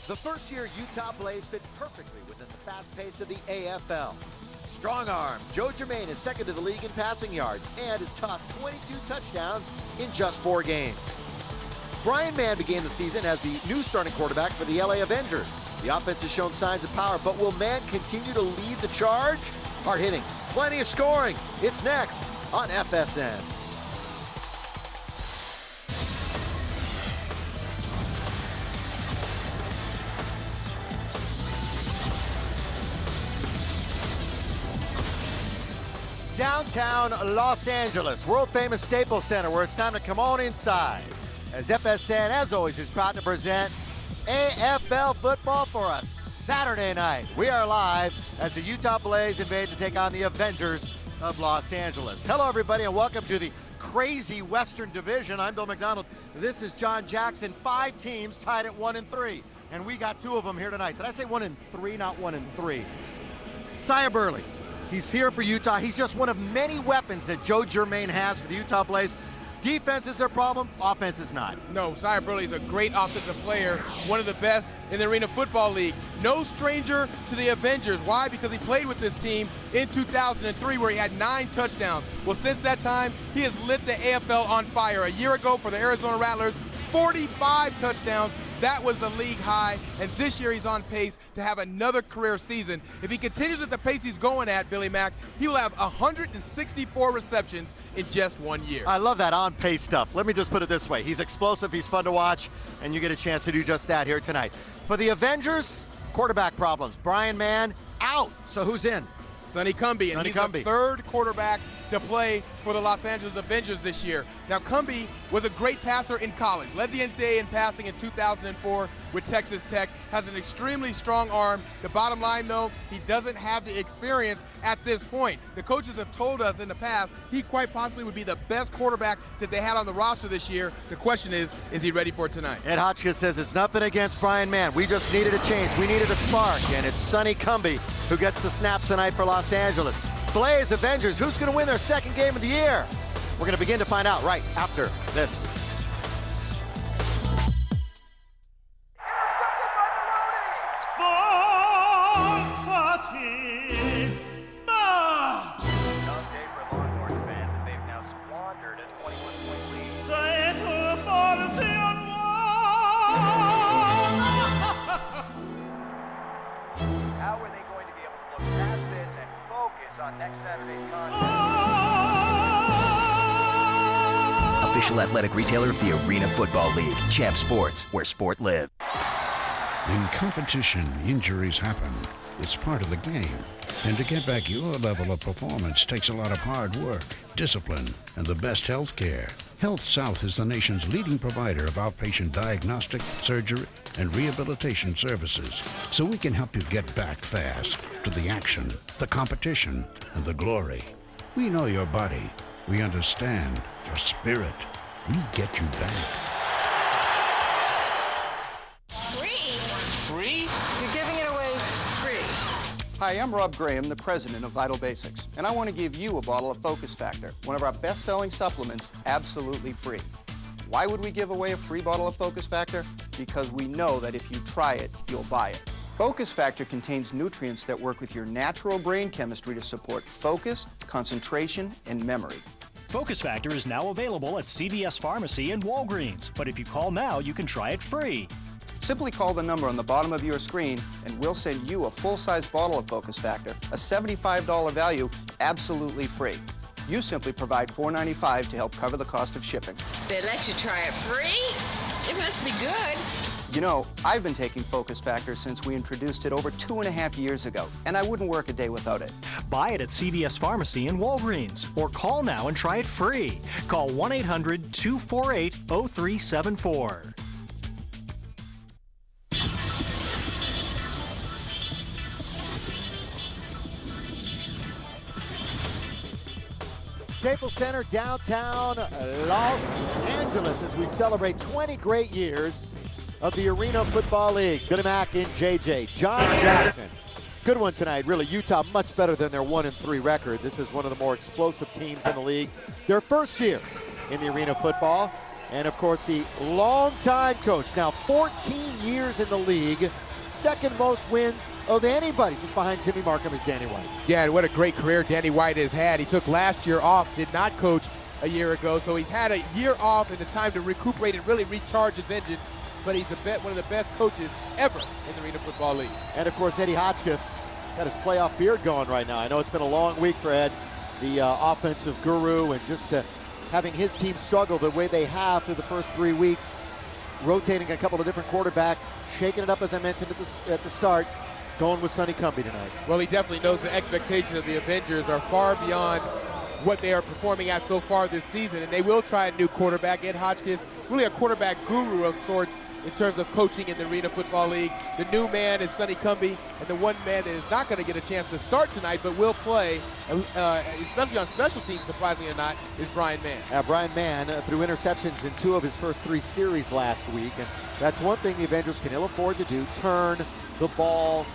The first year Utah Blaze fit perfectly within the fast pace of the AFL. Strong arm, Joe Germain is second to the league in passing yards and has tossed 22 touchdowns in just 4 games. Brian Mann began the season as the new starting quarterback for the LA Avengers. The offense has shown signs of power, but will Mann continue to lead the charge? Hard hitting, plenty of scoring. It's next on FSN. Downtown Los Angeles, world-famous Staples Center, where it's time to come on inside. As FSN, as always, is proud to present AFL football for a Saturday night. We are live as the Utah Blaze invade to take on the Avengers of Los Angeles. Hello, everybody, and welcome to the crazy Western Division. I'm Bill Macdonald. This is John Jackson. 5 teams tied at 1-3, and we got 2 of them here tonight. Did I say 1-3? Not 1-3. Sia Burley. He's here for Utah. He's just one of many weapons that Joe Germain has for the Utah Blaze. Defense is their problem, offense is not. No, Sia Burley is a great offensive player, one of the best in the Arena Football League. No stranger to the Avengers. Why? Because he played with this team in 2003 where he had 9 touchdowns. Well, since that time, he has lit the AFL on fire. A year ago for the Arizona Rattlers, 45 touchdowns. That was the league high, and this year he's on pace to have another career season. If he continues at the pace he's going at, Billy Mack, he will have 164 receptions in just 1 year. I love that on-pace stuff. Let me just put it this way. He's explosive, he's fun to watch, and you get a chance to do just that here tonight. For the Avengers, quarterback problems. Brian Mann out, so who's in? Sonny Cumbie, and he's the 3rd quarterback to play for the Los Angeles Avengers this year. Now, Cumbie was a great passer in college, led the NCAA in passing in 2004 with Texas Tech, has an extremely strong arm. The bottom line, though, he doesn't have the experience at this point. The coaches have told us in the past he quite possibly would be the best quarterback that they had on the roster this year. The question is he ready for it tonight? Ed Hotchkiss says it's nothing against Brian Mann. We just needed a change. We needed a spark, and it's Sonny Cumbie who gets the snaps tonight for Los Angeles. Blaze Avengers, who's going to win their 2nd game of the year? We're going to begin to find out right after this. How are they going to be able to look past this and focus on next Saturday's contest? Official athletic retailer of the Arena Football League. Champ Sports, where sport lives. In competition, injuries happen. It's part of the game. And to get back your level of performance takes a lot of hard work, discipline, and the best health care. Health South is the nation's leading provider of outpatient diagnostic, surgery, and rehabilitation services. So we can help you get back fast to the action, the competition, and the glory. We know your body. We understand your spirit. We get you back. Free? You're giving it away free. Hi, I'm Rob Graham, the president of Vital Basics, and I want to give you a bottle of Focus Factor, one of our best-selling supplements, absolutely free. Why would we give away a free bottle of Focus Factor? Because we know that if you try it, you'll buy it. Focus Factor contains nutrients that work with your natural brain chemistry to support focus, concentration, and memory. Focus Factor is now available at CVS Pharmacy and Walgreens, but if you call now, you can try it free. Simply call the number on the bottom of your screen, and we'll send you a full-size bottle of Focus Factor, a $75 value, absolutely free. You simply provide $4.95 to help cover the cost of shipping. They let you try it free? It must be good. You know, I've been taking Focus Factor since we introduced it over 2.5 years ago, and I wouldn't work a day without it. Buy it at CVS Pharmacy and Walgreens, or call now and try it free. Call 1-800-248-0374. Staples Center, downtown Los Angeles, as we celebrate 20 great years of the Arena Football League. Billy Mack and JJ. John Jackson. Good one tonight, really. Utah much better than their 1-3 record. This is one of the more explosive teams in the league. Their first year in the Arena Football. And of course, the longtime coach, now 14 years in the league, second most wins of anybody, just behind Timmy Markham is Danny White. Yeah, and what a great career Danny White has had. He took last year off, did not coach a year ago, so he's had a year off and the time to recuperate and really recharge his engines. But he's one of the best coaches ever in the Arena Football League. And of course, Eddie Hotchkiss got his playoff beard going right now. I know it's been a long week for Ed, the offensive guru, and just having his team struggle the way they have through the first 3 weeks, rotating a couple of different quarterbacks, shaking it up as I mentioned at the start, going with Sonny Cumbie tonight. Well, he definitely knows the expectations of the Avengers are far beyond what they are performing at so far this season, and they will try a new quarterback. Ed Hotchkiss, really a quarterback guru of sorts in terms of coaching in the Arena Football League. The new man is Sonny Cumbie, and the one man that is not going to get a chance to start tonight but will play, especially on special teams, surprisingly or not, is Brian Mann. Brian Mann threw interceptions in 2 of his first 3 series last week, and that's one thing the Avengers can ill afford to do, turn the ball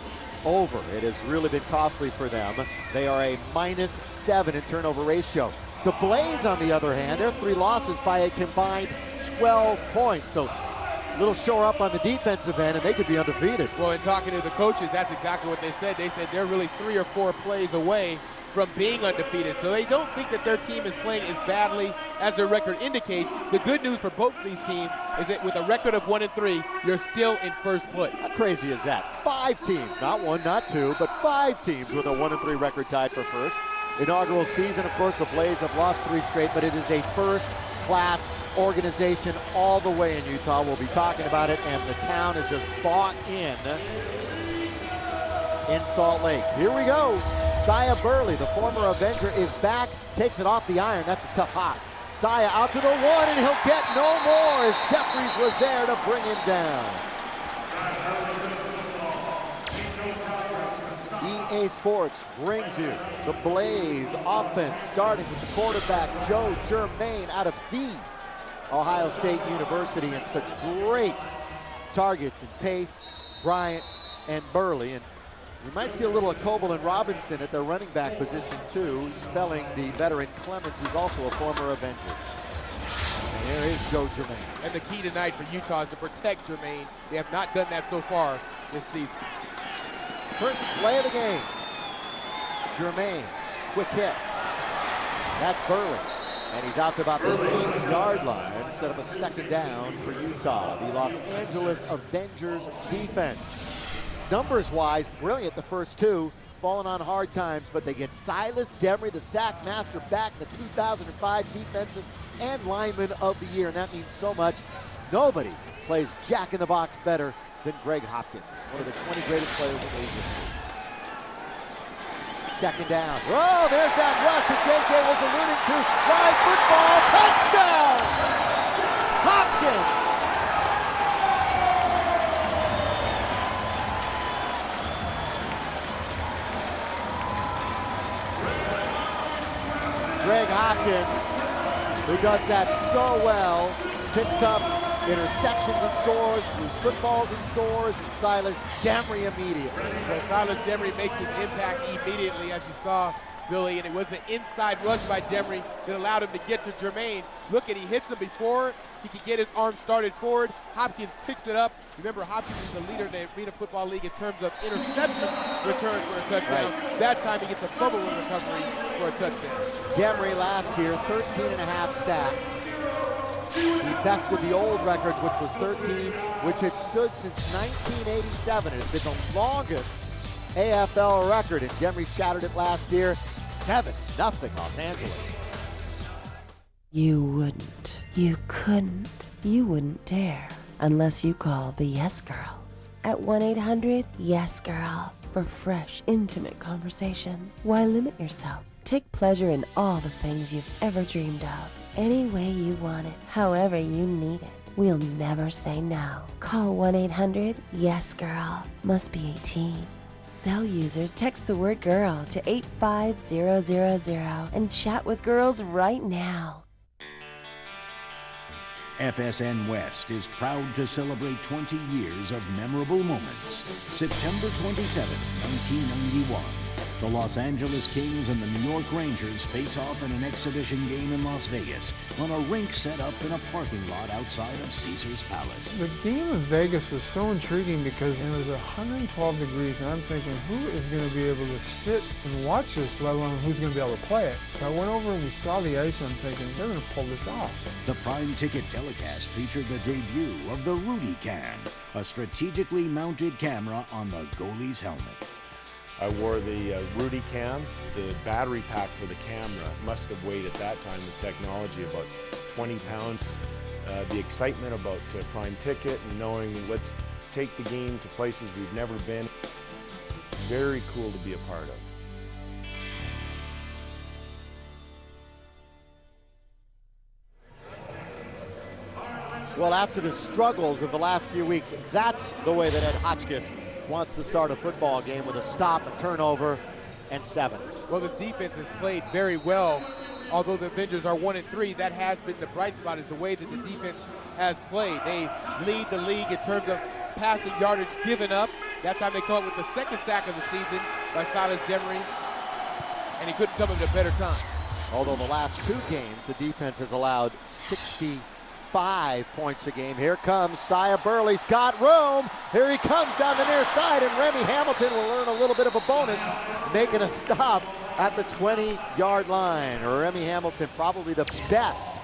over. It has really been costly for them. They are a -7 in turnover ratio. The Blaze, on the other hand, their 3 losses by a combined 12 points. So a little shore up on the defensive end, and they could be undefeated. Well, in talking to the coaches, that's exactly what they said. They said they're really 3 or 4 plays away from being undefeated. So they don't think that their team is playing as badly as their record indicates. The good news for both of these teams is that with a record of 1-3, you're still in first place. How crazy is that? 5 teams, not 1, not 2, but 5 teams with a 1-3 record tied for first. Inaugural season, of course, the Blaze have lost 3 straight, but it is a first-class organization all the way in Utah. We'll be talking about it, and the town is just bought in Salt Lake. Here we go. Sia Burley, the former Avenger, is back, takes it off the iron. That's a tough hop. Sia out to the 1, and he'll get no more as Jeffries was there to bring him down. EA Sports brings you the Blaze offense, starting with the quarterback, Joe Germain, out of the Ohio State University, and such great targets and Pace, Bryant, and Burley. And we might see a little of Coble and Robinson at their running back position too, spelling the veteran Clemens, who's also a former Avenger. And here is Joe Germain. And the key tonight for Utah is to protect Germain. They have not done that so far this season. First play of the game. Germain, quick hit. That's Burley. And he's out to about the 8-yard line, set up a second down for Utah. The Los Angeles Avengers defense. Numbers-wise, brilliant the first 2, falling on hard times, but they get Silas Demery, the sack master, back, the 2005 Defensive and Lineman of the Year, and that means so much. Nobody plays Jack in the Box better than Greg Hopkins, one of the 20 greatest players in the league. Second down. Oh, there's that rush that JJ was alluding to. Live football, touchdown! Hopkins! Greg Hopkins, who does that so well, picks up interceptions and scores, loose footballs and scores, and Silas Demery immediately. Well, Silas Demery makes his impact immediately, as you saw, Billy, and it was an inside rush by Demery that allowed him to get to Germain. Look, and he hits him before he could get his arm started forward. Hopkins picks it up. Remember, Hopkins is the leader in the Arena Football League in terms of interceptions returned for a touchdown. Right. That time he gets a fumble recovery for a touchdown. Demery last year, 13.5 sacks. He bested the old record, which was 13, which had stood since 1987. It has been the longest AFL record, and Demery shattered it last year. 7-0 Los Angeles. You wouldn't, you couldn't, you wouldn't dare unless you call the Yes Girls at 1-800-YES-GIRL for fresh, intimate conversation. Why limit yourself? Take pleasure in all the things you've ever dreamed of. Any way you want it, however you need it. We'll never say no. Call 1-800-YES-GIRL. Must be 18. Cell users text the word GIRL to 85000 and chat with girls right now. FSN West is proud to celebrate 20 years of memorable moments. September 27, 1991. The Los Angeles Kings and the New York Rangers face off in an exhibition game in Las Vegas on a rink set up in a parking lot outside of Caesar's Palace. The game in Vegas was so intriguing because it was 112 degrees, and I'm thinking, who is going to be able to sit and watch this, let alone who's going to be able to play it? So I went over and we saw the ice, and I'm thinking, they're going to pull this off. The prime ticket telecast featured the debut of the Rudy Cam, a strategically mounted camera on the goalie's helmet. I wore the Rudy Cam. The battery pack for the camera must have weighed at that time, the technology, about 20 pounds. The excitement about prime ticket and knowing let's take the game to places we've never been. Very cool to be a part of. Well, after the struggles of the last few weeks, that's the way that Ed Hotchkiss wants to start a football game, with a stop, a turnover, and 7. Well, the defense has played very well. Although the Avengers are 1-3, that has been the bright spot, is the way that the defense has played. They lead the league in terms of passing yardage given up. That time they come up with the second sack of the season by Silas Demery, and he couldn't come at a better time. Although the last 2 games, the defense has allowed 65 points a game. Here comes Sia Burley's got room. Here he comes down the near side, and Remy Hamilton will earn a little bit of a bonus, making a stop at the 20-yard line. Remy Hamilton, probably the best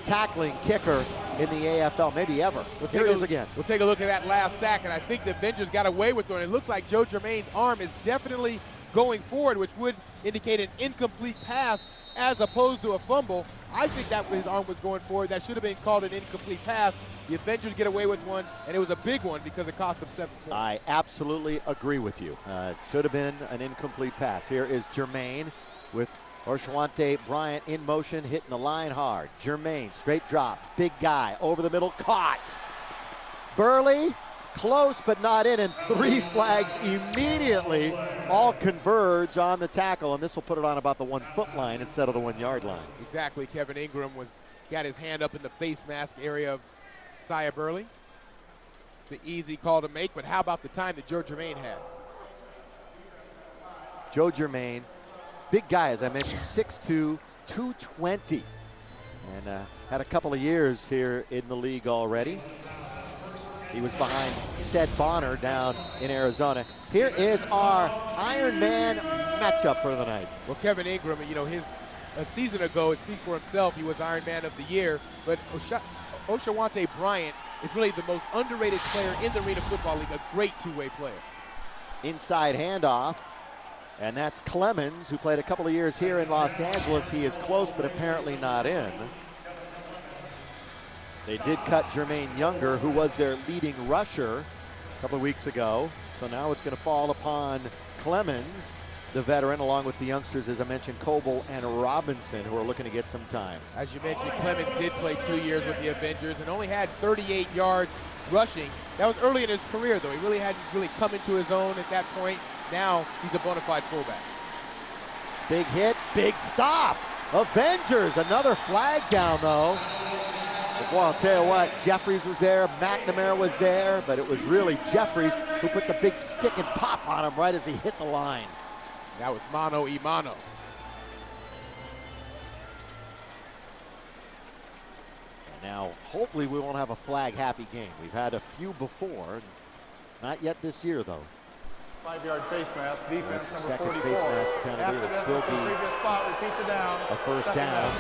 tackling kicker in the AFL, maybe ever. Here he is again. We'll take a look at that last sack, and I think the Avengers got away with it. It looks like Joe Germain's arm is definitely going forward, which would indicate an incomplete pass as opposed to a fumble. I think that his arm was going forward. That should have been called an incomplete pass. The Avengers get away with one, and it was a big one because it cost them 7 points. I absolutely agree with you. Should have been an incomplete pass. Here is Germain with Orshawante Bryant in motion, hitting the line hard. Germain, straight drop, big guy, over the middle, caught. Burley, close but not in, and 3 flags immediately. All converge on the tackle, and this will put it on about the 1-foot line instead of the 1-yard line. Exactly. Kevin Ingram got his hand up in the face mask area of Sia Burley. It's an easy call to make, but how about the time that Joe Germain had? Joe Germain, big guy, as I mentioned, 6'2", 220, and had a couple of years here in the league already. He was behind Sed Bonner down in Arizona. Here is our Iron Man matchup for the night. Well, Kevin Ingram, a season ago, it speaks for himself. He was Iron Man of the Year, but Orshawante Bryant is really the most underrated player in the Arena Football League, a great two-way player. Inside handoff, and that's Clemens, who played a couple of years here in Los Angeles. He is close, but apparently not in. They did cut Jermaine Younger, who was their leading rusher a couple of weeks ago. So now it's going to fall upon Clemens, the veteran, along with the youngsters, as I mentioned, Coble and Robinson, who are looking to get some time. As you mentioned, Clemens did play 2 years with the Avengers and only had 38 yards rushing. That was early in his career, though. He really hadn't come into his own at that point. Now he's a bona fide fullback. Big hit, big stop. Avengers, another flag down, though. Well, I'll tell you what, Jeffries was there, McNamara was there, but it was really Jeffries who put the big stick and pop on him right as he hit the line. That was mano y mano. Now, hopefully we won't have a flag-happy game. We've had a few before, not yet this year, though. 5-yard face mask, defense, that's number 44. Second face mask penalty. It'll still be a first down.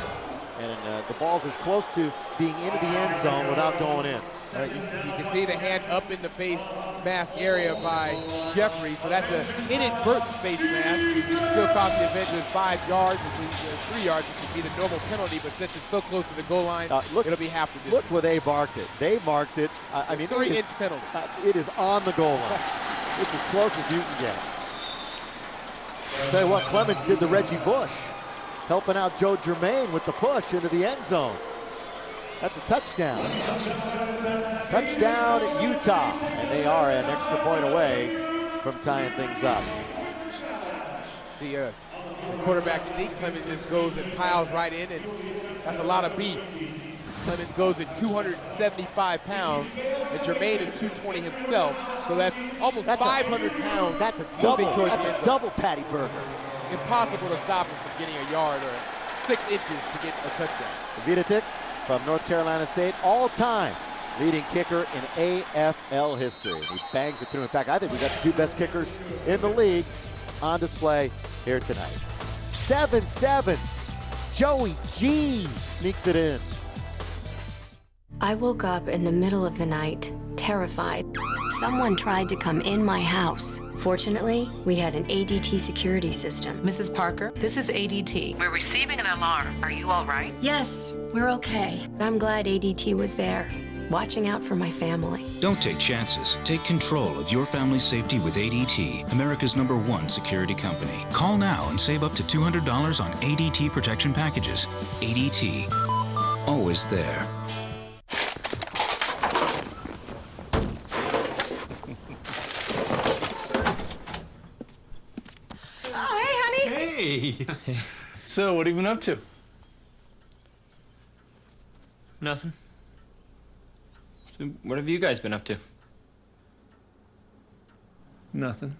And the ball's as close to being into the end zone without going in. You can see the hand up in the face mask area by Jeffrey, so that's an inadvertent face mask. It still cost the Avengers 5 yards, which is 3 yards, which would be the normal penalty, but since it's so close to the goal line, it'll be half the distance. Look where they marked it. They marked it. I mean, 3-inch penalty. It is on the goal line. It's as close as you can get. I'll tell you what, Clemens did the Reggie Bush, helping out Joe Germain with the push into the end zone. That's a touchdown. Touchdown Utah. And they are an extra point away from tying things up. See the quarterback sneak. Clemens just goes and piles right in, and that's a lot of beef. Clemens goes at 275 pounds, and Jermaine is 220 himself, so that's almost 500 pounds. That's a double. That's a double Patty Berger. Impossible to stop him from getting a yard or 6 inches to get a touchdown. Viditic from North Carolina State, all-time leading kicker in AFL history. And he bangs it through. In fact, I think we got the 2 best kickers in the league on display here tonight. 7-7. Joey G sneaks it in. I woke up in the middle of the night, terrified. Someone tried to come in my house. Fortunately, we had an ADT security system. Mrs. Parker, this is ADT. We're receiving an alarm. Are you all right? Yes, we're okay. I'm glad ADT was there, watching out for my family. Don't take chances. Take control of your family's safety with ADT, America's #1 security company. Call now and save up to $200 on ADT protection packages. ADT, always there. Hey! So, what have you been up to? Nothing. So what have you guys been up to? Nothing.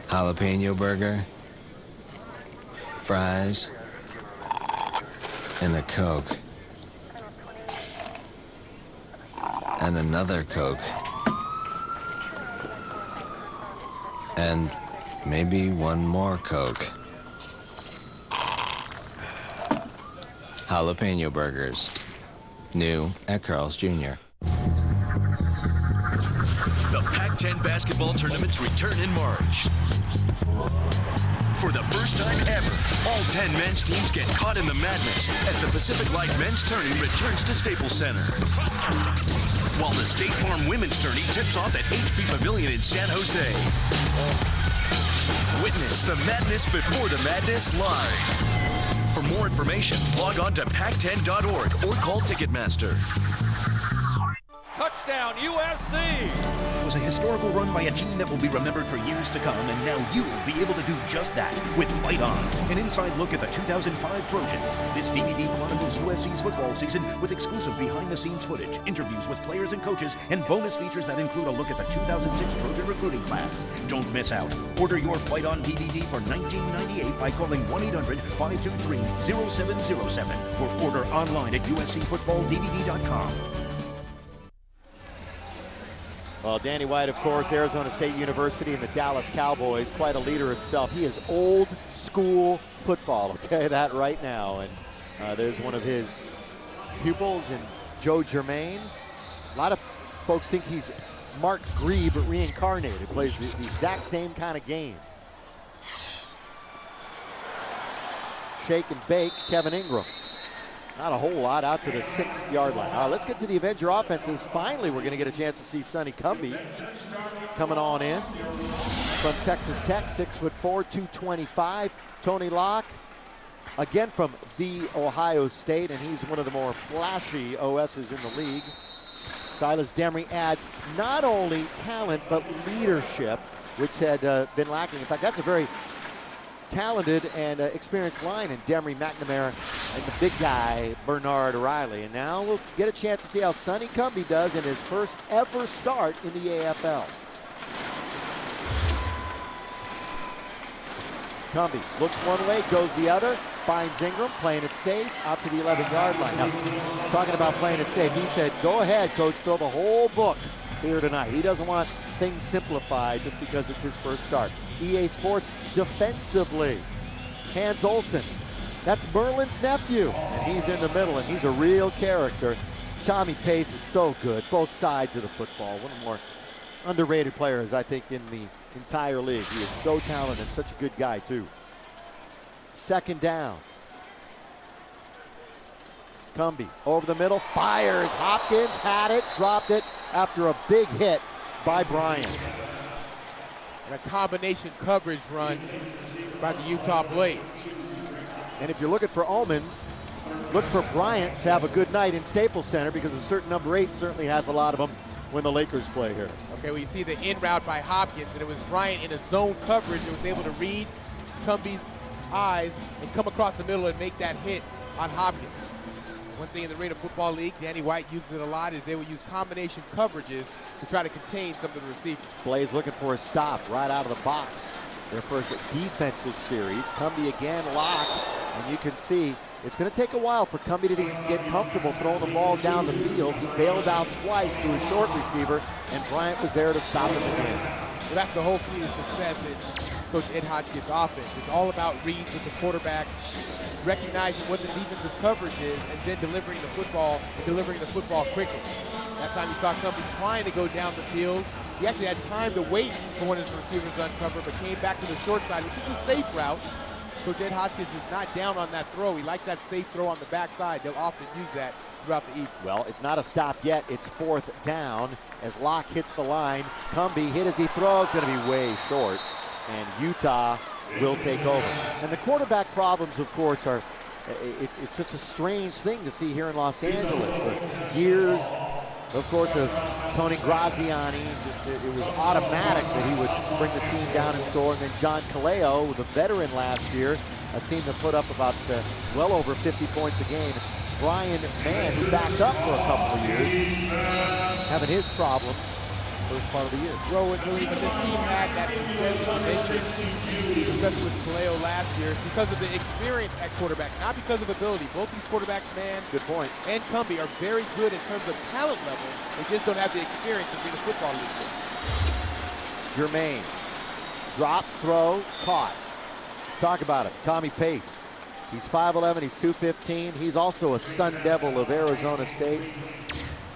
Jalapeno burger, fries, and a Coke. And another Coke. And maybe one more Coke. Jalapeno burgers. New at Carl's Jr. The Pac-10 basketball tournaments return in March. For the first time ever, all 10 men's teams get caught in the madness as the Pacific Life Men's Tourney returns to Staples Center. While the State Farm Women's Tourney tips off at HP Pavilion in San Jose. Witness the madness before the madness live. For more information, log on to pac10.org or call Ticketmaster. Touchdown, USC! It was a historical run by a team that will be remembered for years to come, and now you'll be able to do just that with Fight On, an inside look at the 2005 Trojans. This DVD chronicles USC's football season with exclusive behind-the-scenes footage, interviews with players and coaches, and bonus features that include a look at the 2006 Trojan recruiting class. Don't miss out. Order your Fight On DVD for $19.98 by calling 1-800-523-0707 or order online at uscfootballdvd.com. Well, Danny White, of course, Arizona State University and the Dallas Cowboys, quite a leader himself. He is old school football, I'll tell you that right now. And there's one of his pupils, and Joe Germain. A lot of folks think he's Mark Grieb reincarnated. Plays the exact same kind of game. Shake and bake, Kevin Ingram. Not a whole lot out to the 6-yard line. All right, let's get to the Avenger offenses. Finally, we're going to get a chance to see Sonny Cumbie coming on in from Texas Tech, 6'4", 225. Tony Locke, again from the Ohio State, and he's one of the more flashy OSs in the league. Silas Demery adds not only talent, but leadership, which had been lacking. In fact, that's a very talented and experienced line in Demery, McNamara, and the big guy, Bernard Riley. And now we'll get a chance to see how Sonny Cumbie does in his first ever start in the AFL. Cumbie looks one way, goes the other, finds Ingram, playing it safe, out to the 11-yard line. Now, talking about playing it safe, he said, go ahead, coach, throw the whole book here tonight. He doesn't want things simplified just because it's his first start. EA Sports defensively. Hans Olsen, that's Merlin's nephew, and he's in the middle, and he's a real character. Tommy Pace is so good, both sides of the football. One of the more underrated players, I think, in the entire league. He is so talented, such a good guy, too. Second down. Cumbie over the middle, fires. Hopkins had it, dropped it after a big hit by Bryant. And a combination coverage run by the Utah Blaze. And if you're looking for omens, look for Bryant to have a good night in Staples Center because a certain number 8 certainly has a lot of them when the Lakers play here. Okay, well, you see the in route by Hopkins, and it was Bryant in a zone coverage that was able to read Cumbie's eyes and come across the middle and make that hit on Hopkins. One thing in the Arena Football League, Danny White uses it a lot, is they will use combination coverages to try to contain some of the receivers. Blaze looking for a stop right out of the box. Their first defensive series. Cumbie again locked, and you can see it's going to take a while for Cumbie to get comfortable throwing the ball down the field. He bailed out twice to a short receiver, and Bryant was there to stop him again. Well, that's the whole key to success in Coach Ed Hotchkiss' offense. It's all about reads with the quarterback, recognizing what the defensive coverage is, and then delivering the football quickly. That time you saw Cumbie trying to go down the field. He actually had time to wait for one of his receivers to uncover, but came back to the short side, which is a safe route. Coach Ed Hotchkiss is not down on that throw. He likes that safe throw on the backside. They'll often use that throughout the evening. Well, it's not a stop yet. It's 4th down as Locke hits the line. Cumbie hit as he throws, going to be way short, and Utah will take over. And the quarterback problems, of course, are it's just a strange thing to see here in Los Angeles. The years, of course, of Tony Graziani, it was automatic that he would bring the team down and score. And then John Kaleo, the veteran last year, a team that put up about well over 50 points a game. Brian Mann, who backed up for a couple of years, having his problems first part of the year. Well, when this team had that success especially with Kaleo last year, it's because of the experience at quarterback, not because of ability. Both these quarterbacks, Mann and Cumbie, are very good in terms of talent level. They just don't have the experience to be in the football league. Jermaine, drop, throw, caught. Let's talk about it. Tommy Pace. He's 5'11", he's 215. He's also a Sun Devil of Arizona State.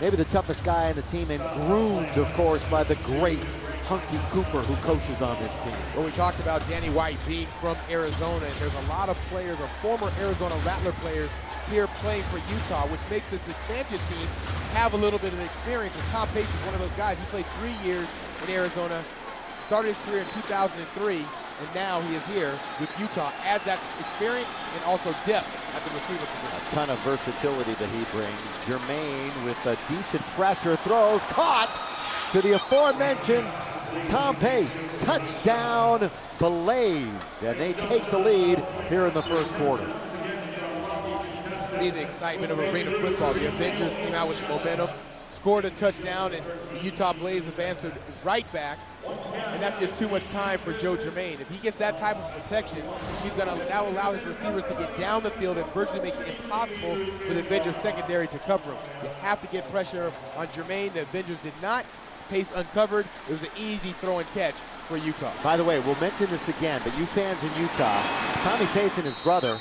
Maybe the toughest guy on the team, and groomed, of course, by the great Hunky Cooper who coaches on this team. Well, we talked about Danny White being from Arizona, and there's a lot of players, or former Arizona Rattler players, here playing for Utah, which makes this expansion team have a little bit of experience. And Tom Pace is one of those guys. He played 3 years in Arizona, started his career in 2003, and now he is here with Utah. Adds that experience and also depth at the receiver position. A ton of versatility that he brings. Jermaine with a decent pressure, throws, caught to the aforementioned Tom Pace. Touchdown, Blaze, and they take the lead here in the first quarter. See the excitement of arena football. The Avengers came out with momentum, scored a touchdown, and Utah Blaze have answered right back. And that's just too much time for Joe Jermaine. If he gets that type of protection, that will allow his receivers to get down the field and virtually make it impossible for the Avengers secondary to cover him. You have to get pressure on Jermaine. The Avengers did not. Pace uncovered. It was an easy throw and catch for Utah. By the way, we'll mention this again, but you fans in Utah, Tommy Pace and his brother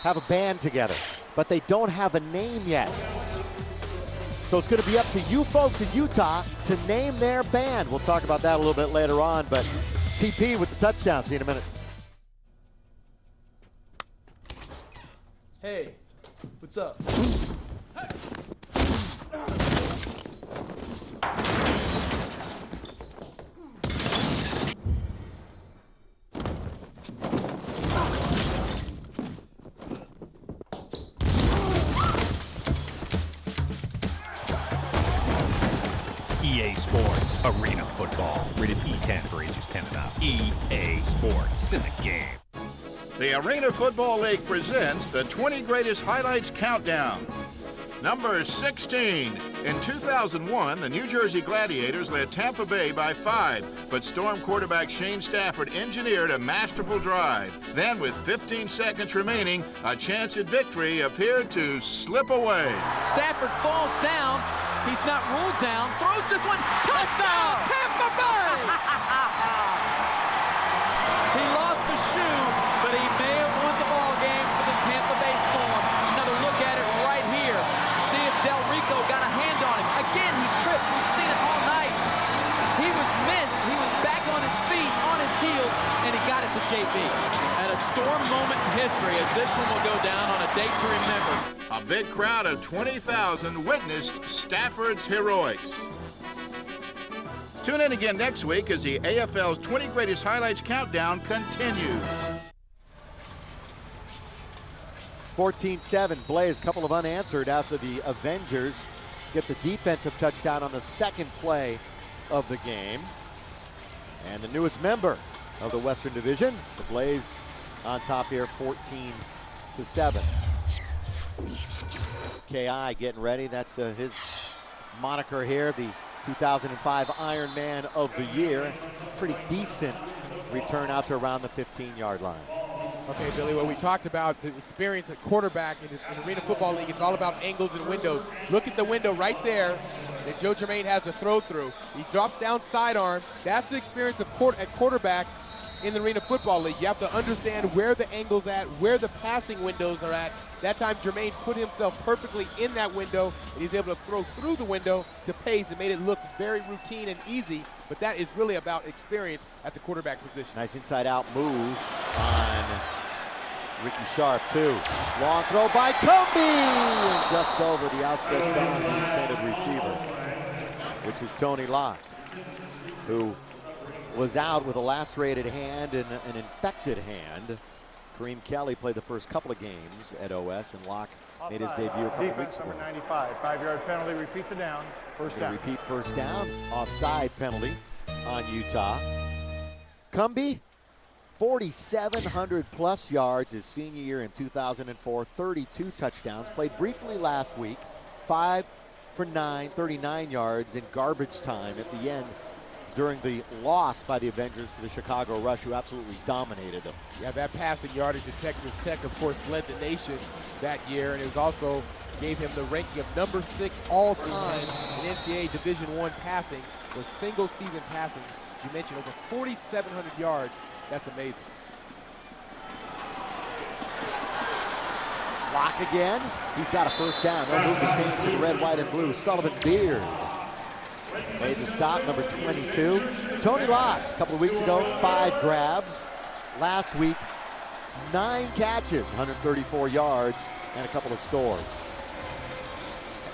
have a band together, but they don't have a name yet. So it's going to be up to you folks in Utah to name their band. We'll talk about that a little bit later on, but TP with the touchdown. See you in a minute. Hey, what's up? EA Sports, Arena Football, rated E10 for ages 10 and up. EA Sports, it's in the game. The Arena Football League presents the 20 Greatest Highlights Countdown. Number 16. In 2001, the New Jersey Gladiators led Tampa Bay by 5, but Storm quarterback Shane Stafford engineered a masterful drive. Then, with 15 seconds remaining, a chance at victory appeared to slip away. Stafford falls down. He's not ruled down. Throws this one. Touchdown, Tampa Bay! He lost the shoe, but he may have won the ball game for the Tampa Bay Storm. Another look at it right here. See if Del Rico got a hand on him. Again, he trips. We've seen it all night. He was missed. He was back on his feet, on his heels, and he got it to JB. And a Storm moment in history, as this one will go down on a date to remember. A big crowd of 20,000 witnessed Stafford's heroics. Tune in again next week as the AFL's 20 Greatest Highlights Countdown continues. 14-7, Blaze, couple of unanswered after the Avengers get the defensive touchdown on the second play of the game. And the newest member of the Western Division, the Blaze, on top here, 14-7. KI getting ready. That's his moniker here, the 2005 Ironman of the Year. Pretty decent return out to around the 15-yard line. Okay, Billy, well, we talked about the experience at quarterback in Arena Football League. It's all about angles and windows. Look at the window right there that Joe Germain has to throw through. He drops down sidearm. That's the experience at quarterback in the Arena Football League. You have to understand where the angle's at, where the passing windows are at. That time, Germain put himself perfectly in that window, and he's able to throw through the window to pace and made it look very routine and easy. But that is really about experience at the quarterback position. Nice inside-out move on Ricky Sharp, too. Long throw by Comby, and just over the outstretched arm of the intended receiver, which is Tony Locke, who was out with a lacerated hand and an infected hand. Kareem Kelly played the first couple of games at OS, and Locke made his debut a couple weeks ago. Number 95, 5-yard penalty, repeat the down, first down. Repeat first down, offside penalty on Utah. Comby, 4,700 plus yards his senior year in 2004, 32 touchdowns. Played briefly last week, 5 for 9, 39 yards in garbage time at the end during the loss by the Avengers to the Chicago Rush, who absolutely dominated them. Yeah, that passing yardage at Texas Tech, of course, led the nation that year, and it was also gave him the ranking of number 6 all-time in NCAA Division I passing, with single-season passing. As you mentioned, over 4,700 yards. That's amazing. Locke again. He's got a first down. They'll move the chains to the red, white, and blue. Sullivan Beard made the stop, number 22. Tony Locke, a couple of weeks ago, 5 grabs. Last week, 9 catches, 134 yards, and a couple of scores.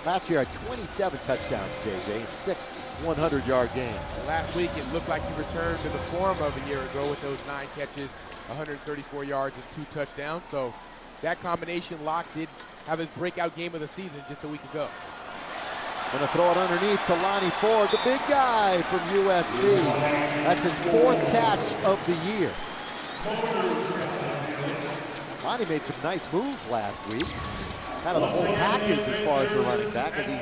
Last year, had 27 touchdowns, JJ, in 6 100-yard games. Last week, it looked like he returned to the form of a year ago with those 9 catches, 134 yards, and 2 touchdowns. So that combination, Locke did have his breakout game of the season just a week ago. Gonna throw it underneath to Lonnie Ford, the big guy from USC. That's his 4th catch of the year. Lonnie made some nice moves last week. Kind of the whole package as far as a running back as he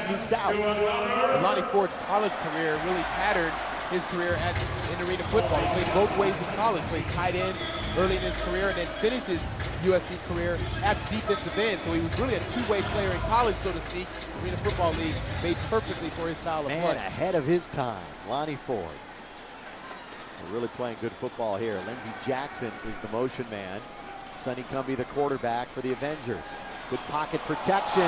sneaks out. Lonnie Ford's college career really patterned his career in Arena Football. He played both ways in college, played tight end early in his career, and then finished his USC career at defensive end. So he was really a two-way player in college, so to speak. Arena Football League made perfectly for his style of play. Ahead of his time, Lonnie Ford. They're really playing good football here. Lindsey Jackson is the motion man. Sonny Cumbie, the quarterback for the Avengers. Good pocket protection.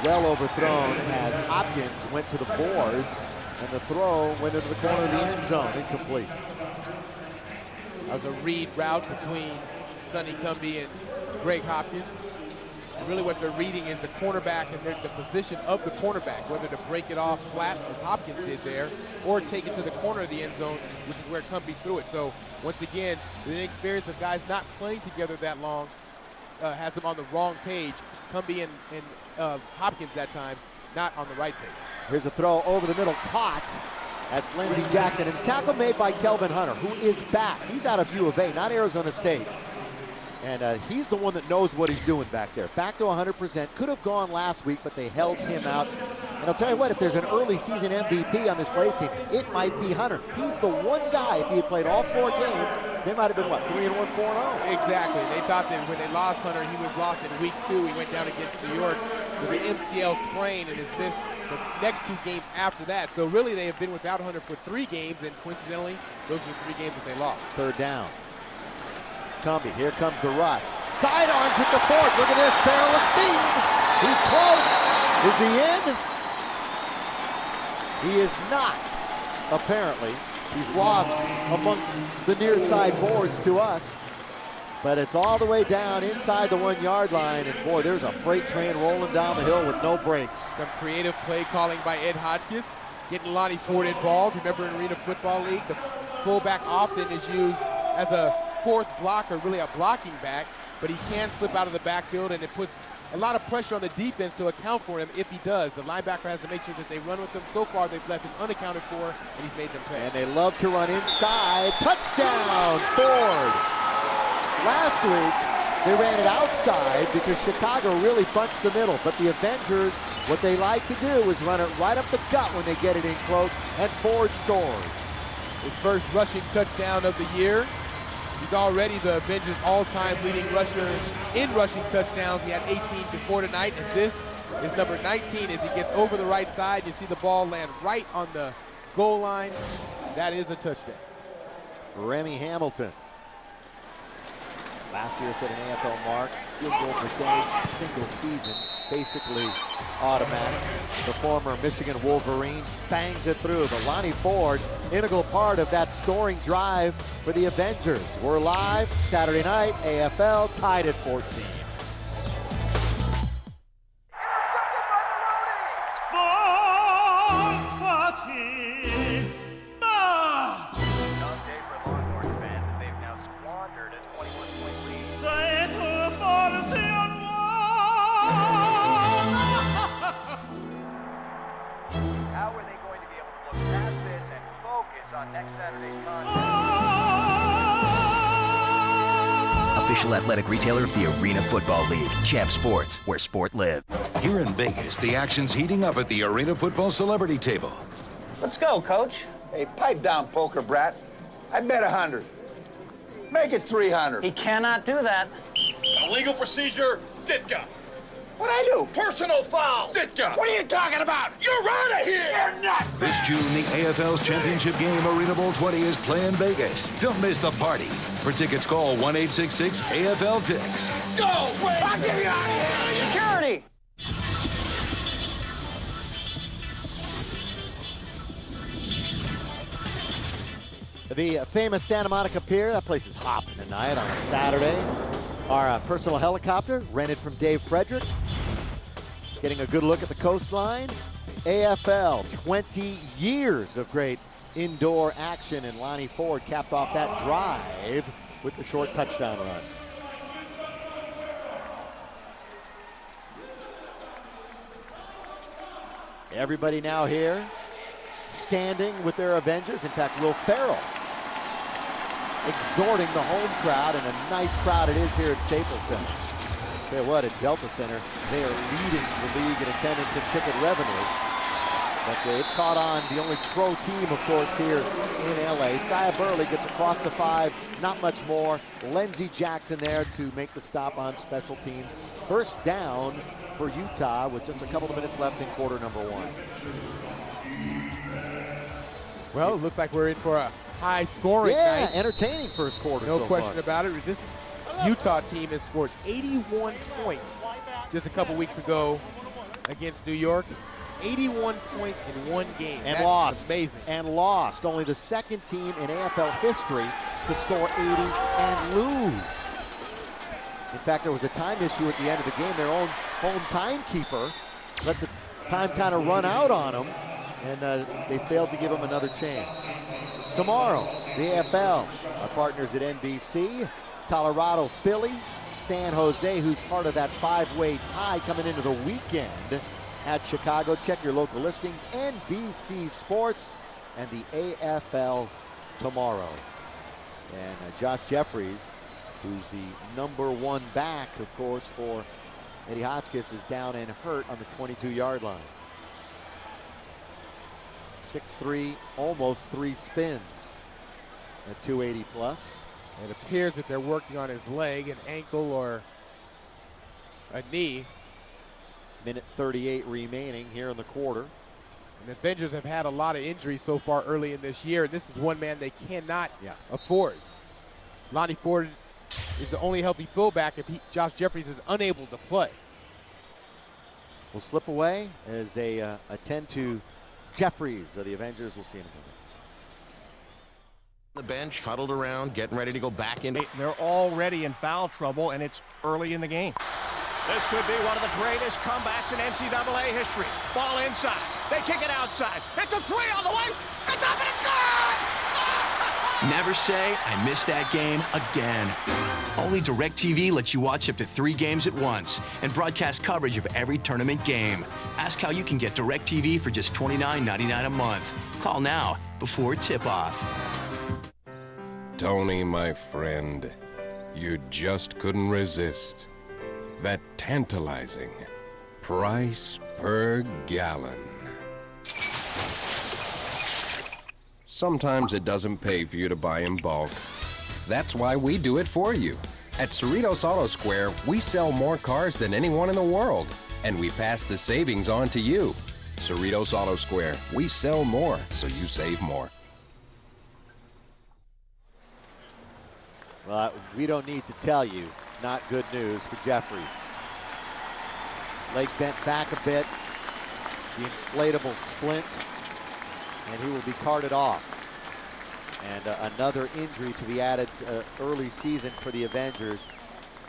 Well overthrown as Hopkins went to the boards, and the throw went into the corner of the end zone, incomplete. That was a read route between Sonny Cumbie and Greg Hopkins. And really what they're reading is the cornerback and the position of the cornerback, whether to break it off flat, as Hopkins did there, or take it to the corner of the end zone, which is where Cumbie threw it. So once again, the inexperience of guys not playing together that long has them on the wrong page. Cumbie and Hopkins that time, not on the right page. Here's a throw over the middle, caught. That's Lindsey Jackson, and tackle made by Kelvin Hunter, who is back. He's out of U of A, not Arizona State. And he's the one that knows what he's doing back there. Back to 100%. Could have gone last week, but they held him out. And I'll tell you what, if there's an early season MVP on this Blaze team, it might be Hunter. He's the one guy, if he had played all 4 games, they might have been, what, 3-1, 4-0? Exactly. They thought that when they lost Hunter, he was lost in week 2. He went down against New York with an MCL sprain and has missed the next 2 games after that. So really, they have been without Hunter for 3 games, and coincidentally, those were 3 games that they lost. 3rd down. Cumbie, here comes the rush. Sidearms with the fork. Look at this, barrel of steam. He's close. Is he in? He is not, apparently. He's lost amongst the near side boards to us. But it's all the way down inside the 1-yard line. And boy, there's a freight train rolling down the hill with no brakes. Some creative play calling by Ed Hotchkiss, getting Lonnie Ford involved. Remember in Arena Football League, the fullback often is used as a fourth blocker, really a blocking back, but he can slip out of the backfield, and it puts a lot of pressure on the defense to account for him if he does. The linebacker has to make sure that they run with him. So far, they've left him unaccounted for, and he's made them pay. And they love to run inside. Touchdown, Ford. Last week, they ran it outside because Chicago really bunched the middle. But the Avengers, what they like to do is run it right up the gut when they get it in close, and Ford scores. His first rushing touchdown of the year. He's already the Avengers' all-time leading rusher in rushing touchdowns. He had 18 before tonight, and this is number 19 as he gets over the right side. You see the ball land right on the goal line. That is a touchdown. Remy Hamilton. Last year set an AFL mark. Field goal percentage, single season, basically automatic. The former Michigan Wolverine bangs it through. But Lonnie Ford, integral part of that scoring drive for the Avengers. We're live Saturday night, AFL, tied at 14. How are they going to be able to look past this and focus on next Saturday's contest? Official athletic retailer of the Arena Football League, Champ Sports, where sport lives. Here in Vegas, the action's heating up at the Arena Football Celebrity Table. Let's go, Coach. Hey, pipe down, poker brat. I bet 100. Make it 300. He cannot do that. Illegal procedure, Ditka. What'd I do? Personal foul, Ditka. What are you talking about? You're out of here. You're not. This June, the AFL's championship game, Arena Bowl 20, is playing Vegas. Don't miss the party. For tickets, call 1-866-AFL-TICKS. Go! Wait. I'll get you out of here. Security. The famous Santa Monica Pier, that place is hopping tonight on a Saturday. Our personal helicopter, rented from Dave Frederick. Getting a good look at the coastline. AFL, 20 years of great indoor action, and Lonnie Ford capped off that drive with the short touchdown run. Everybody now here standing with their Avengers. In fact, Will Ferrell exhorting the home crowd, and a nice crowd it is here at Staples Center. Tell you what, at Delta Center, they are leading the league in attendance and ticket revenue. But it's caught on. The only pro team, of course, here in LA. Sia Burley gets across the 5, not much more. Lindsey Jackson there to make the stop on special teams. First down for Utah with just a couple of minutes left in quarter number 1. Well, it looks like we're in for a high scoring night. Entertaining first quarter. No so question far. about it. This Utah team has scored 81 points just a couple weeks ago against New York. 81 points in one game. And That's lost. amazing. And lost. Only the second team in AFL history to score 80 and lose. In fact, there was a time issue at the end of the game. Their own home timekeeper let the time kind of run out on them, and they failed to give him another chance. Tomorrow, the AFL, our partners at NBC, Colorado, Philly, San Jose, who's part of that 5-way tie coming into the weekend at Chicago. Check your local listings, NBC Sports, and the AFL tomorrow. And Josh Jeffries, who's the #1 back, of course, for Eddie Hotchkiss, is down and hurt on the 22-yard line. 6'3", almost 3 spins at 280 plus. It appears that they're working on his leg, an ankle, or a knee. Minute 38 remaining here in the quarter. And the Avengers have had a lot of injuries so far early in this year. This is one man they cannot afford. Lonnie Ford is the only healthy fullback if Josh Jeffries is unable to play. Will slip away as they attend to Jeffries of the Avengers. We'll see in a minute. The bench, huddled around, getting ready to go back in. They're already in foul trouble, and it's early in the game. This could be one of the greatest comebacks in NCAA history. Ball inside. They kick it outside. It's a 3 on the way. It's up and it's gone! Never say, I missed that game again. Only DirecTV lets you watch up to 3 games at once and broadcast coverage of every tournament game. Ask how you can get DirecTV for just $29.99 a month. Call now before tip-off. Tony, my friend, you just couldn't resist that tantalizing price per gallon. Sometimes it doesn't pay for you to buy in bulk. That's why we do it for you. At Cerritos Auto Square, we sell more cars than anyone in the world, and we pass the savings on to you. Cerritos Auto Square, we sell more, so you save more. Well, we don't need to tell you, not good news for Jeffries. Leg bent back a bit, the inflatable splint, and he will be carted off. And another injury to be added early season for the Avengers.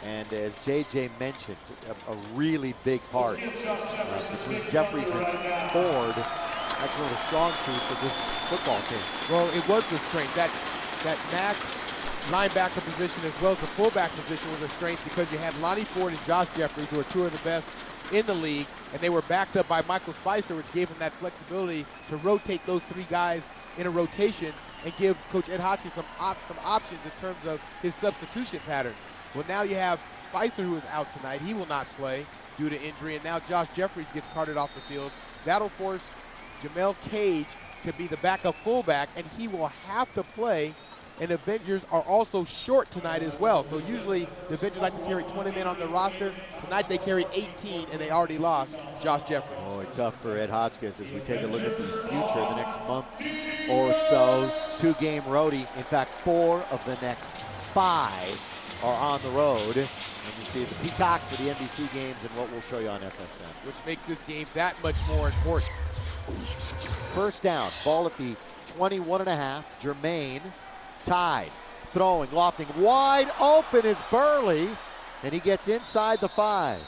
And as JJ mentioned, a really big part between Jeffries and Ford. That's one of the strong suits of this football team. Well, it was the strength. That Mac linebacker position as well as the fullback position was a strength because you had Lonnie Ford and Josh Jeffries, who are two of the best in the league, and they were backed up by Michael Spicer, which gave him that flexibility to rotate those 3 guys in a rotation and give Coach Ed Hotchkiss some options in terms of his substitution pattern. Well, now you have Spicer, who is out tonight. He will not play due to injury, and now Josh Jeffries gets carted off the field. That'll force Jamel Cage to be the backup fullback, and he will have to play. And Avengers are also short tonight as well. So usually the Avengers like to carry 20 men on the roster. Tonight they carry 18, and they already lost Josh Jeffries. Oh, it's tough for Ed Hotchkiss as we take a look at the future the next month or so. 2-game roadie. In fact, 4 of the next 5 are on the road. And you see the Peacock for the NBC games and what we'll show you on FSN. Which makes this game that much more important. First down, ball at the 21.5. Jermaine tied, throwing, lofting, wide open is Burley, and he gets inside the 5.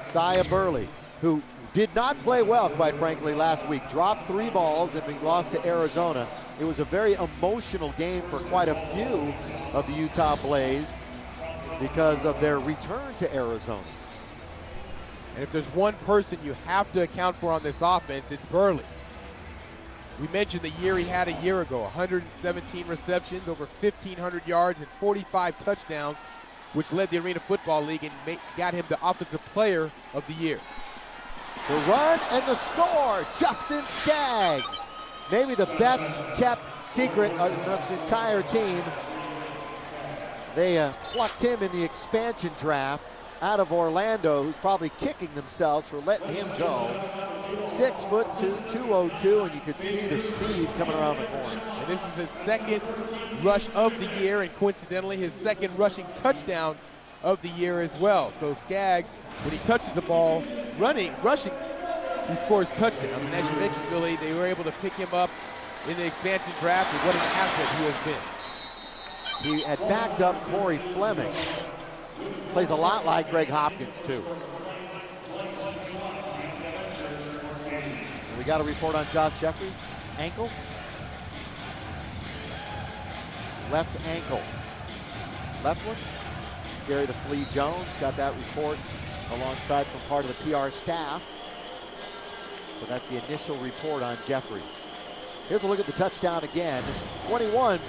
Sia Burley, who did not play well, quite frankly, last week. Dropped 3 balls and they lost to Arizona. It was a very emotional game for quite a few of the Utah Blaze because of their return to Arizona. And if there's one person you have to account for on this offense, it's Burley. We mentioned the year he had a year ago, 117 receptions, over 1,500 yards, and 45 touchdowns, which led the Arena Football League and got him the Offensive Player of the Year. The run and the score, Justin Skaggs. Maybe the best kept secret of this entire team. They plucked him in the expansion draft out of Orlando, who's probably kicking themselves for letting him go. 6'2", 202, and you could see the speed coming around the corner. And this is his second rush of the year, and coincidentally, his second rushing touchdown of the year as well. So Skaggs, when he touches the ball, rushing, he scores touchdowns. And as you mentioned, Billy, they were able to pick him up in the expansion draft, and what an asset he has been. He had backed up Corey Fleming. Plays a lot like Greg Hopkins, too. We got a report on Josh Jeffries. Ankle. Left ankle. Left one. Gary the Flea Jones got that report alongside from part of the PR staff. So that's the initial report on Jeffries. Here's a look at the touchdown again. 21-14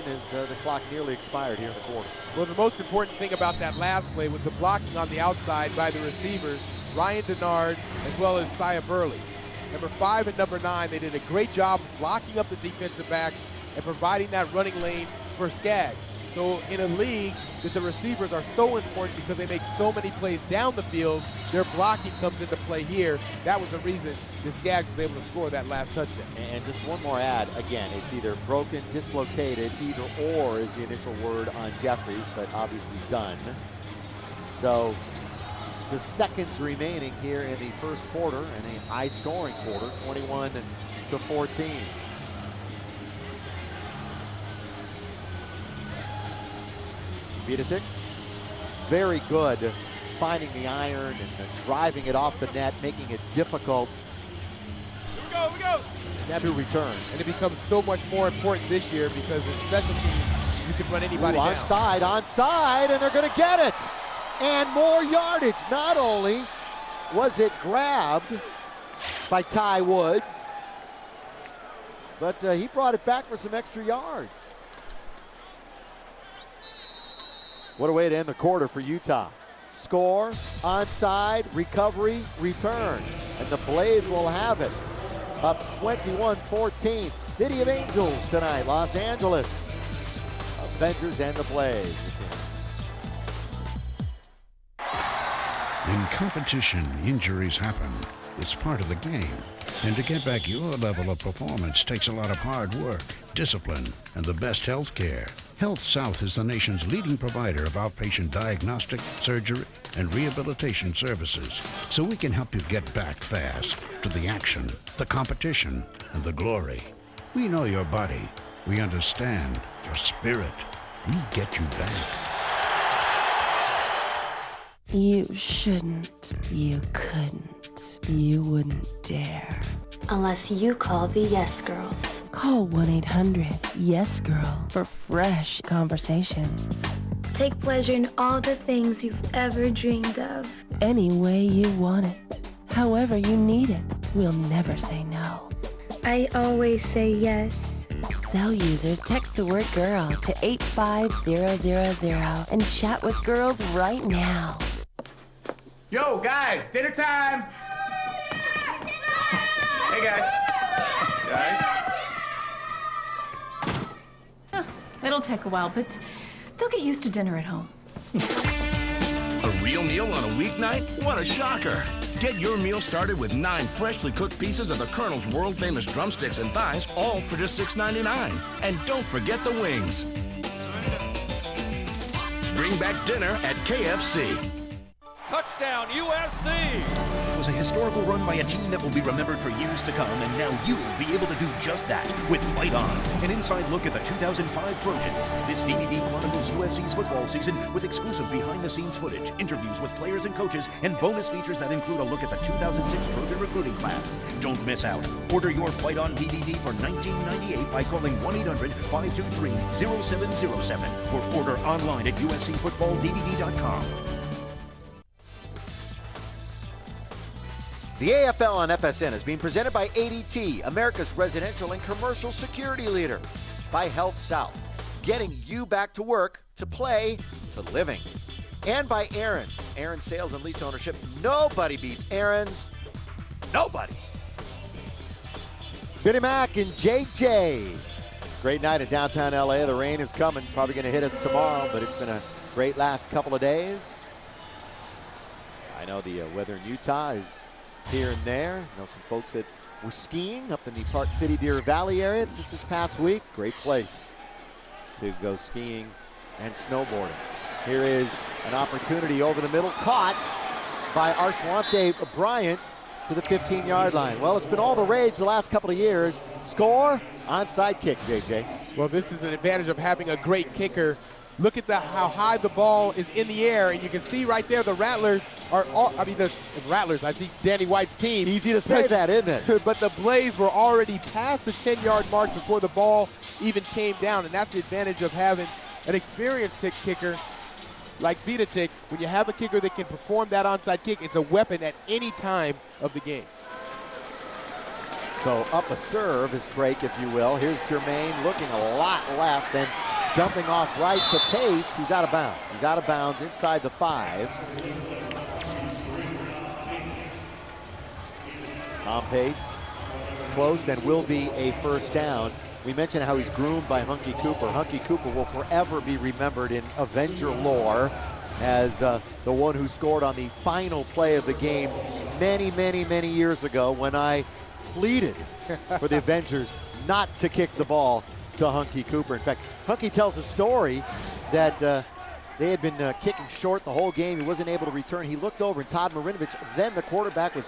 as the clock nearly expired here in the quarter. Well, the most important thing about that last play was the blocking on the outside by the receivers, Ryan Denard, as well as Sia Burley. Number 5 and number 9, they did a great job blocking up the defensive backs and providing that running lane for Skaggs. So in a league that the receivers are so important because they make so many plays down the field, their blocking comes into play here. That was the reason that Skaggs was able to score that last touchdown. And just one more add, again, it's either broken, dislocated, either or is the initial word on Jeffries, but obviously done. So just seconds remaining here in the first quarter, and a high-scoring quarter, 21-14. Viditic, very good finding the iron and driving it off the net, making it difficult To return. And it becomes so much more important this year because in special teams, you can run anybody down. Onside, and they're going to get it. And more yardage. Not only was it grabbed by Ty Woods, but he brought it back for some extra yards. What a way to end the quarter for Utah. Score, onside, recovery, return. And the Blaze will have it. Up 21-14. City of Angels tonight. Los Angeles. Avengers and the Blaze. In competition, injuries happen. It's part of the game. And to get back your level of performance takes a lot of hard work, discipline, and the best health care. Health South is the nation's leading provider of outpatient diagnostic, surgery, and rehabilitation services. So we can help you get back fast to the action, the competition, and the glory. We know your body. We understand your spirit. We get you back. You shouldn't. You couldn't. You wouldn't dare. Unless you call the Yes Girls. Call 1-800-YES-GIRL for fresh conversation. Take pleasure in all the things you've ever dreamed of. Any way you want it. However you need it. We'll never say no. I always say yes. Cell users text the word GIRL to 85000 and chat with girls right now. Yo, guys, dinner time! Hey, guys. It'll take a while, but they'll get used to dinner at home. A real meal on a weeknight? What a shocker! Get your meal started with 9 freshly cooked pieces of the Colonel's world-famous drumsticks and thighs, all for just $6.99. And don't forget the wings. Bring back dinner at KFC. Touchdown, USC! It was a historical run by a team that will be remembered for years to come, and now you'll be able to do just that with Fight On, an inside look at the 2005 Trojans. This DVD chronicles USC's football season with exclusive behind-the-scenes footage, interviews with players and coaches, and bonus features that include a look at the 2006 Trojan recruiting class. Don't miss out. Order your Fight On DVD for $19.98 by calling 1-800-523-0707 or order online at uscfootballdvd.com. The AFL on FSN is being presented by ADT, America's residential and commercial security leader. By Health South, getting you back to work, to play, to living. And by Aaron's. Aaron's sales and lease ownership. Nobody beats Aaron's. Nobody. Vinnie Mac and JJ. Great night in downtown LA. The rain is coming. Probably going to hit us tomorrow, but it's been a great last couple of days. I know the weather in Utah is here and there. I know some folks that were skiing up in the Park City Deer Valley area just this past week. Great place to go skiing and snowboarding. Here is an opportunity over the middle, caught by Arshwante Bryant to the 15-yard line. Well, it's been all the rage the last couple of years. Score, onside kick, JJ. Well, this is an advantage of having a great kicker. Look at how high the ball is in the air, and you can see right there the Rattlers are all, the Rattlers, I see Danny White's team. Easy to say that, isn't it? But the Blaze were already past the 10-yard mark before the ball even came down, and that's the advantage of having an experienced kicker like Vidatic. When you have a kicker that can perform that onside kick, it's a weapon at any time of the game. So up a serve, this break, if you will. Here's Jermaine looking a lot left and dumping off right to Pace, who's out of bounds. He's out of bounds inside the 5. Tom Pace, close and will be a first down. We mentioned how he's groomed by Hunky Cooper. Hunky Cooper will forever be remembered in Avenger lore as the one who scored on the final play of the game many, many, many years ago when I pleaded for the Avengers not to kick the ball to Hunky Cooper. In fact, Hunky tells a story that they had been kicking short the whole game. He wasn't able to return. He looked over, and Todd Marinovich, then the quarterback, was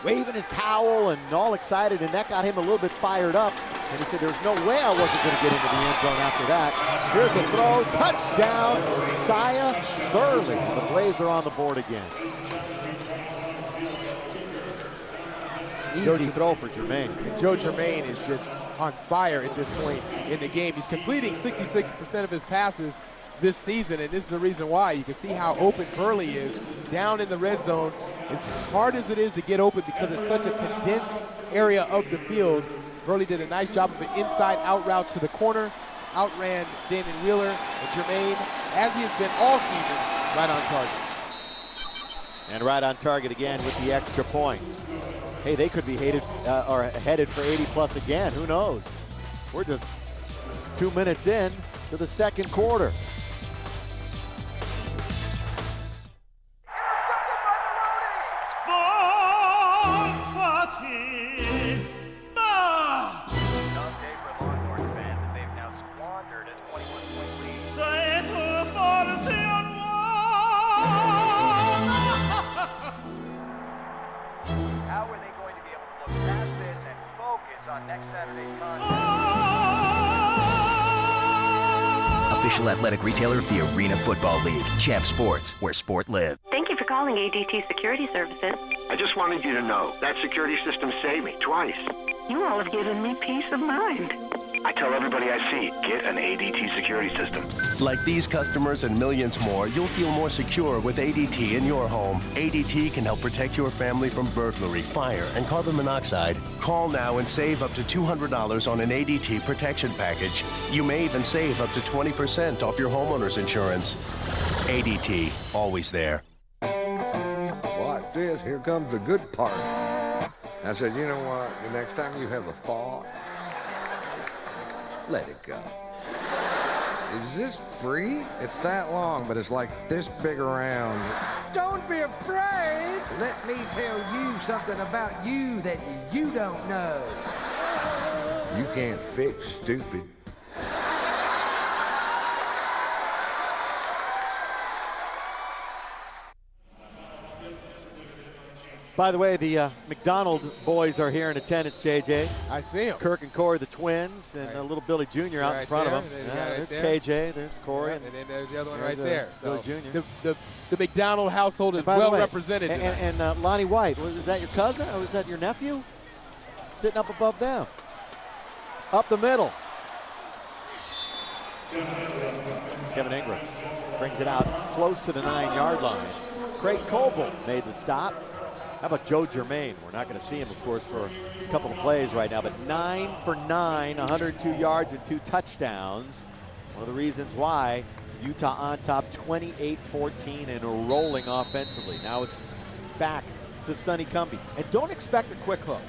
waving his towel and all excited, and that got him a little bit fired up. And he said, there's no way I wasn't going to get into the end zone after that. Here's a throw, touchdown, Sia Thurley. The Blaze are on the board again. Easy throw for Jermaine. And Joe Jermaine is just on fire at this point in the game. He's completing 66% of his passes this season, and this is the reason why. You can see how open Burley is down in the red zone. As hard as it is to get open because it's such a condensed area of the field, Burley did a nice job of an inside-out route to the corner, outran Damon Wheeler, and Jermaine, as he has been all season, right on target. And right on target again with the extra point. Hey, they could be headed for 80+ again. Who knows? We're just 2 minutes in to the second quarter. How are they going to be able to look past this and focus on next Saturday's contest? Official athletic retailer of the Arena Football League. Champ Sports, where sport lives. Thank you for calling ADT Security Services. I just wanted you to know that security system saved me twice. You all have given me peace of mind. I tell everybody I see, get an ADT security system. Like these customers and millions more, you'll feel more secure with ADT in your home. ADT can help protect your family from burglary, fire, and carbon monoxide. Call now and save up to $200 on an ADT protection package. You may even save up to 20% off your homeowner's insurance. ADT, always there. Watch this, here comes the good part. I said, you know what, the next time you have a thought, let it go. Is this free? It's that long, but it's like this big around. Don't be afraid. Let me tell you something about you that you don't know. You can't fix stupid. By the way, the Macdonald boys are here in attendance, JJ. I see them. Kirk and Corey, the twins, and little Billy Jr. out in front of them. There's KJ, there's Corey. And then there's the other one right there. Billy Jr. The Macdonald household is well represented. And Lonnie White, is that your cousin or is that your nephew? Sitting up above them. Up the middle. Kevin Ingram brings it out close to the 9-yard line. Craig Coble made the stop. How about Joe Jermaine? We're not going to see him, of course, for a couple of plays right now, but 9 for 9, 102 yards and 2 touchdowns. One of the reasons why Utah on top 28-14 and rolling offensively. Now it's back to Sonny Cumbie. And don't expect a quick hook.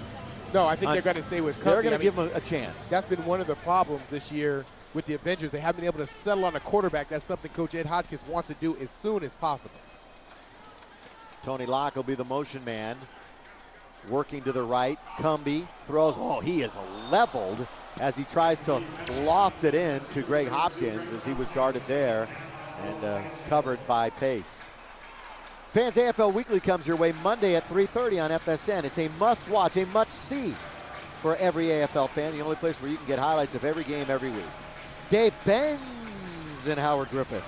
No, I think they're going to stay with Cumbie. They're going to give him a chance. That's been one of the problems this year with the Avengers. They haven't been able to settle on a quarterback. That's something Coach Ed Hodgkins wants to do as soon as possible. Tony Locke will be the motion man. Working to the right. Cumbie throws. Oh, he is leveled as he tries to loft it in to Greg Hopkins as he was guarded there and covered by Pace. Fans AFL Weekly comes your way Monday at 3:30 on FSN. It's a must-watch, a must-see for every AFL fan. The only place where you can get highlights of every game every week. Dave Benz and Howard Griffith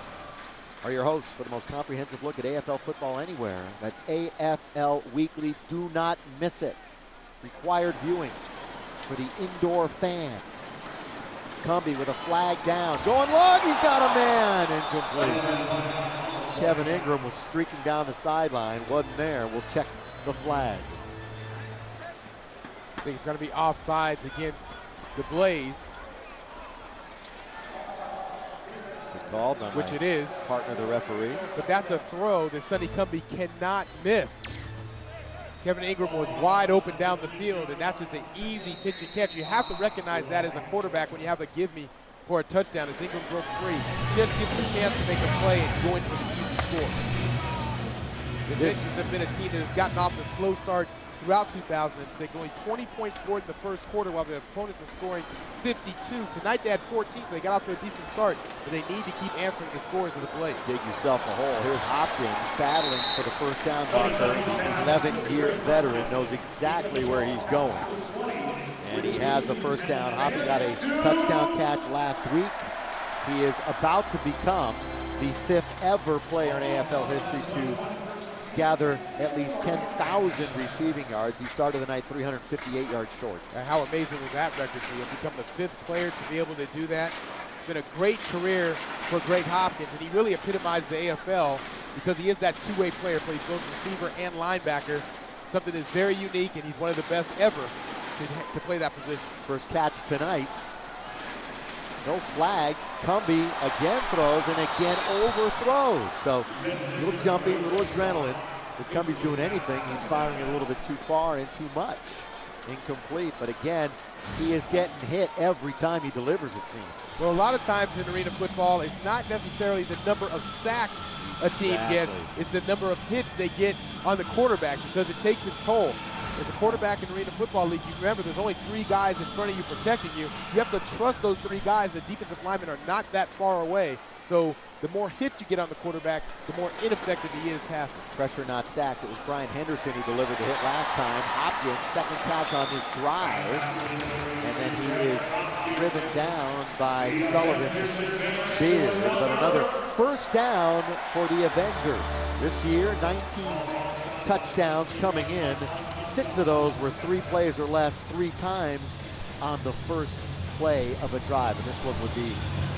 are your hosts for the most comprehensive look at AFL football anywhere. That's AFL Weekly. Do not miss it. Required viewing for the indoor fan. Cumbie with a flag down. Going long, he's got a man. Incomplete. Kevin Ingram was streaking down the sideline. Wasn't there. We'll check the flag. I think it's going to be offsides against the Blaze. Called on which it is. Partner the referee. But that's a throw that Sonny Cumbie cannot miss. Kevin Ingram was wide open down the field, and that's just an easy pitch and catch. You have to recognize that as a quarterback when you have a give me for a touchdown. As Ingram broke free, just gives him a chance to make a play and go in for the easy score. The Avengers have been a team that have gotten off the slow starts throughout 2006. Only 20 points scored in the first quarter while the opponents were scoring 52. Tonight they had 14, so they got off to a decent start, but they need to keep answering the scores of the Blaze. Dig yourself a hole. Here's Hopkins battling for the first down marker. The 11-year veteran knows exactly where he's going. And he has the first down. Hoppy got a touchdown catch last week. He is about to become the 5th ever player in AFL history to gather at least 10,000 receiving yards. He started the night 358 yards short. How amazing was that record for you? Become the 5th player to be able to do that. It's been a great career for Greg Hopkins, and he really epitomized the AFL because he is that two-way player, plays both receiver and linebacker, something that's very unique, and he's one of the best ever to play that position. First catch tonight. No flag. Cumbie again throws and again overthrows. So a little jumpy, a little adrenaline. If Cumbie's doing anything, he's firing it a little bit too far and too much. Incomplete, but again, he is getting hit every time he delivers, it seems. Well, a lot of times in arena football, it's not necessarily the number of sacks a team gets, it's the number of hits they get on the quarterback because it takes its toll. As a quarterback in Arena Football League, you remember there's only 3 guys in front of you protecting you. You have to trust those 3 guys. The defensive linemen are not that far away. So the more hits you get on the quarterback, the more ineffective he is passing. Pressure, not sacks. It was Brian Henderson who delivered the hit last time. Hopkins, second catch on this drive. And then he is driven down by Sullivan Beard. But another first down for the Avengers. This year, 19 touchdowns coming in. 6 of those were 3 plays or less 3 times on the first play of a drive. And this one would be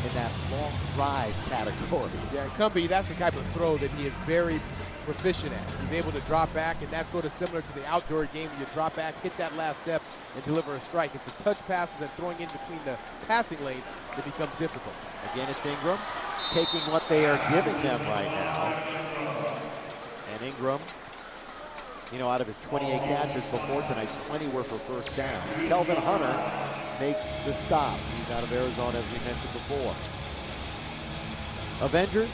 in that long drive category. Yeah, Cumbie, that's the type of throw that he is very proficient at. He's able to drop back, and that's sort of similar to the outdoor game where you drop back, hit that last step, and deliver a strike. It's the touch passes and throwing in between the passing lanes that becomes difficult. Again, it's Ingram taking what they are giving them right now. And Ingram, you know, out of his 28 catches before tonight, 20 were for first downs. Kelvin Hunter makes the stop. He's out of Arizona, as we mentioned before. Avengers,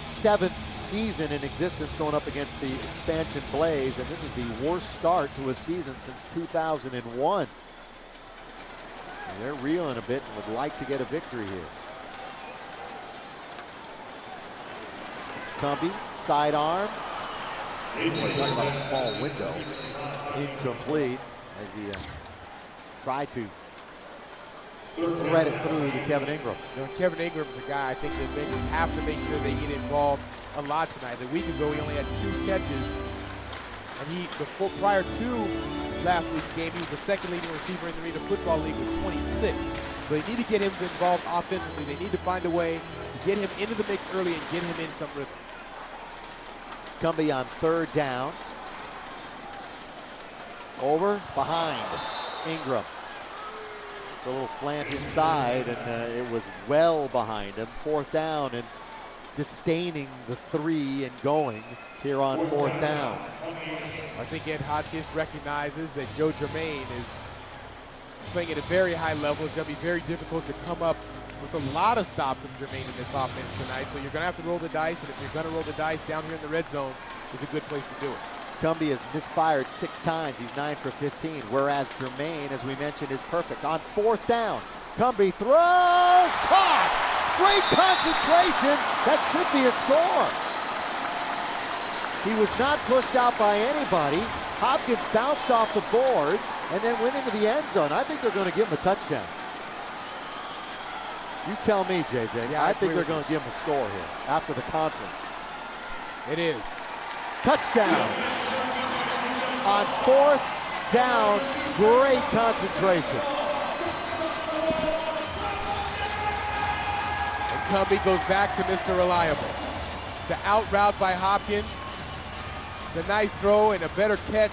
7th season in existence going up against the expansion Blaze, and this is the worst start to a season since 2001. And they're reeling a bit and would like to get a victory here. Cumbie, sidearm. Boy, talking about a small window. Incomplete as he tried to thread it through to Kevin Ingram. You know, Kevin Ingram is a guy I think the Avengers have to make sure they get involved a lot tonight. A week ago, he only had 2 catches, and prior to last week's game, he was the 2nd leading receiver in the Arena Football League with 26. So they need to get him involved offensively. They need to find a way to get him into the mix early and get him in some rhythm. Cumbie on 3rd down. Over, behind, Ingram. It's a little slant inside, and it was well behind him. 4th down, and disdaining the 3 and going here on 4th down. I think Ed Hodgkins recognizes that Joe Germain is playing at a very high level. It's going to be very difficult to come up with a lot of stops from Germain in this offense tonight. So you're going to have to roll the dice, and if you're going to roll the dice, down here in the red zone is a good place to do it. Cumbie has misfired 6 times. He's 9 for 15, whereas Germain, as we mentioned, is perfect. On 4th down, Cumbie throws, caught! Great concentration. That should be a score. He was not pushed out by anybody. Hopkins bounced off the boards and then went into the end zone. I think they're going to give him a touchdown. You tell me, JJ. Yeah, I think they're going to give him a score here after the conference. It is. Touchdown. On 4th down, great concentration. And Cumbie goes back to Mr. Reliable. It's an out route by Hopkins. It's a nice throw and a better catch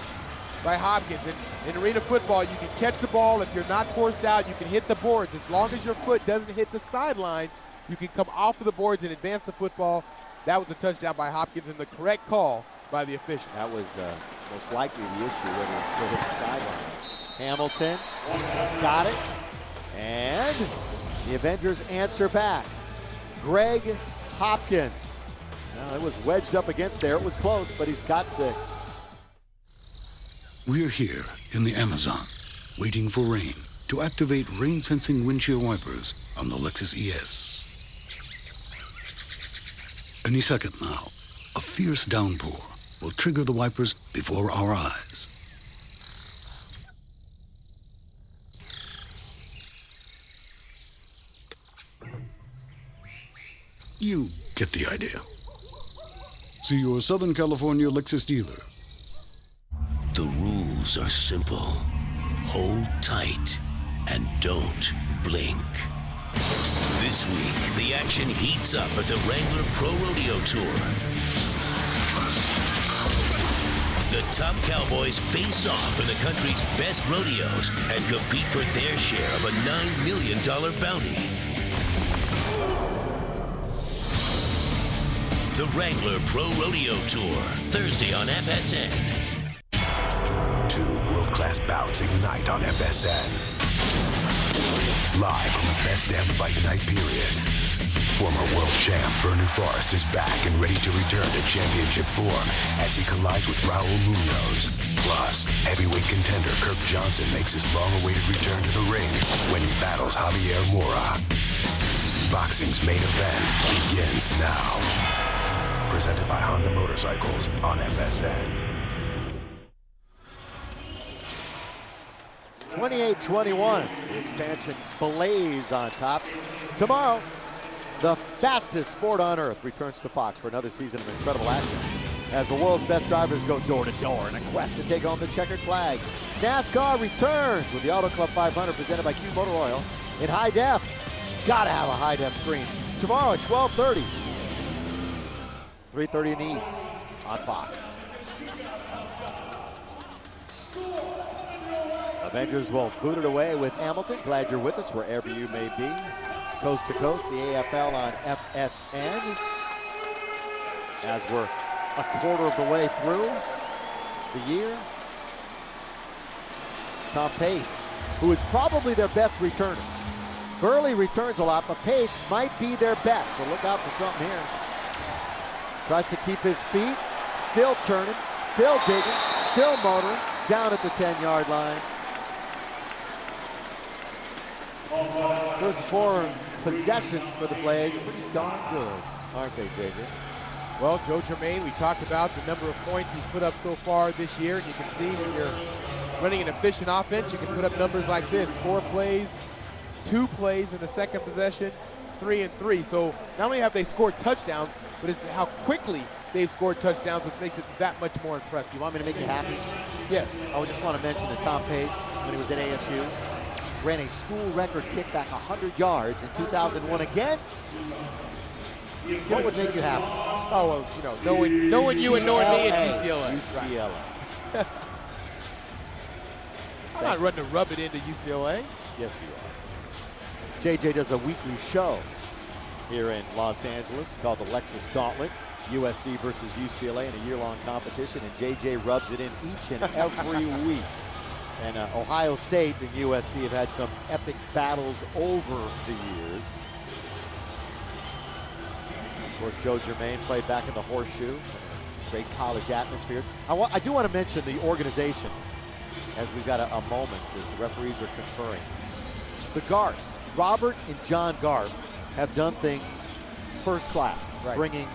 by Hopkins. And in arena football, you can catch the ball. If you're not forced out, you can hit the boards. As long as your foot doesn't hit the sideline, you can come off of the boards and advance the football. That was a touchdown by Hopkins and the correct call by the official. That was most likely the issue, whether it's still hit the sideline. Hamilton got it, and the Avengers answer back. Greg Hopkins. Well, it was wedged up against there. It was close, but he's got 6. We're here in the Amazon, waiting for rain to activate rain-sensing windshield wipers on the Lexus ES. Any second now, a fierce downpour will trigger the wipers before our eyes. You get the idea. See your Southern California Lexus dealer. The rules are simple. Hold tight and don't blink. This week, the action heats up at the Wrangler Pro Rodeo Tour. The top cowboys face off in the country's best rodeos and compete for their share of a $9 million bounty. The Wrangler Pro Rodeo Tour, Thursday on FSN. 2 world-class bouts ignite on FSN. Live on the best damn fight night period. Former world champ Vernon Forrest is back and ready to return to championship form as he collides with Raul Munoz. Plus, heavyweight contender Kirk Johnson makes his long-awaited return to the ring when he battles Javier Mora. Boxing's main event begins now. Presented by Honda Motorcycles on FSN. 28-21, the expansion blaze on top. Tomorrow, the fastest sport on earth returns to Fox for another season of incredible action as the world's best drivers go door to door in a quest to take home the checkered flag. NASCAR returns with the Auto Club 500 presented by Q Motor Oil in high def. Gotta have a high def screen. Tomorrow at 12:30, 3:30 in the East on Fox. Avengers will boot it away with Hamilton. Glad you're with us wherever you may be. Coast to coast, the AFL on FSN. As we're a quarter of the way through the year. Tom Pace, who is probably their best returner. Burley returns a lot, but Pace might be their best, so look out for something here. Tries to keep his feet, still turning, still digging, still motoring, down at the 10-yard line. First 4 possessions for the Blaze, pretty darn good, aren't they, JJ? Well, Joe Germain, we talked about the number of points he's put up so far this year, and you can see when you're running an efficient offense, you can put up numbers like this: 4 plays, 2 plays in the second possession, 3 and 3. So not only have they scored touchdowns, but it's how quickly they've scored touchdowns, which makes it that much more impressive. You want me to make you happy? Yes. I just want to mention that Tom Pace, when he was at ASU, ran a school record kickback 100 yards in 2001 against. What would make you happy? Oh, well, knowing you and knowing me at UCLA. UCLA. Right. I'm not running to rub it into UCLA. Yes, you are. JJ does a weekly show here in Los Angeles called the Lexus Gauntlet, USC versus UCLA in a year-long competition, and JJ rubs it in each and every week. And Ohio State and USC have had some epic battles over the years. Of course, Joe Germain played back in the Horseshoe. Great college atmosphere. I do want to mention the organization as we've got a moment as the referees are conferring. The Garfs, Robert and John Garf, have done things first class, bringing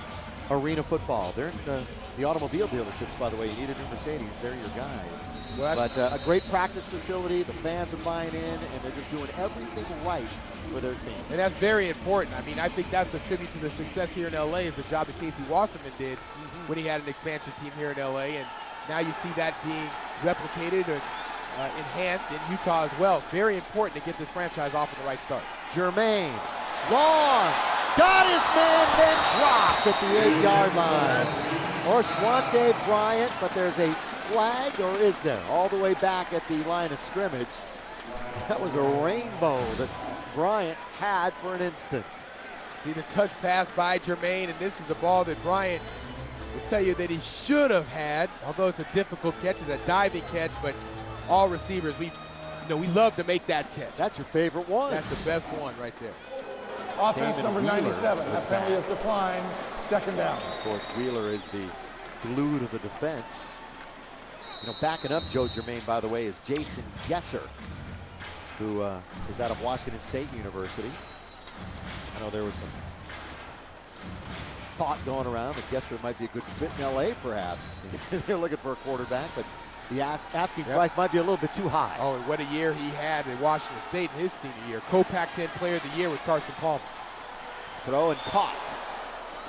arena football. They're in the automobile dealerships, by the way. You need a new Mercedes, they're your guys. But a great practice facility, the fans are buying in, and they're just doing everything right for their team. And that's very important. I mean, I think that's a tribute to the success here in LA, is the job that Casey Wasserman did when he had an expansion team here in LA, and now you see that being replicated or enhanced in Utah as well. Very important to get this franchise off on the right start. Germain, long, got his man, then dropped at the 8-yard line. Or Schwante Bryant, but there's a flag, or is there? All the way back at the line of scrimmage. That was a rainbow that Bryant had for an instant. See the touch pass by Germain, and this is the ball that Bryant would tell you that he should have had, although it's a difficult catch, it's a diving catch, but all receivers, we love to make that catch. That's your favorite one. That's the best one right there. Offense number 97, that penalty of decline, 2nd down. Of course, Wheeler is the glue to the defense. Backing up Joe Germain, by the way, is Jason Gesser, who is out of Washington State University. I know there was some thought going around that Gesser might be a good fit in LA, perhaps. They're looking for a quarterback, but the asking price might be a little bit too high. Oh, what a year he had at Washington State in his senior year. Co-Pac-10 Player of the Year with Carson Palmer. Throw and caught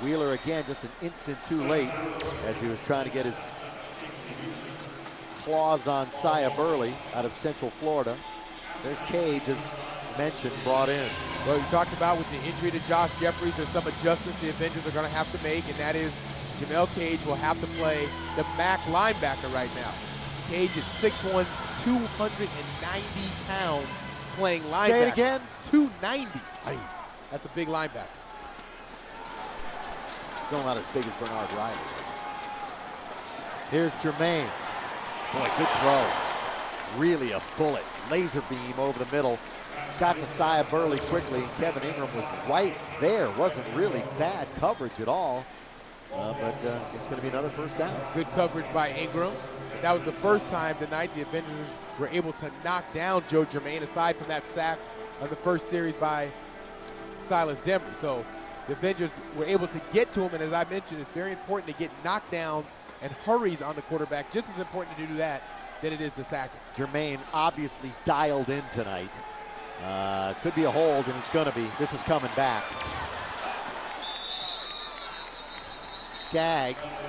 Wheeler again, just an instant too late as he was trying to get his claws on Sia Burley out of Central Florida. There's Cage, as mentioned, brought in. Well, you talked about with the injury to Josh Jeffries, there's some adjustments the Avengers are going to have to make, and that is Jamel Cage will have to play the MAC linebacker right now. Cage is 6'1", 290 pounds, playing linebacker. Say it again. 290. That's a big linebacker. Still not as big as Bernard Riley. Here's Jermaine. Boy, good throw. Really a bullet. Laser beam over the middle. Got to Sia Burley quickly, and Kevin Ingram was right there. Wasn't really bad coverage at all. But it's going to be another first down. Good coverage by Ingram. That was the first time tonight the Avengers were able to knock down Joe Jermaine, aside from that sack of the first series by Silas Demry. So the Avengers were able to get to him, and as I mentioned, it's very important to get knockdowns and hurries on the quarterback. Just as important to do that than it is to sack him. Jermaine obviously dialed in tonight. Could be a hold, and it's going to be. This is coming back. Skaggs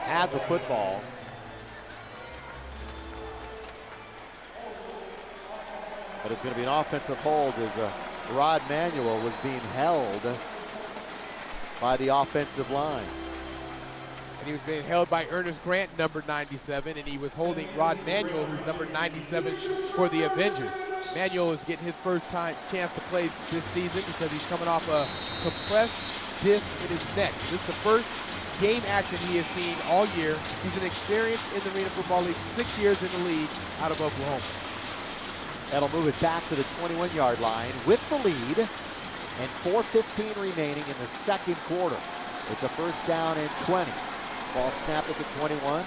had the football. But it's going to be an offensive hold as Rod Manuel was being held by the offensive line. And he was being held by Ernest Grant, number 97, and he was holding Rod Manuel, who's number 97 for the Avengers. Manuel is getting his first chance to play this season because he's coming off a compressed disc in his neck. This is the first game action he has seen all year. He's an experienced in the Arena Football League, 6 years in the league out of Oklahoma. That'll move it back to the 21-yard line with the lead and 4:15 remaining in the second quarter. It's a first down and 20. Ball snapped at the 21.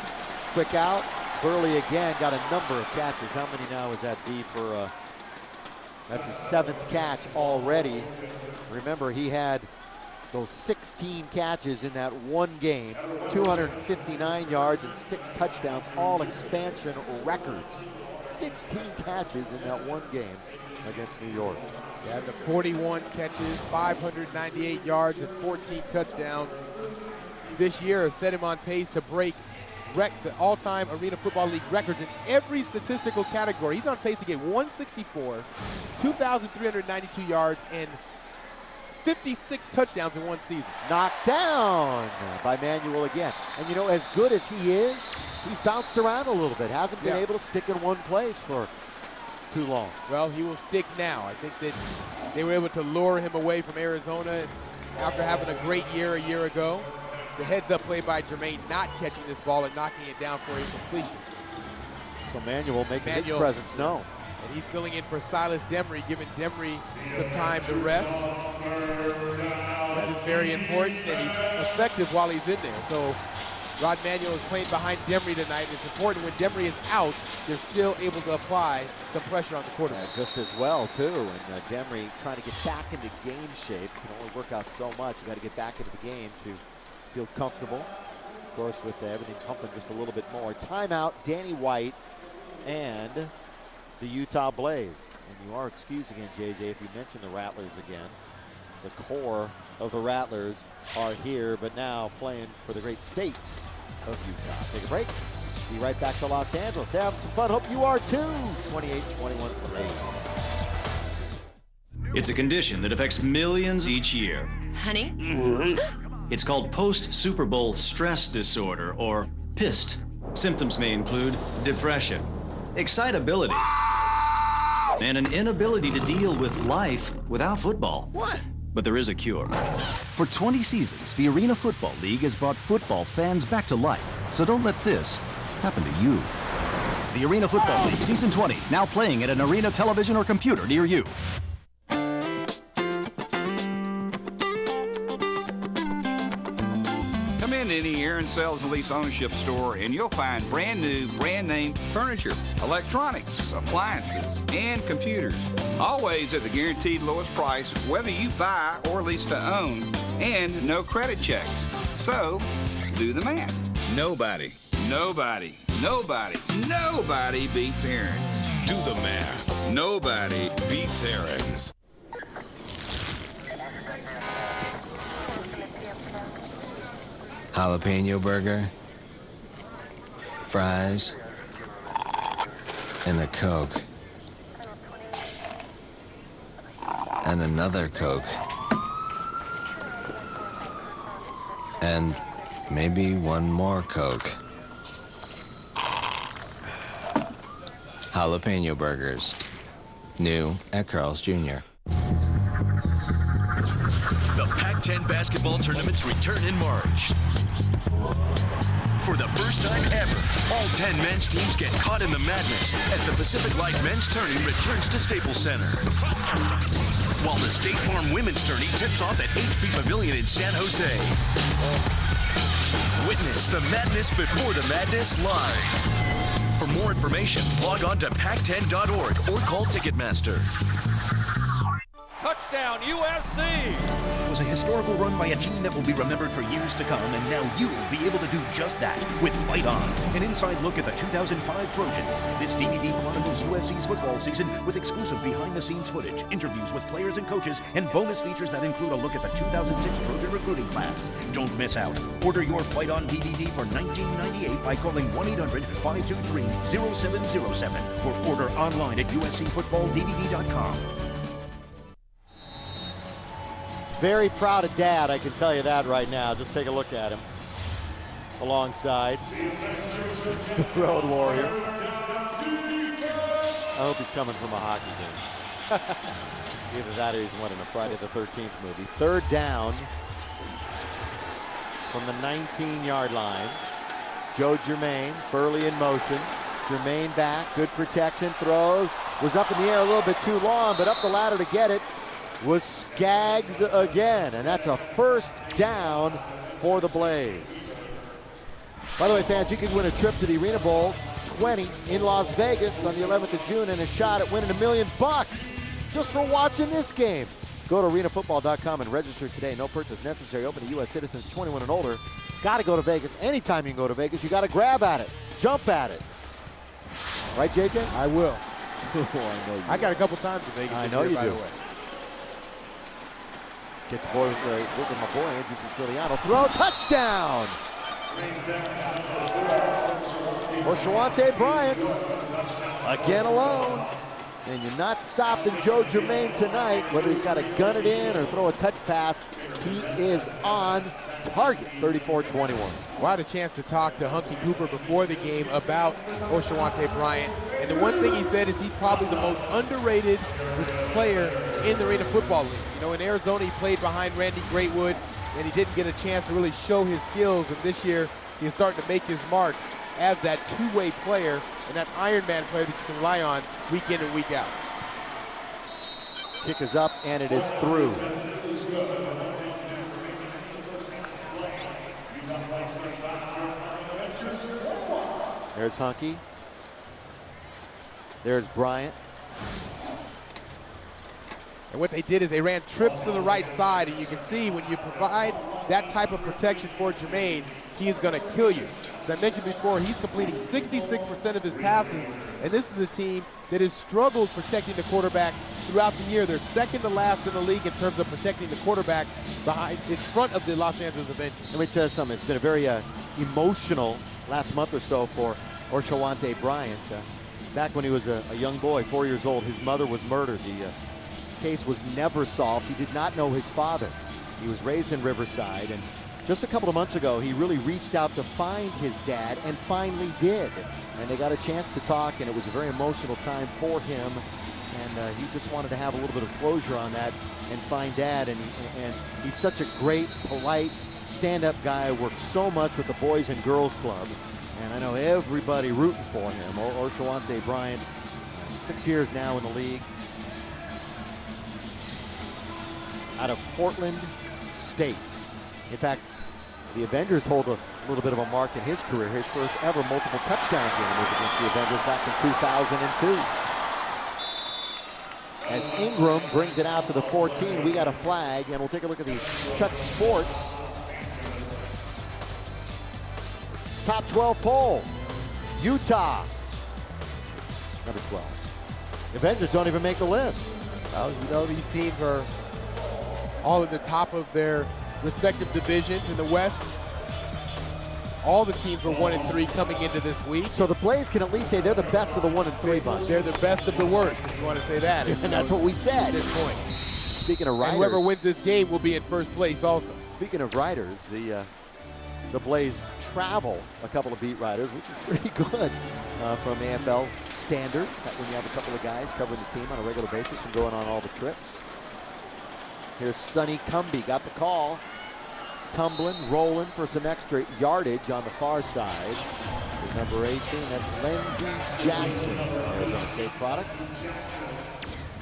Quick out. Burley again got a number of catches. How many now is that be for, that's his 7th catch already. Remember, he had those 16 catches in that one game, 259 yards and 6 touchdowns, all expansion records. 16 catches in that one game against New York. Yeah, the 41 catches, 598 yards, and 14 touchdowns this year has set him on pace to break the all-time Arena Football League records in every statistical category. He's on pace to get 164, 2,392 yards, and 56 touchdowns in one season. Knocked down by Manuel again. And you know, as good as he is, he's bounced around a little bit. Hasn't been able to stick in one place for too long. Well, he will stick now. I think that they were able to lure him away from Arizona after having a great year a year ago. The heads-up play by Jermaine not catching this ball and knocking it down for a completion. So Manuel making his presence known. And he's filling in for Silas Demry, giving Demry some time to rest, which is very important, and he's effective while he's in there. So Rod Manuel is playing behind Demry tonight. It's important when Demry is out, they're still able to apply some pressure on the quarterback. Just as well, too. And Demry trying to get back into game shape. Can only work out so much. You got to get back into the game to feel comfortable. Of course, with everything pumping just a little bit more. Timeout, Danny White and the Utah Blaze. And you are excused again, JJ, if you mention the Rattlers again. The core of the Rattlers are here, but now playing for the great state of Utah. Take a break. Be right back to Los Angeles. They're having some fun. Hope you are too. 28-21 parade. It's a condition that affects millions each year. Honey? It's called post-Super Bowl stress disorder, or PIST. Symptoms may include depression, excitability, and an inability to deal with life without football. What? But there is a cure. For 20 seasons, the Arena Football League has brought football fans back to life. So don't let this happen to you. The Arena Football League Season 20, now playing at an arena television or computer near you. Come in any Aaron Sales and Lease Ownership store and you'll find brand new, brand name furniture, electronics, appliances, and computers. Always at the guaranteed lowest price, whether you buy or lease to own, and no credit checks. So, do the math. Nobody beats Aaron's. Do the math. Nobody beats Aaron's. jalapeno burger, fries, and a Coke. And another Coke. And maybe one more Coke. Jalapeno burgers. New at Carl's Jr. The Pac-10 basketball tournaments return in March. For the first time ever, all 10 men's teams get caught in the madness as the Pacific Life Men's Tourney returns to Staples Center. While the State Farm Women's Tourney tips off at HP Pavilion in San Jose. Witness the madness before the madness live. For more information, log on to pac10.org or call Ticketmaster. Touchdown, USC! It was a historical run by a team that will be remembered for years to come, and now you will be able to do just that with Fight On, an inside look at the 2005 Trojans. This DVD chronicles USC's football season with exclusive behind-the-scenes footage, interviews with players and coaches, and bonus features that include a look at the 2006 Trojan recruiting class. Don't miss out. Order your Fight On DVD for $19.98 by calling 1-800-523-0707 or order online at uscfootballdvd.com. Very proud of Dad, I can tell you that right now. Just take a look at him. Alongside the Road Warrior. I hope he's coming from a hockey game. Either that or he's winning a Friday the 13th movie. Third down from the 19-yard line. Joe Germain, Burley in motion. Germain back, good protection, throws. Was up in the air a little bit too long, but up the ladder to get it was Skaggs again, and that's a first down for the Blaze. By the way, fans, you can win a trip to the Arena Bowl 20 in Las Vegas on the 11th of June and a shot at winning $1 million just for watching this game. Go to arenafootball.com and register today. No purchase necessary. Open to U.S. citizens 21 and older. Got to go to Vegas. Anytime you can go to Vegas, you got to grab at it, jump at it. Right, JJ? I will. I know you I got a couple times in Vegas. I know you by do. The way. Get the boy with my boy, Andrew Siciliano. Throw, touchdown! For Shawante Bryant, again alone. And you're not stopping Joe Germain tonight, whether he's got to gun it in or throw a touch pass. He is on target, 34-21. Well, I had a chance to talk to Hunky Cooper before the game about Oshawante Bryant. And the one thing he said is he's probably the most underrated player in the Arena Football League. You know, in Arizona, he played behind Randy Greatwood, and he didn't get a chance to really show his skills. And this year, he's starting to make his mark as that two-way player and that Iron Man player that you can rely on week in and week out. Kick is up, and it is through. There's Hunky. There's Bryant. And what they did is they ran trips to the right side, and you can see when you provide that type of protection for Jermaine, he is going to kill you. As I mentioned before, he's completing 66% of his passes, and this is a team that has struggled protecting the quarterback throughout the year. They're second to last in the league in terms of protecting the quarterback in front of the Los Angeles Avengers. Let me tell you something. It's been a very emotional last month or so for Oshawante Bryant. Back when he was a young boy, 4 years old, his mother was murdered. The case was never solved. He did not know his father. He was raised in Riverside, and just a couple of months ago, he really reached out to find his dad and finally did. And they got a chance to talk, and it was a very emotional time for him. And he just wanted to have a little bit of closure on that and find dad. And he's such a great, polite, stand-up guy, works so much with the Boys and Girls Club. And I know everybody rooting for him. Oshawante Bryant, 6 years now in the league. Out of Portland State. In fact, the Avengers hold a little bit of a mark in his career. His first ever multiple touchdown game was against the Avengers back in 2002. As Ingram brings it out to the 14, we got a flag, and we'll take a look at the Chuck Sports top 12 poll. Utah, number 12. The Avengers don't even make the list. Well, you know, these teams are all at the top of their respective divisions. In the West, all the teams were 1-3 coming into this week. So the Blaze can at least say they're the best of the 1-3 bunch. They're the best of the worst, if you want to say that. And that's what we said. At this point. Speaking of riders. And whoever wins this game will be in first place also. Speaking of riders, the Blaze travel a couple of beat riders, which is pretty good from AFL standards. When you have a couple of guys covering the team on a regular basis and going on all the trips. Here's Sonny Cumbie, got the call. Tumbling, rolling for some extra yardage on the far side. With number 18, that's Lindsey Jackson, Arizona State product.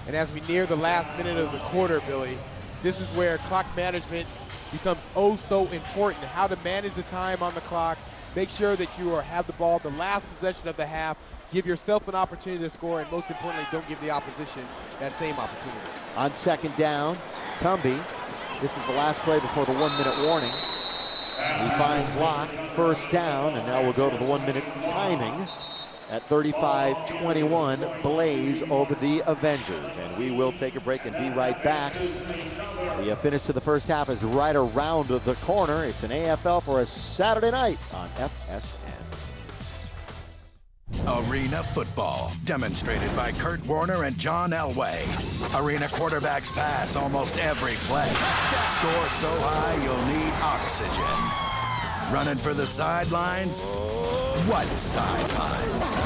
And as we near the last minute of the quarter, Billy, this is where clock management becomes oh so important. How to manage the time on the clock, make sure that you have the ball the last possession of the half, give yourself an opportunity to score, and most importantly, don't give the opposition that same opportunity. On second down, Cumbie. This is the last play before the 1-minute warning. He finds Locke, first down, and now we'll go to the 1-minute timing at 35-21, Blaze over the Avengers. And we will take a break and be right back. The finish to the first half is right around the corner. It's an AFL for a Saturday night on FSN. Arena football, demonstrated by Kurt Warner and John Elway. Arena quarterbacks pass almost every play. Score so high you'll need oxygen. Running for the sidelines? What sidelines?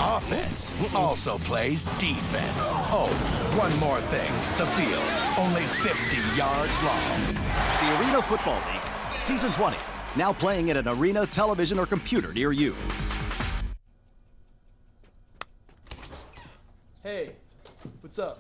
Offense also plays defense. Oh, one more thing. The field, only 50 yards long. The Arena Football League, Season 20. Now playing at an arena, television, or computer near you. Hey, what's up?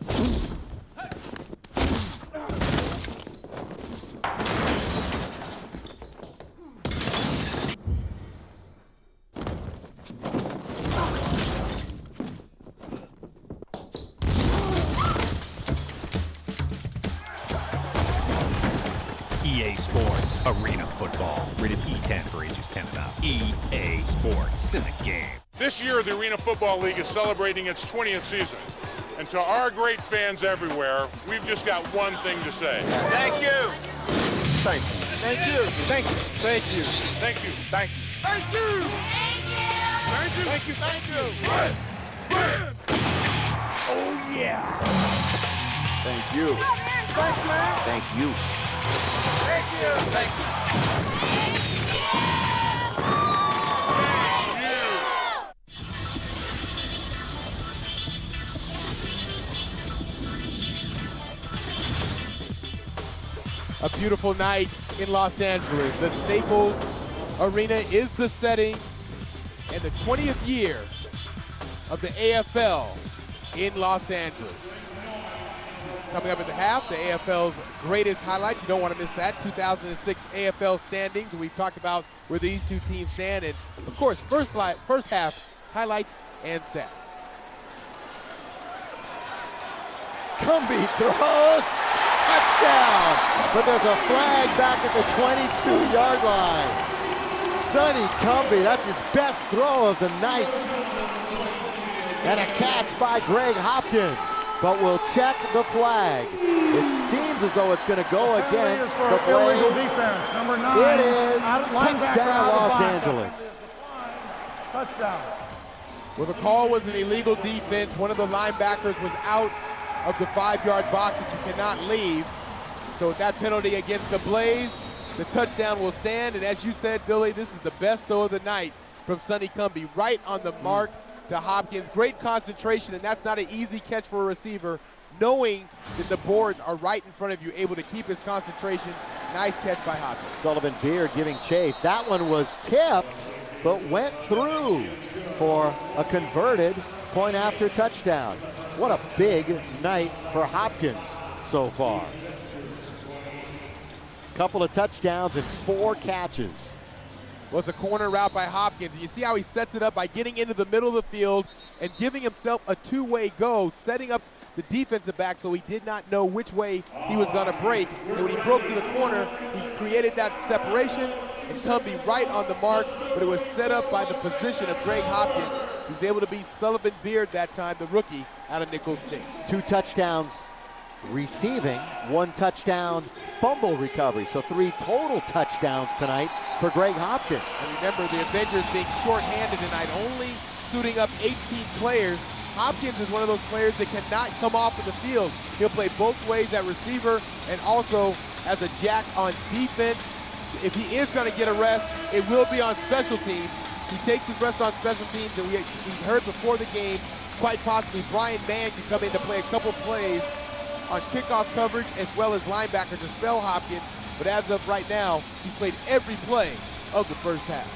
EA Sports, Arena Football, rated E10 for ages 10 and up. EA Sports, it's in the game. This year, the Arena Football League is celebrating its 20th season. And to our great fans everywhere, we've just got one thing to say. Thank you. Thank you. Thank you. Thank you. Thank you. Thank you. Thank you. Thank you. Thank you. Thank you. Thank you. Oh, yeah. Thank you. Thanks, man. Thank you. Thank you. Thank you. A beautiful night in Los Angeles. The Staples Arena is the setting, and the 20th year of the AFL in Los Angeles. Coming up at the half, the AFL's greatest highlights. You don't want to miss that. 2006 AFL standings. We've talked about where these two teams stand, and of course, first half highlights and stats. Cumbie throws, touchdown! But there's a flag back at the 22-yard line. Sonny Cumbie, that's his best throw of the night. And a catch by Greg Hopkins. But we'll check the flag. It seems as though it's going to go against the Blaze. Defense, number 9. It is touchdown Los Angeles. Touchdown. Well, the call was an illegal defense. One of the linebackers was out of the 5-yard box that you cannot leave. So with that penalty against the Blaze, the touchdown will stand. And as you said, Billy, this is the best throw of the night from Sonny Cumbie. Right on the mark to Hopkins. Great concentration, and that's not an easy catch for a receiver, knowing that the boards are right in front of you, able to keep his concentration. Nice catch by Hopkins. Sullivan Beard giving chase. That one was tipped, but went through for a converted point after touchdown. What a big night for Hopkins so far. Couple of touchdowns and 4 catches. Well, it's a corner route by Hopkins. You see how he sets it up by getting into the middle of the field and giving himself a two-way go, setting up the defensive back so he did not know which way he was going to break. And when he broke to the corner, he created that separation, and Cumbie right on the mark, but it was set up by the position of Greg Hopkins. He was able to beat Sullivan Beard that time, the rookie out of Nicholls State. 2 touchdowns receiving, 1 touchdown fumble recovery. So 3 total touchdowns tonight for Greg Hopkins. And remember, the Avengers being shorthanded tonight, only suiting up 18 players. Hopkins is one of those players that cannot come off of the field. He'll play both ways at receiver and also as a jack on defense. If he is going to get a rest, it will be on special teams. He takes his rest on special teams, and we heard before the game, quite possibly Brian Mann could come in to play a couple plays on kickoff coverage as well as linebacker to spell Hopkins. But as of right now, he played every play of the first half.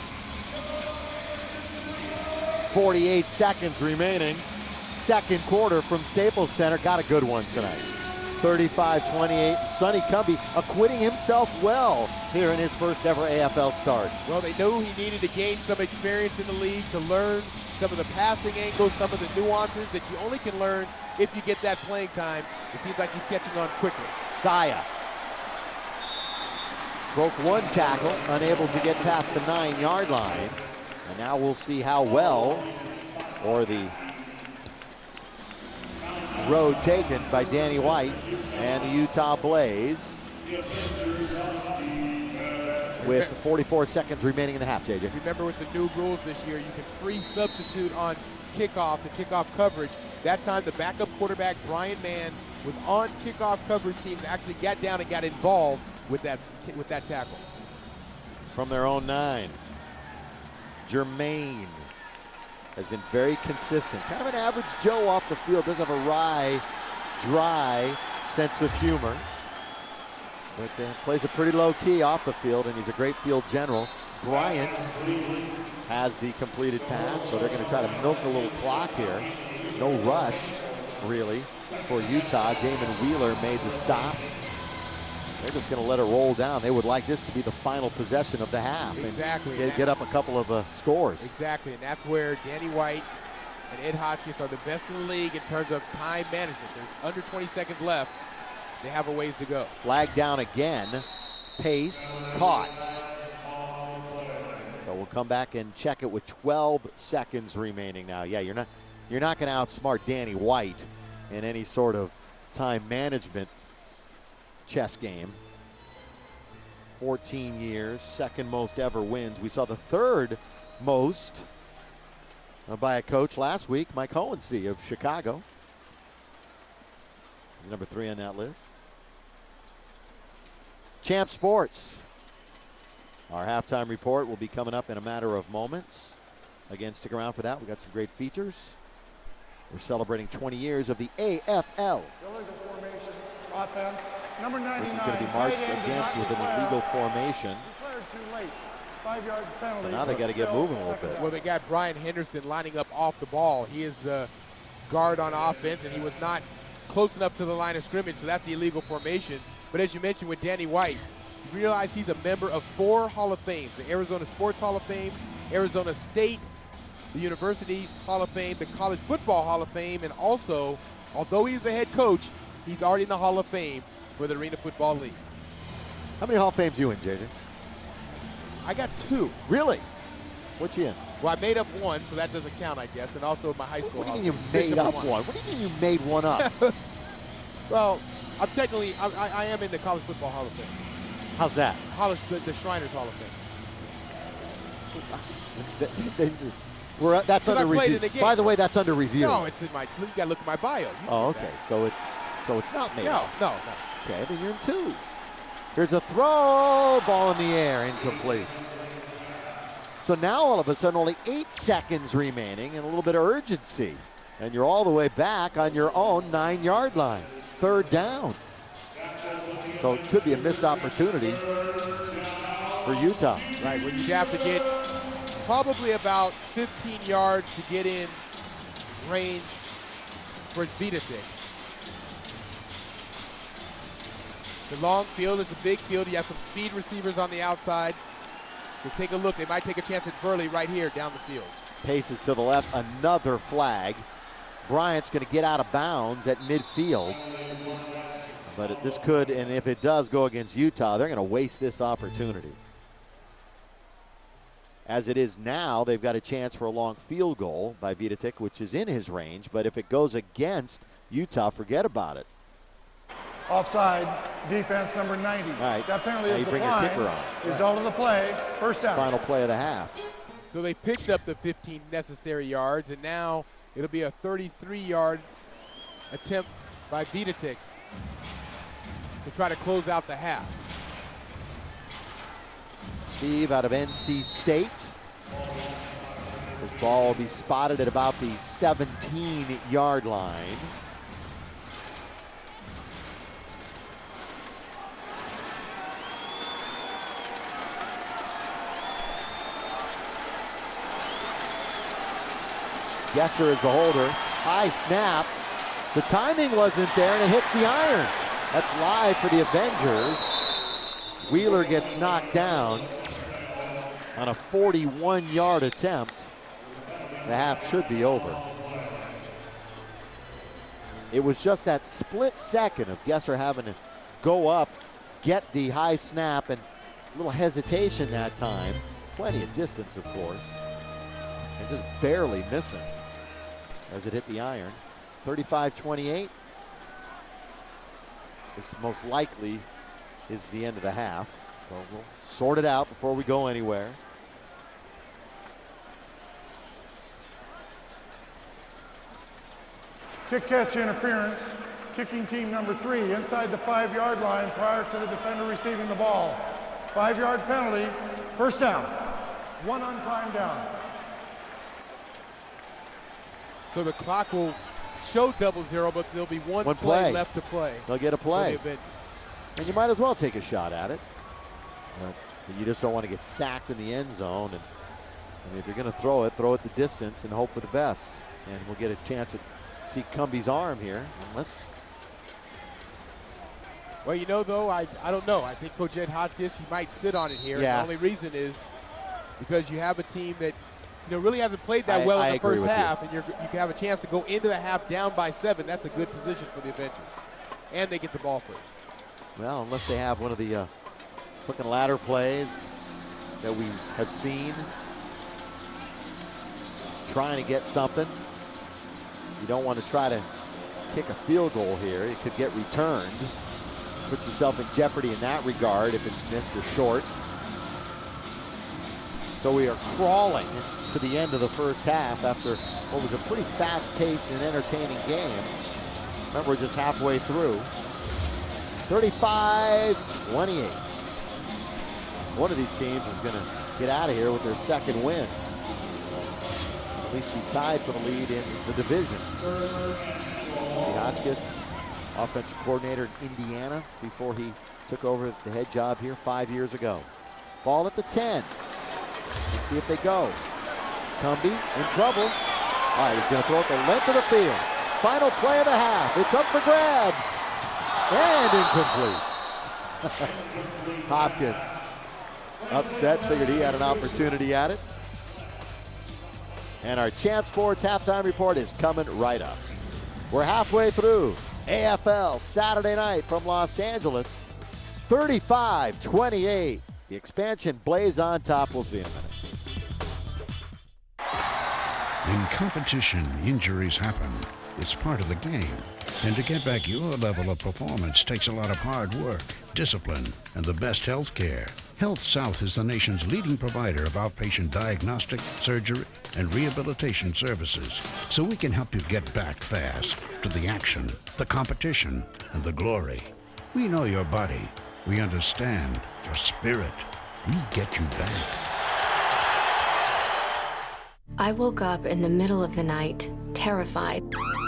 48 seconds remaining. Second quarter from Staples Center. Got a good one tonight. 35-28. Sonny Cumbie acquitting himself well here in his first ever AFL start. Well, they knew he needed to gain some experience in the league to learn some of the passing angles, some of the nuances that you only can learn if you get that playing time. It seems like he's catching on quickly. Saya broke 1 tackle, unable to get past the 9-yard line. And now we'll see how well, or the road taken by Danny White and the Utah Blaze. With 44 seconds remaining in the half, JJ. Remember, with the new rules this year, you can free substitute on kickoffs and kickoff coverage. That time, the backup quarterback, Brian Mann, was on kickoff coverage team, actually got down and got involved with that tackle. From their own 9, Jermaine has been very consistent. Kind of an average Joe off the field. Does have a wry, dry sense of humor. But plays a pretty low key off the field, and he's a great field general. Bryant has the completed pass, so they're going to try to milk a little clock here. No rush, really, for Utah. Damon Wheeler made the stop. They're just going to let it roll down. They would like this to be the final possession of the half. Exactly. And get up a couple of scores. Exactly, and that's where Danny White and Ed Hotchkiss are the best in the league in terms of time management. There's under 20 seconds left. They have a ways to go. Flag down again. Pace caught. So we'll come back and check it with 12 seconds remaining now. Yeah, you're not going to outsmart Danny White in any sort of time management chess game. 14 years, second most ever wins. We saw the third most by a coach last week, Mike Hohensee of Chicago. He's number 3 on that list. Champ Sports. Our halftime report will be coming up in a matter of moments. Again, stick around for that. We got some great features. We're celebrating 20 years of the AFL. Illegal formation, offense. Number 99. This is going to be marched against with an illegal formation. Declared too late. 5-yard penalty. So now they got to get moving a little bit. Well, they got Brian Henderson lining up off the ball. He is the guard on offense, and he was not close enough to the line of scrimmage, so that's the illegal formation. But as you mentioned with Danny White, you realize he's a member of 4 Hall of Fames: the Arizona Sports Hall of Fame, Arizona State, the University Hall of Fame, the College Football Hall of Fame, and also, although he's the head coach, he's already in the Hall of Fame for the Arena Football League. How many Hall of Fames you in, JJ? I got 2. Really? What you in? Well, I made up 1, so that doesn't count, I guess, and also my high school. What do you mean you made up one? What do you mean you made one up? Well, I'm technically, I am in the College Football Hall of Fame. How's that? The Shriners Hall of Fame. That's under review. By the way, that's under review. No, it's in my. You gotta look at my bio. Oh, okay. So it's not made. No. Okay, then you're in 2. Here's a throw, ball in the air, incomplete. So now all of a sudden only 8 seconds remaining and a little bit of urgency, and you're all the way back on your own 9-yard line. 3rd down. So it could be a missed opportunity for Utah. Right, when you have to get probably about 15 yards to get in range for Vidatic. The long field is a big field. You have some speed receivers on the outside. So take a look. They might take a chance at Burley right here down the field. Paces to the left, another flag. Bryant's going to get out of bounds at midfield. But this could, and if it does go against Utah, they're going to waste this opportunity. As it is now, they've got a chance for a long field goal by Vidatic, which is in his range. But if it goes against Utah, forget about it. Offside, defense number 90. All right. That penalty now is you bring your declined. kicker on. Result of the play, first down. Final play of the half. So they picked up the 15 necessary yards, and now it'll be a 33-yard attempt by Vidatic to try to close out the half. Steve out of NC State. This ball will be spotted at about the 17-yard line. Gesser is the holder. High snap. The timing wasn't there, and it hits the iron. That's live for the Avengers. Wheeler gets knocked down on a 41-yard attempt. The half should be over. It was just that split second of Gesser having to go up, get the high snap, and a little hesitation that time. Plenty of distance, of course, and just barely missing as it hit the iron. 35-28. This most likely is the end of the half. So we'll sort it out before we go anywhere. Kick catch interference. Kicking team number 3 inside the 5-yard line prior to the defender receiving the ball. 5-yard penalty, first down. One on time down. So the clock will show 0-0, but there'll be one play left to play. They'll get a play. And you might as well take a shot at it. You just don't want to get sacked in the end zone. And I mean, if you're going to throw it the distance and hope for the best. And we'll get a chance to see Cumbie's arm here, unless. Well, you know, though, I don't know. I think Coach Ed Hotchkiss, he might sit on it here. Yeah. And the only reason is because you have a team that, you know, really hasn't played that well in the first half, and you can have a chance to go into the half down by 7. That's a good position for the Avengers. And they get the ball first. Well, unless they have one of the hook and ladder plays that we have seen, trying to get something. You don't want to try to kick a field goal here. It could get returned. Put yourself in jeopardy in that regard if it's missed or short. So we are crawling to the end of the first half after what was a pretty fast-paced and entertaining game. Remember, we're just halfway through. 35-28. One of these teams is going to get out of here with their second win. At least be tied for the lead in the division. Hotchkiss, offensive coordinator in Indiana before he took over the head job here 5 years ago. Ball at the 10. Let's see if they go. Cumbie in trouble. All right, he's going to throw it the length of the field. Final play of the half. It's up for grabs. And incomplete. Hopkins upset, figured he had an opportunity at it. And our Champ Sports halftime report is coming right up. We're halfway through AFL Saturday night from Los Angeles. 35-28. The expansion blaze on top. We'll see in a minute. In competition, injuries happen. It's part of the game. And to get back your level of performance takes a lot of hard work, discipline, and the best health care. Health South is the nation's leading provider of outpatient diagnostic, surgery, and rehabilitation services. So we can help you get back fast to the action, the competition, and the glory. We know your body. We understand your spirit. We get you back. I woke up in the middle of the night, terrified.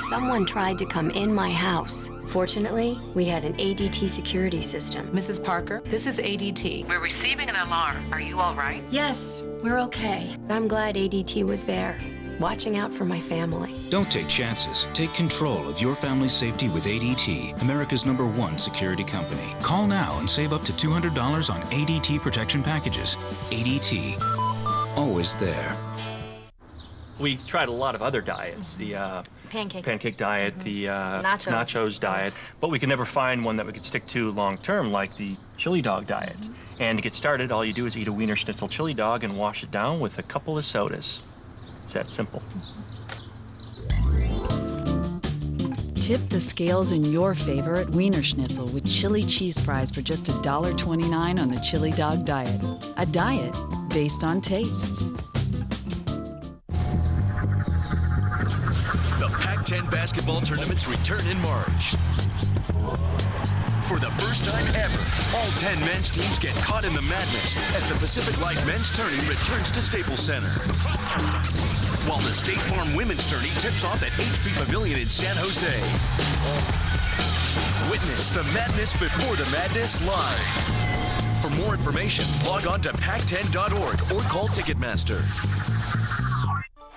Someone tried to come in my house. Fortunately, we had an ADT security system. Mrs. Parker, this is ADT. We're receiving an alarm. Are you all right? Yes, we're okay. I'm glad ADT was there, watching out for my family. Don't take chances. Take control of your family's safety with ADT, America's #1 security company. Call now and save up to $200 on ADT protection packages. ADT, always there. We tried a lot of other diets, the pancake diet, the nachos diet, but we could never find one that we could stick to long term, like the chili dog diet. And to get started, all you do is eat a Wiener Schnitzel chili dog and wash it down with a couple of sodas. It's that simple. Tip the scales in your favor at Wiener Schnitzel with chili cheese fries for just $1.29 on the Chili Dog Diet. A diet based on taste. The Pac-10 basketball tournaments return in March. For the first time ever, all 10 men's teams get caught in the madness as the Pacific Life Men's Tourney returns to Staples Center. While the State Farm Women's Tourney tips off at HP Pavilion in San Jose. Witness the madness before the madness live. For more information, log on to pac10.org or call Ticketmaster.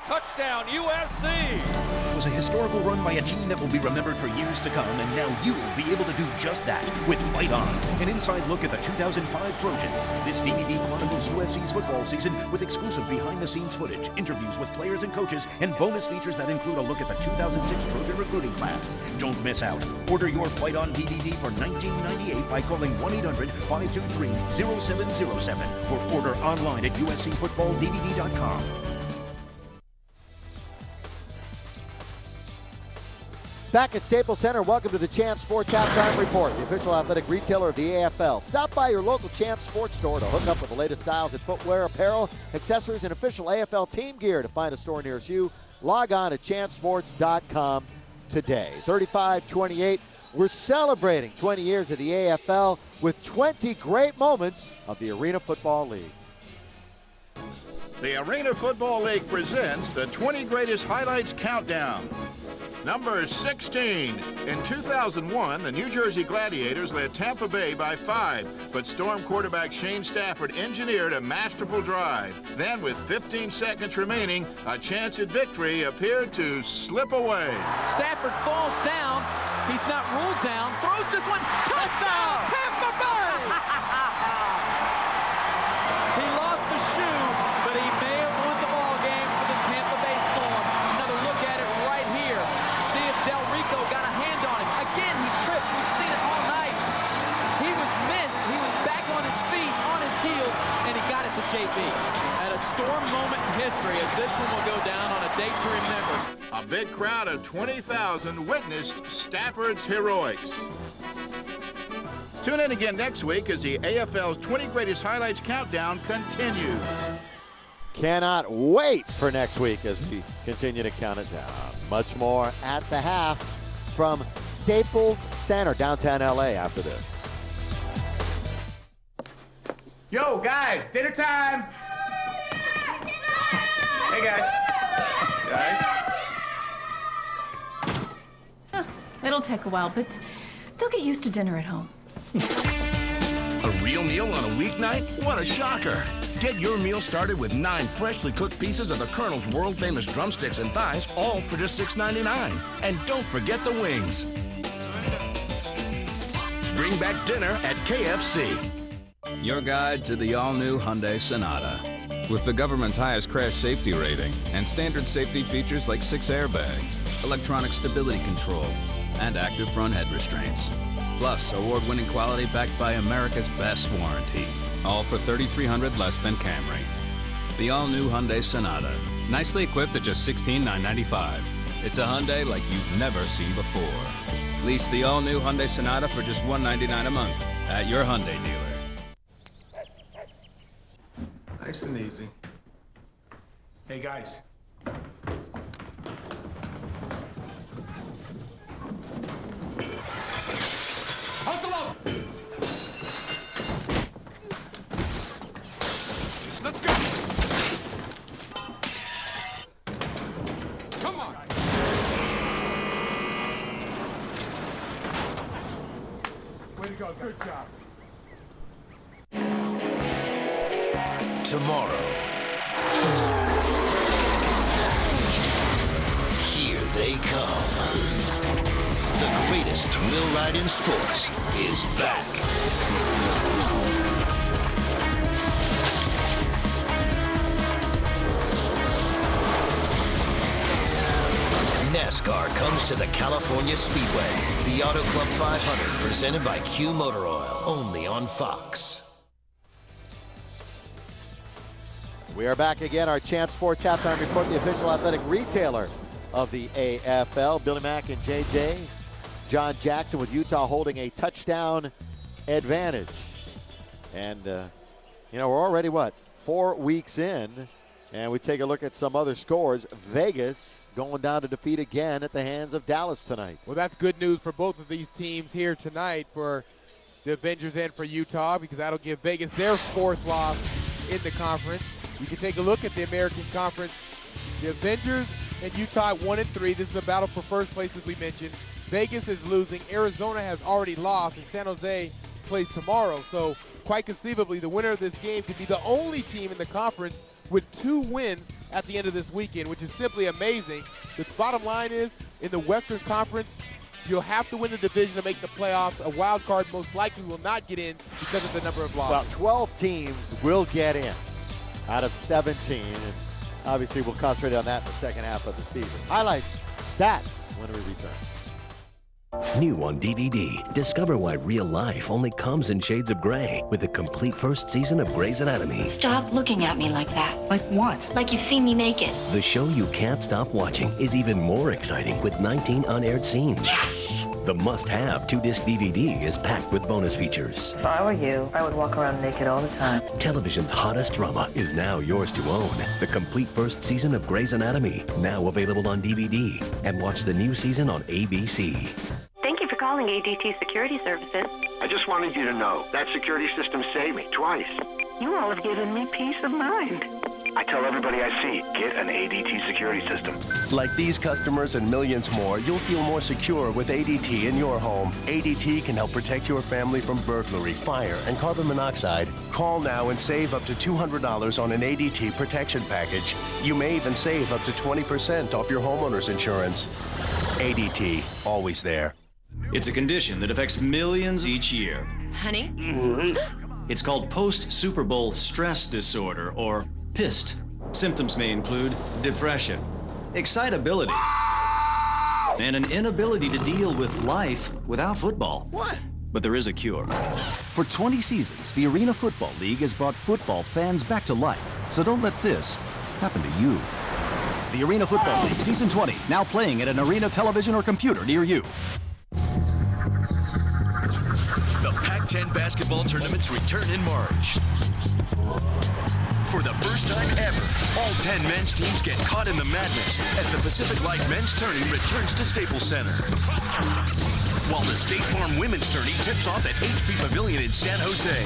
Touchdown, USC! It was a historical run by a team that will be remembered for years to come, and now you'll be able to do just that with Fight On, an inside look at the 2005 Trojans. This DVD chronicles USC's football season with exclusive behind-the-scenes footage, interviews with players and coaches, and bonus features that include a look at the 2006 Trojan recruiting class. Don't miss out. Order your Fight On DVD for $19.98 by calling 1-800-523-0707 or order online at uscfootballdvd.com. Back at Staples Center, welcome to the Champs Sports Halftime Report, the official athletic retailer of the AFL. Stop by your local Champs Sports store to hook up with the latest styles in footwear, apparel, accessories, and official AFL team gear. To find a store nearest you, log on to champsports.com today. 35-28, we're celebrating 20 years of the AFL with 20 great moments of the Arena Football League. The Arena Football League presents the 20 Greatest Highlights Countdown. Number 16. In 2001, the New Jersey Gladiators led Tampa Bay by 5, but Storm quarterback Shane Stafford engineered a masterful drive. Then, with 15 seconds remaining, a chance at victory appeared to slip away. Stafford falls down. He's not ruled down. Throws this one. Touchdown, Tampa Bay! He lost the shoe, but he may have won the ball game for the Tampa Bay Storm. Another look at it right here. See if Del Rico got a hand on him. Again, he tripped. We've seen it all night. He was missed. He was back on his feet, on his heels, and he got it to JB. At a Storm moment in history, as this one will go down on a date to remember. A big crowd of 20,000 witnessed Stafford's heroics. Tune in again next week as the AFL's 20 Greatest Highlights Countdown continues. Cannot wait for next week as we continue to count it down. Much more at the half from Staples Center, downtown LA after this. Yo, guys, dinner time! Hey, guys. It'll take a while, but they'll get used to dinner at home. A real meal on a weeknight? What a shocker! Get your meal started with 9 freshly cooked pieces of the Colonel's world-famous drumsticks and thighs, all for just $6.99. And don't forget the wings. Bring back dinner at KFC. Your guide to the all-new Hyundai Sonata. With the government's highest crash safety rating and standard safety features like 6 airbags, electronic stability control, and active front head restraints. Plus, award-winning quality backed by America's best warranty. All for $3,300 less than Camry. The all-new Hyundai Sonata. Nicely equipped at just $16,995. It's a Hyundai like you've never seen before. Lease the all-new Hyundai Sonata for just $199 a month at your Hyundai dealer. Nice and easy. Hey, guys. Hustle up! Let's go! Come on! Way to go, good job. Tomorrow. Here they come. The greatest thrill ride in sports is back. NASCAR comes to the California Speedway. The Auto Club 500, presented by Q Motor Oil, only on Fox. We are back again, our Champ Sports Halftime Report, the official athletic retailer of the AFL. Billy Mack and JJ John Jackson, with Utah holding a touchdown advantage. And, we're already, 4 weeks in, and we take a look at some other scores. Vegas going down to defeat again at the hands of Dallas tonight. Well, that's good news for both of these teams here tonight, for the Avengers and for Utah, because that'll give Vegas their 4th loss in the conference. You can take a look at the American Conference. The Avengers and Utah 1-3. This is a battle for first place, as we mentioned. Vegas is losing. Arizona has already lost, and San Jose plays tomorrow. So quite conceivably, the winner of this game could be the only team in the conference with 2 wins at the end of this weekend, which is simply amazing. The bottom line is, in the Western Conference, you'll have to win the division to make the playoffs. A wild card most likely will not get in because of the number of losses. Well, 12 teams will get in out of 17. And obviously, we'll concentrate on that in the second half of the season. Highlights, stats, when we return. New on DVD, discover why real life only comes in shades of gray with the complete first season of Grey's Anatomy. Stop looking at me like that. Like what? Like you've seen me naked. The show you can't stop watching is even more exciting with 19 unaired scenes. Yes! The must-have 2-disc DVD is packed with bonus features. If I were you, I would walk around naked all the time. Television's hottest drama is now yours to own. The complete first season of Grey's Anatomy, now available on DVD. And watch the new season on ABC. Thank you for calling ADT Security Services. I just wanted you to know that security system saved me twice. You all have given me peace of mind. I tell everybody I see, get an ADT security system. Like these customers and millions more, you'll feel more secure with ADT in your home. ADT can help protect your family from burglary, fire, and carbon monoxide. Call now and save up to $200 on an ADT protection package. You may even save up to 20% off your homeowner's insurance. ADT, always there. It's a condition that affects millions each year. Honey? It's called post-Super Bowl stress disorder, or PIST. Symptoms may include depression, excitability, and an inability to deal with life without football. What? But there is a cure. For 20 seasons, the Arena Football League has brought football fans back to life. So don't let this happen to you. The Arena Football League Season 20, now playing at an arena television or computer near you. The Pac-10 basketball tournaments return in March. For the first time ever, all 10 men's teams get caught in the madness as the Pacific Life Men's Tourney returns to Staples Center. While the State Farm Women's Tourney tips off at HP Pavilion in San Jose.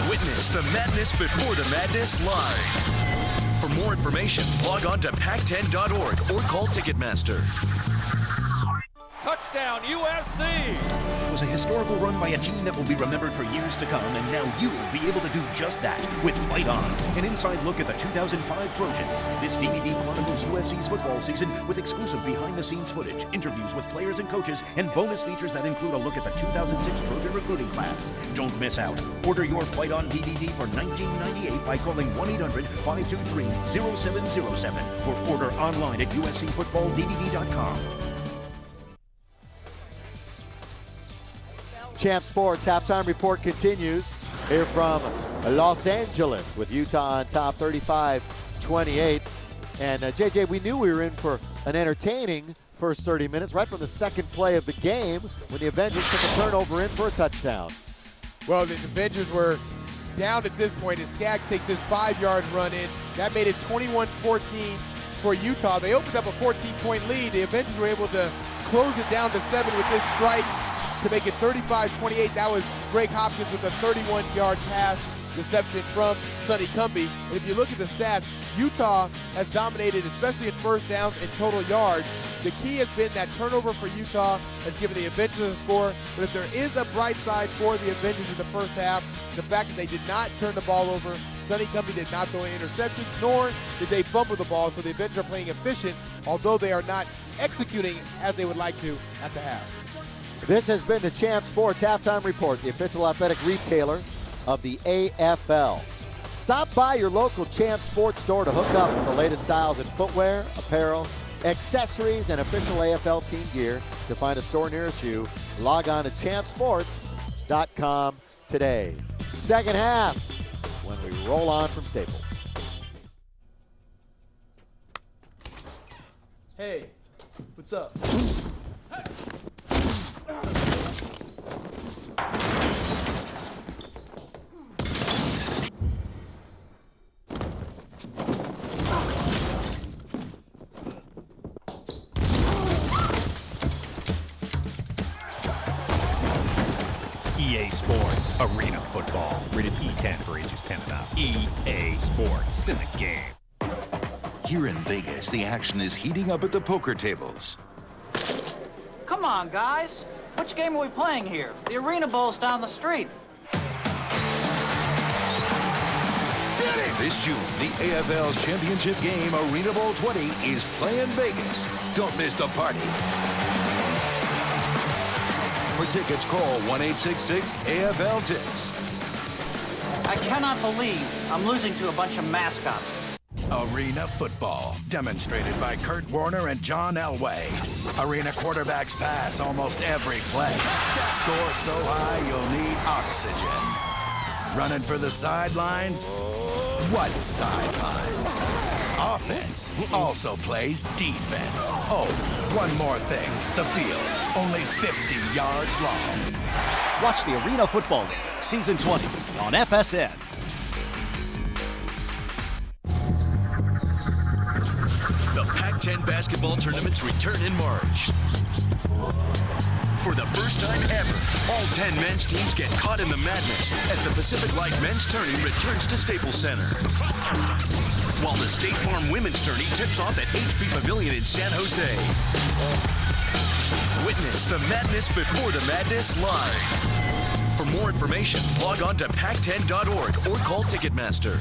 Witness the madness before the madness live. For more information, log on to pac10.org or call Ticketmaster. Touchdown, USC! It was a historical run by a team that will be remembered for years to come, and now you'll be able to do just that with Fight On, an inside look at the 2005 Trojans. This DVD chronicles USC's football season with exclusive behind-the-scenes footage, interviews with players and coaches, and bonus features that include a look at the 2006 Trojan recruiting class. Don't miss out. Order your Fight On DVD for $19.98 by calling 1-800-523-0707 or order online at uscfootballdvd.com. Champ Sports halftime report continues here from Los Angeles with Utah on top 35-28. And JJ, we knew we were in for an entertaining first 30 minutes right from the second play of the game when the Avengers took a turnover in for a touchdown. Well, the Avengers were down at this point as Skaggs takes his 5-yard run in. That made it 21-14 for Utah. They opened up a 14-point lead. The Avengers were able to close it down to 7 with this strike to make it 35-28. That was Greg Hopkins with a 31-yard pass reception from Sonny Cumbie. And if you look at the stats, Utah has dominated, especially in first downs and total yards. The key has been that turnover for Utah has given the Avengers a score. But if there is a bright side for the Avengers in the first half, the fact that they did not turn the ball over. Sonny Cumbie did not throw an interception, nor did they fumble the ball. So the Avengers are playing efficient, although they are not executing as they would like to at the half. This has been the Champ Sports Halftime Report, the official athletic retailer of the AFL. Stop by your local Champ Sports store to hook up with the latest styles in footwear, apparel, accessories, and official AFL team gear. To find a store nearest you, log on to champsports.com today. Second half, when we roll on from Staples. Hey, what's up? EA Sports, Arena Football, rated E10 for ages 10 and up. EA Sports, it's in the game. Here in Vegas, the action is heating up at the poker tables. Come on, guys. Which game are we playing here? The Arena Bowl's down the street. This June, the AFL's championship game, Arena Bowl 20, is playing Vegas. Don't miss the party. For tickets, call 1-866-AFL-TICKS. I cannot believe I'm losing to a bunch of mascots. Arena football, demonstrated by Kurt Warner and John Elway. Arena quarterbacks pass almost every play. Score so high you'll need oxygen. Running for the sidelines? What sidelines? Offense also plays defense. Oh, one more thing. The field, only 50 yards long. Watch the Arena Football League, Season 20 on FSN. The Pac-10 basketball tournaments return in March. For the first time ever, all 10 men's teams get caught in the madness as the Pacific Life Men's Tourney returns to Staples Center. While the State Farm Women's Tourney tips off at HP Pavilion in San Jose. Witness the madness before the madness live. For more information, log on to pac10.org or call Ticketmaster.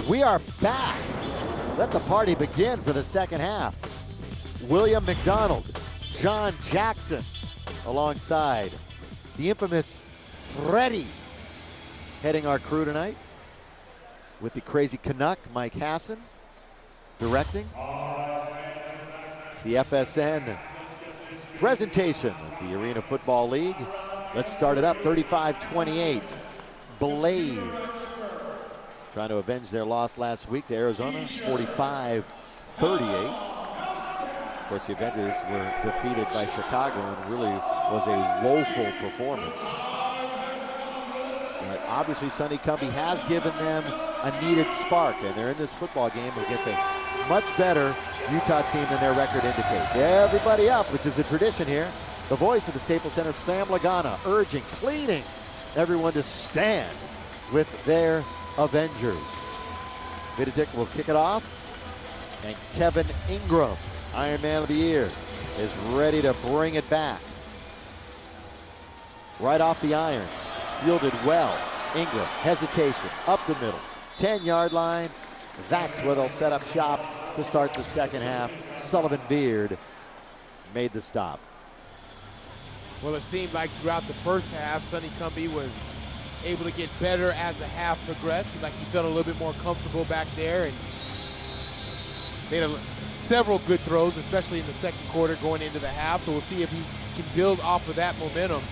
We are back. Let the party begin for the second half. William Macdonald, John Jackson, alongside the infamous Freddie, heading our crew tonight, with the crazy Canuck, Mike Hassan, directing. It's the FSN presentation of the Arena Football League. Let's start it up, 35-28. Blaze trying to avenge their loss last week to Arizona, 45-38. Of course, the Avengers were defeated by Chicago and really was a woeful performance. But obviously, Sonny Cumbie has given them a needed spark, and they're in this football game against a much better Utah team than their record indicates. Everybody up, which is a tradition here. The voice of the Staples Center, Sam Lagana, urging, pleading everyone to stand with their Avengers. Vidic will kick it off, and Kevin Ingram, Iron Man of the Year, is ready to bring it back. Right off the iron, fielded well. Ingram, hesitation, up the middle, 10-yard line. That's where they'll set up shop to start the second half. Sullivan Beard made the stop. Well, it seemed like throughout the first half, Sonny Cumbie was able to get better as the half progressed. Seemed like he felt a little bit more comfortable back there and made several good throws, especially in the second quarter going into the half. So we'll see if he can build off of that momentum.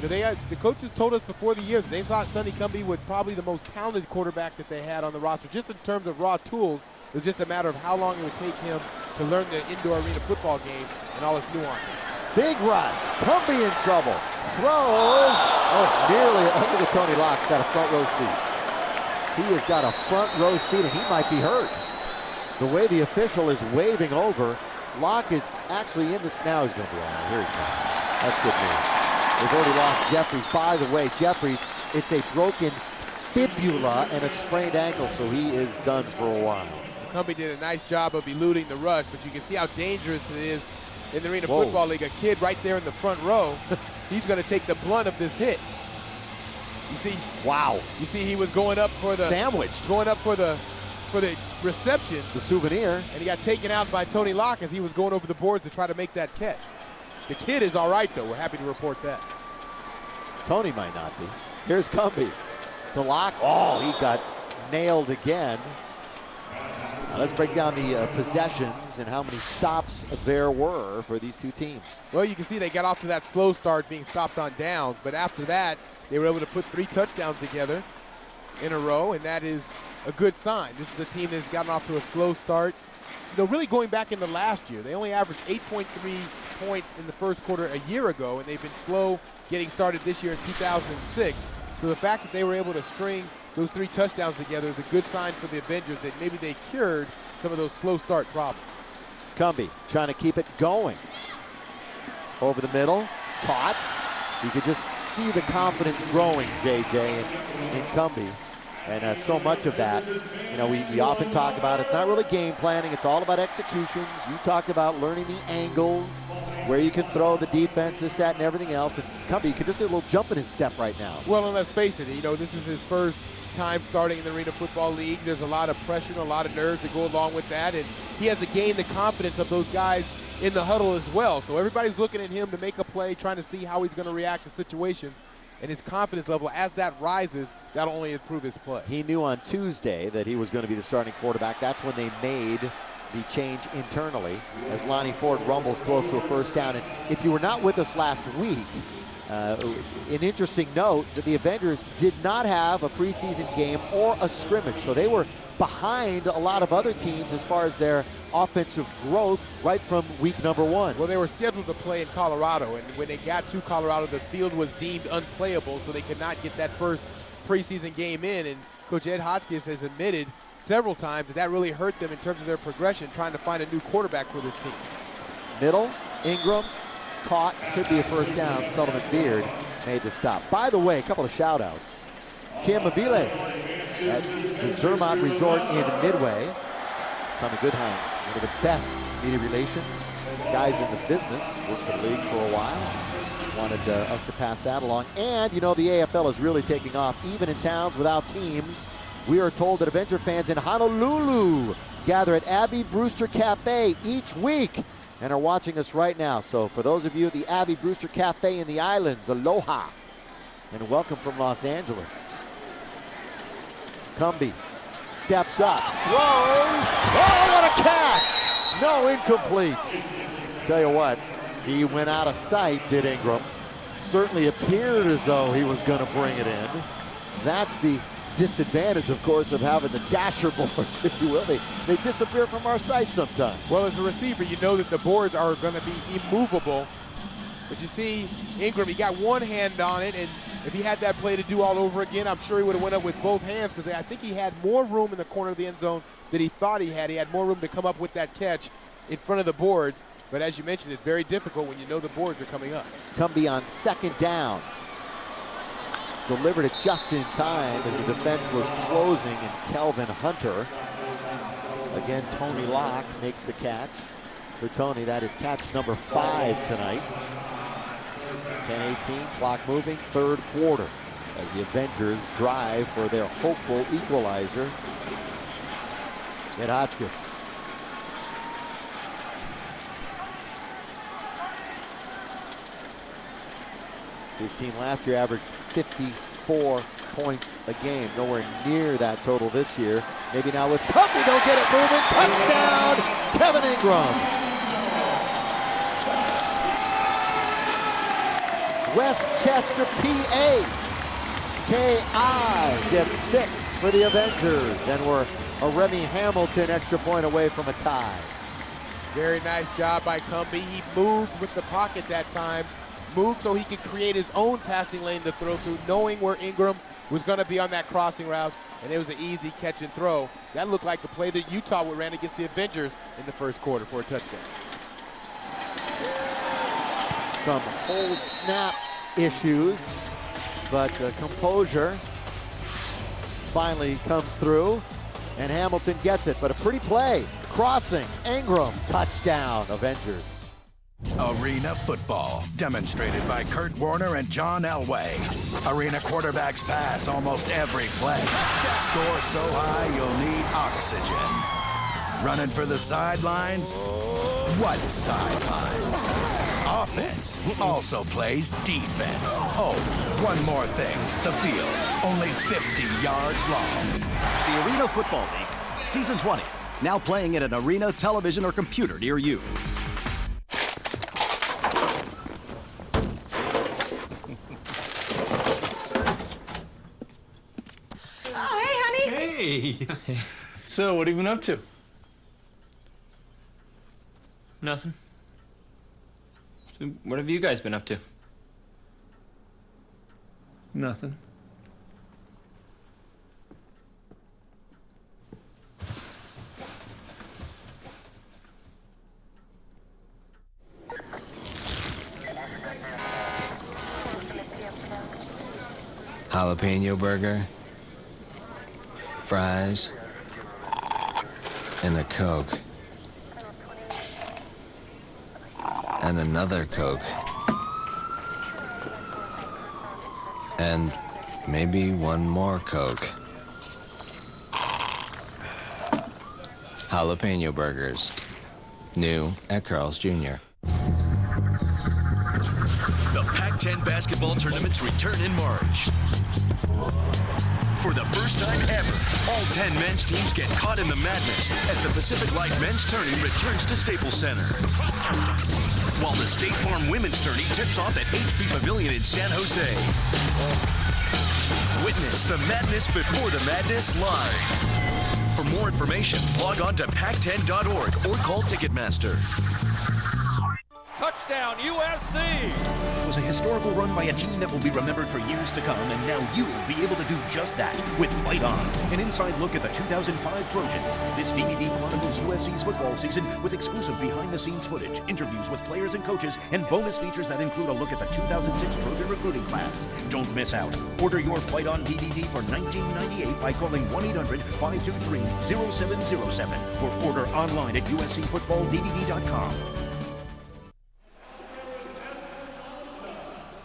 You know, the coaches told us before the year that they thought Sonny Cumbie was probably the most talented quarterback that they had on the roster. Just in terms of raw tools, it was just a matter of how long it would take him to learn the indoor arena football game and all its nuances. Big rush, Cumbie in trouble, throws, nearly under the Tony Locke's got a front row seat. He has got a front row seat and he might be hurt. The way the official is waving over, Locke is actually in the now he's going to be on. Here he comes. That's good news. They've already lost Jeffries. By the way, Jeffries, it's a broken fibula and a sprained ankle, so he is done for a while. Cumbie did a nice job of eluding the rush, but you can see how dangerous it is in the Arena Football League. A kid right there in the front row, he's going to take the blunt of this hit. You see? Wow. You see he was going up for the sandwich, going up for the reception, the souvenir, and he got taken out by Tony Locke as he was going over the boards to try to make that catch. The kid is all right, though. We're happy to report that. Tony might not be. Here's Cumbie. The Locke. Oh, he got nailed again. Now let's break down the possessions and how many stops there were for these two teams. Well, you can see they got off to that slow start being stopped on downs, but after that, They were able to put 3 touchdowns together in a row, and that is a good sign. This is a team that's gotten off to a slow start. You know, really going back into last year, they only averaged 8.3 points in the first quarter a year ago, and they've been slow getting started this year in 2006. So the fact that they were able to string those 3 touchdowns together is a good sign for the Avengers that maybe they cured some of those slow start problems. Cumbie trying to keep it going. Over the middle, caught. You could just see the confidence growing, JJ, in Cumbie. And so much of that, you know, we often talk about it's not really game planning, it's all about executions. You talked about learning the angles, where you can throw the defense, this, that, and everything else. And Cumbie, you can just see a little jump in his step right now. Well, and let's face it, you know, this is his first time starting in the Arena Football League. There's a lot of pressure and a lot of nerves that go along with that. And he has to gain the confidence of those guys in the huddle as well. So everybody's looking at him to make a play, trying to see how he's going to react to situations. And his confidence level, as that rises, that'll only improve his play. He knew on Tuesday that he was going to be the starting quarterback. That's when they made the change internally as Lonnie Ford rumbles close to a first down. And if you were not with us last week, an interesting note that the Avengers did not have a preseason game or a scrimmage. So they were behind a lot of other teams as far as their offensive growth right from week number 1. Well, they were scheduled to play in Colorado, and when they got to Colorado, the field was deemed unplayable, so they could not get that first preseason game in. And Coach Ed Hotchkiss has admitted several times that that really hurt them in terms of their progression, trying to find a new quarterback for this team. Middle, Ingram, caught, should be a first down. Sullivan Beard made the stop. By the way, a couple of shout-outs. Kim Aviles at the Zermatt Resort in Midway. Tom Goodhines, one of the best media relations guys in the business, worked for the league for a while. Wanted us to pass that along. And, you know, the AFL is really taking off, even in towns without teams. We are told that Avenger fans in Honolulu gather at Abby Brewster Cafe each week and are watching us right now. So for those of you at the Abby Brewster Cafe in the islands, aloha, and welcome from Los Angeles. Cumbie steps up, throws, oh, what a catch! No, incomplete. Tell you what, he went out of sight, did Ingram. Certainly appeared as though he was gonna bring it in. That's the disadvantage, of course, of having the dasher boards, if you will. They disappear from our sight sometimes. Well, as a receiver, you know that the boards are gonna be immovable. But you see, Ingram, he got one hand on it, and if he had that play to do all over again, I'm sure he would have went up with both hands, because I think he had more room in the corner of the end zone than he thought he had. He had more room to come up with that catch in front of the boards. But as you mentioned, it's very difficult when you know the boards are coming up. Cumbie on second down. Delivered it just in time as the defense was closing, and Kelvin Hunter. Again, Tony Locke makes the catch. For Tony, that is catch number 5 tonight. 10-18, clock moving, third quarter as the Avengers drive for their hopeful equalizer. Ed Hotchkiss. His team last year averaged 54 points a game. Nowhere near that total this year. Maybe now with Cumbie, they'll get it moving. Touchdown, Kevin Ingram. Westchester, PA. KI gets 6 for the Avengers, and we're a Remy Hamilton extra point away from a tie. Very nice job by Cumbie. He moved with the pocket that time. Moved so he could create his own passing lane to throw through, knowing where Ingram was going to be on that crossing route, and it was an easy catch and throw. That looked like the play that Utah ran against the Avengers in the first quarter for a touchdown. Some hold snap issues, but composure finally comes through, and Hamilton gets it. But a pretty play, crossing, Ingram, touchdown, Avengers. Arena football, demonstrated by Kurt Warner and John Elway. Arena quarterbacks pass almost every play. Score so high you'll need oxygen. Running for the sidelines? What sidelines? Offense also plays defense. Oh, one more thing. The field, only 50 yards long. The Arena Football League, Season 20. Now playing at an arena, television, or computer near you. Hey. So, what have you been up to? Nothing. So what have you guys been up to? Nothing. Jalapeno burger, fries, and a Coke. And another Coke. And maybe one more Coke. Jalapeno burgers. New at Carl's Jr. The Pac-10 basketball tournaments return in March. For the first time ever, all 10 men's teams get caught in the madness as the Pacific Life Men's Tourney returns to Staples Center. While the State Farm Women's Tourney tips off at HP Pavilion in San Jose. Witness the madness before the madness live. For more information, log on to pac10.org or call Ticketmaster. Touchdown, USC! It was a historical run by a team that will be remembered for years to come, and now you'll be able to do just that with Fight On, an inside look at the 2005 Trojans. This DVD chronicles USC's football season with exclusive behind-the-scenes footage, interviews with players and coaches, and bonus features that include a look at the 2006 Trojan recruiting class. Don't miss out. Order your Fight On DVD for $19.98 by calling 1-800-523-0707 or order online at uscfootballdvd.com.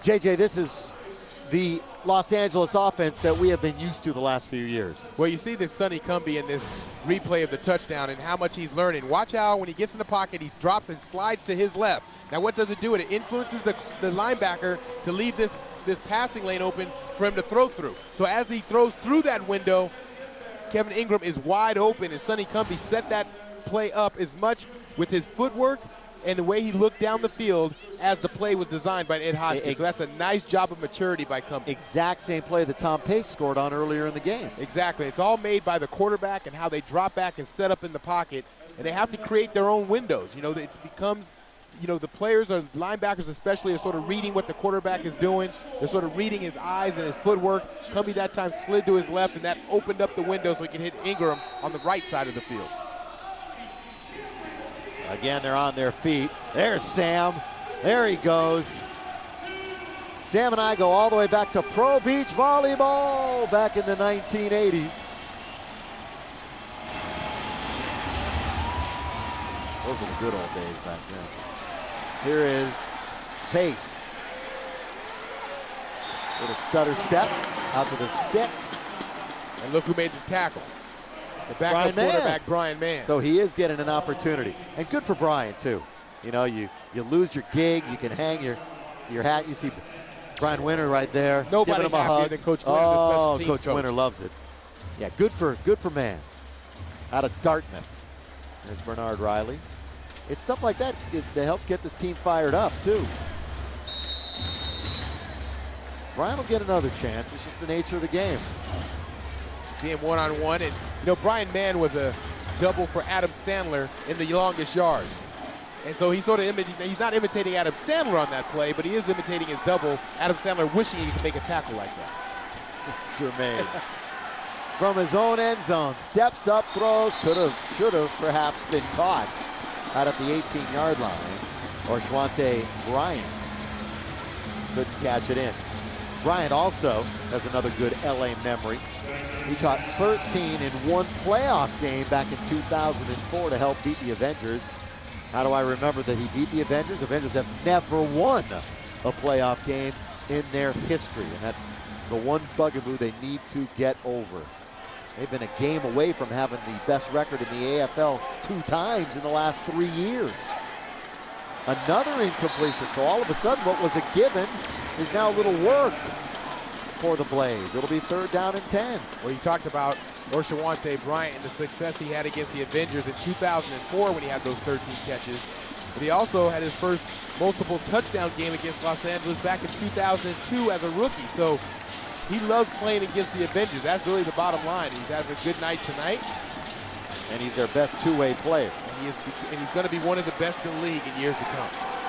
JJ, this is the Los Angeles offense that we have been used to the last few years. Well, you see this Sonny Cumbie in this replay of the touchdown and how much he's learning. Watch how when he gets in the pocket, he drops and slides to his left. Now, what does it do? It influences the linebacker to leave this passing lane open for him to throw through. So as he throws through that window, Kevin Ingram is wide open, and Sonny Cumbie set that play up as much with his footwork and the way he looked down the field as the play was designed by Ed Hodgkins. So that's a nice job of maturity by Cumbie. Exact same play that Tom Pace scored on earlier in the game. Exactly. It's all made by the quarterback and how they drop back and set up in the pocket, and they have to create their own windows. You know, it becomes, you know, the players or linebackers especially are sort of reading what the quarterback is doing. They're sort of reading his eyes and his footwork. Cumbie that time slid to his left, and that opened up the window so he can hit Ingram on the right side of the field. Again, they're on their feet. There's Sam. There he goes. Sam and I go all the way back to pro beach volleyball back in the 1980s. Those were the good old days back then. Here is Pace. Little stutter step out to the 6. And look who made the tackle. The backup quarterback, Brian Mann. So he is getting an opportunity. And good for Brian, too. You know, you lose your gig, you can hang your hat. You see Brian Winter right there. Nobody giving him a hug. Than Coach Winter, the special teams Coach Winter loves it. Yeah, good for Mann. Out of Dartmouth. There's Bernard Riley. It's stuff like that that helps get this team fired up, too. Brian will get another chance. It's just the nature of the game. See him one-on-one, and you know Brian Mann was a double for Adam Sandler in the longest yard, and so he's sort of he's not imitating Adam Sandler on that play, but he is imitating his double. Adam Sandler wishing he could make a tackle like that. Jermaine from his own end zone, steps up, throws, should have perhaps been caught out at the 18-yard line, or Schwante Bryant couldn't catch it in. Bryant also has another good LA memory. He caught 13 in one playoff game back in 2004 to help beat the Avengers. How do I remember that he beat the Avengers? Avengers have never won a playoff game in their history, and that's the one bugaboo they need to get over. They've been a game away from having the best record in the AFL 2 times in the last 3 years. Another incompletion, so all of a sudden what was a given is now a little work for the Blaze. It'll be 3rd down and 10. Well, you talked about Orshawante Bryant and the success he had against the Avengers in 2004 when he had those 13 catches. But he also had his first multiple touchdown game against Los Angeles back in 2002 as a rookie. So he loves playing against the Avengers. That's really the bottom line. He's having a good night tonight. And he's their best two-way player. And he's going to be one of the best in the league in years to come.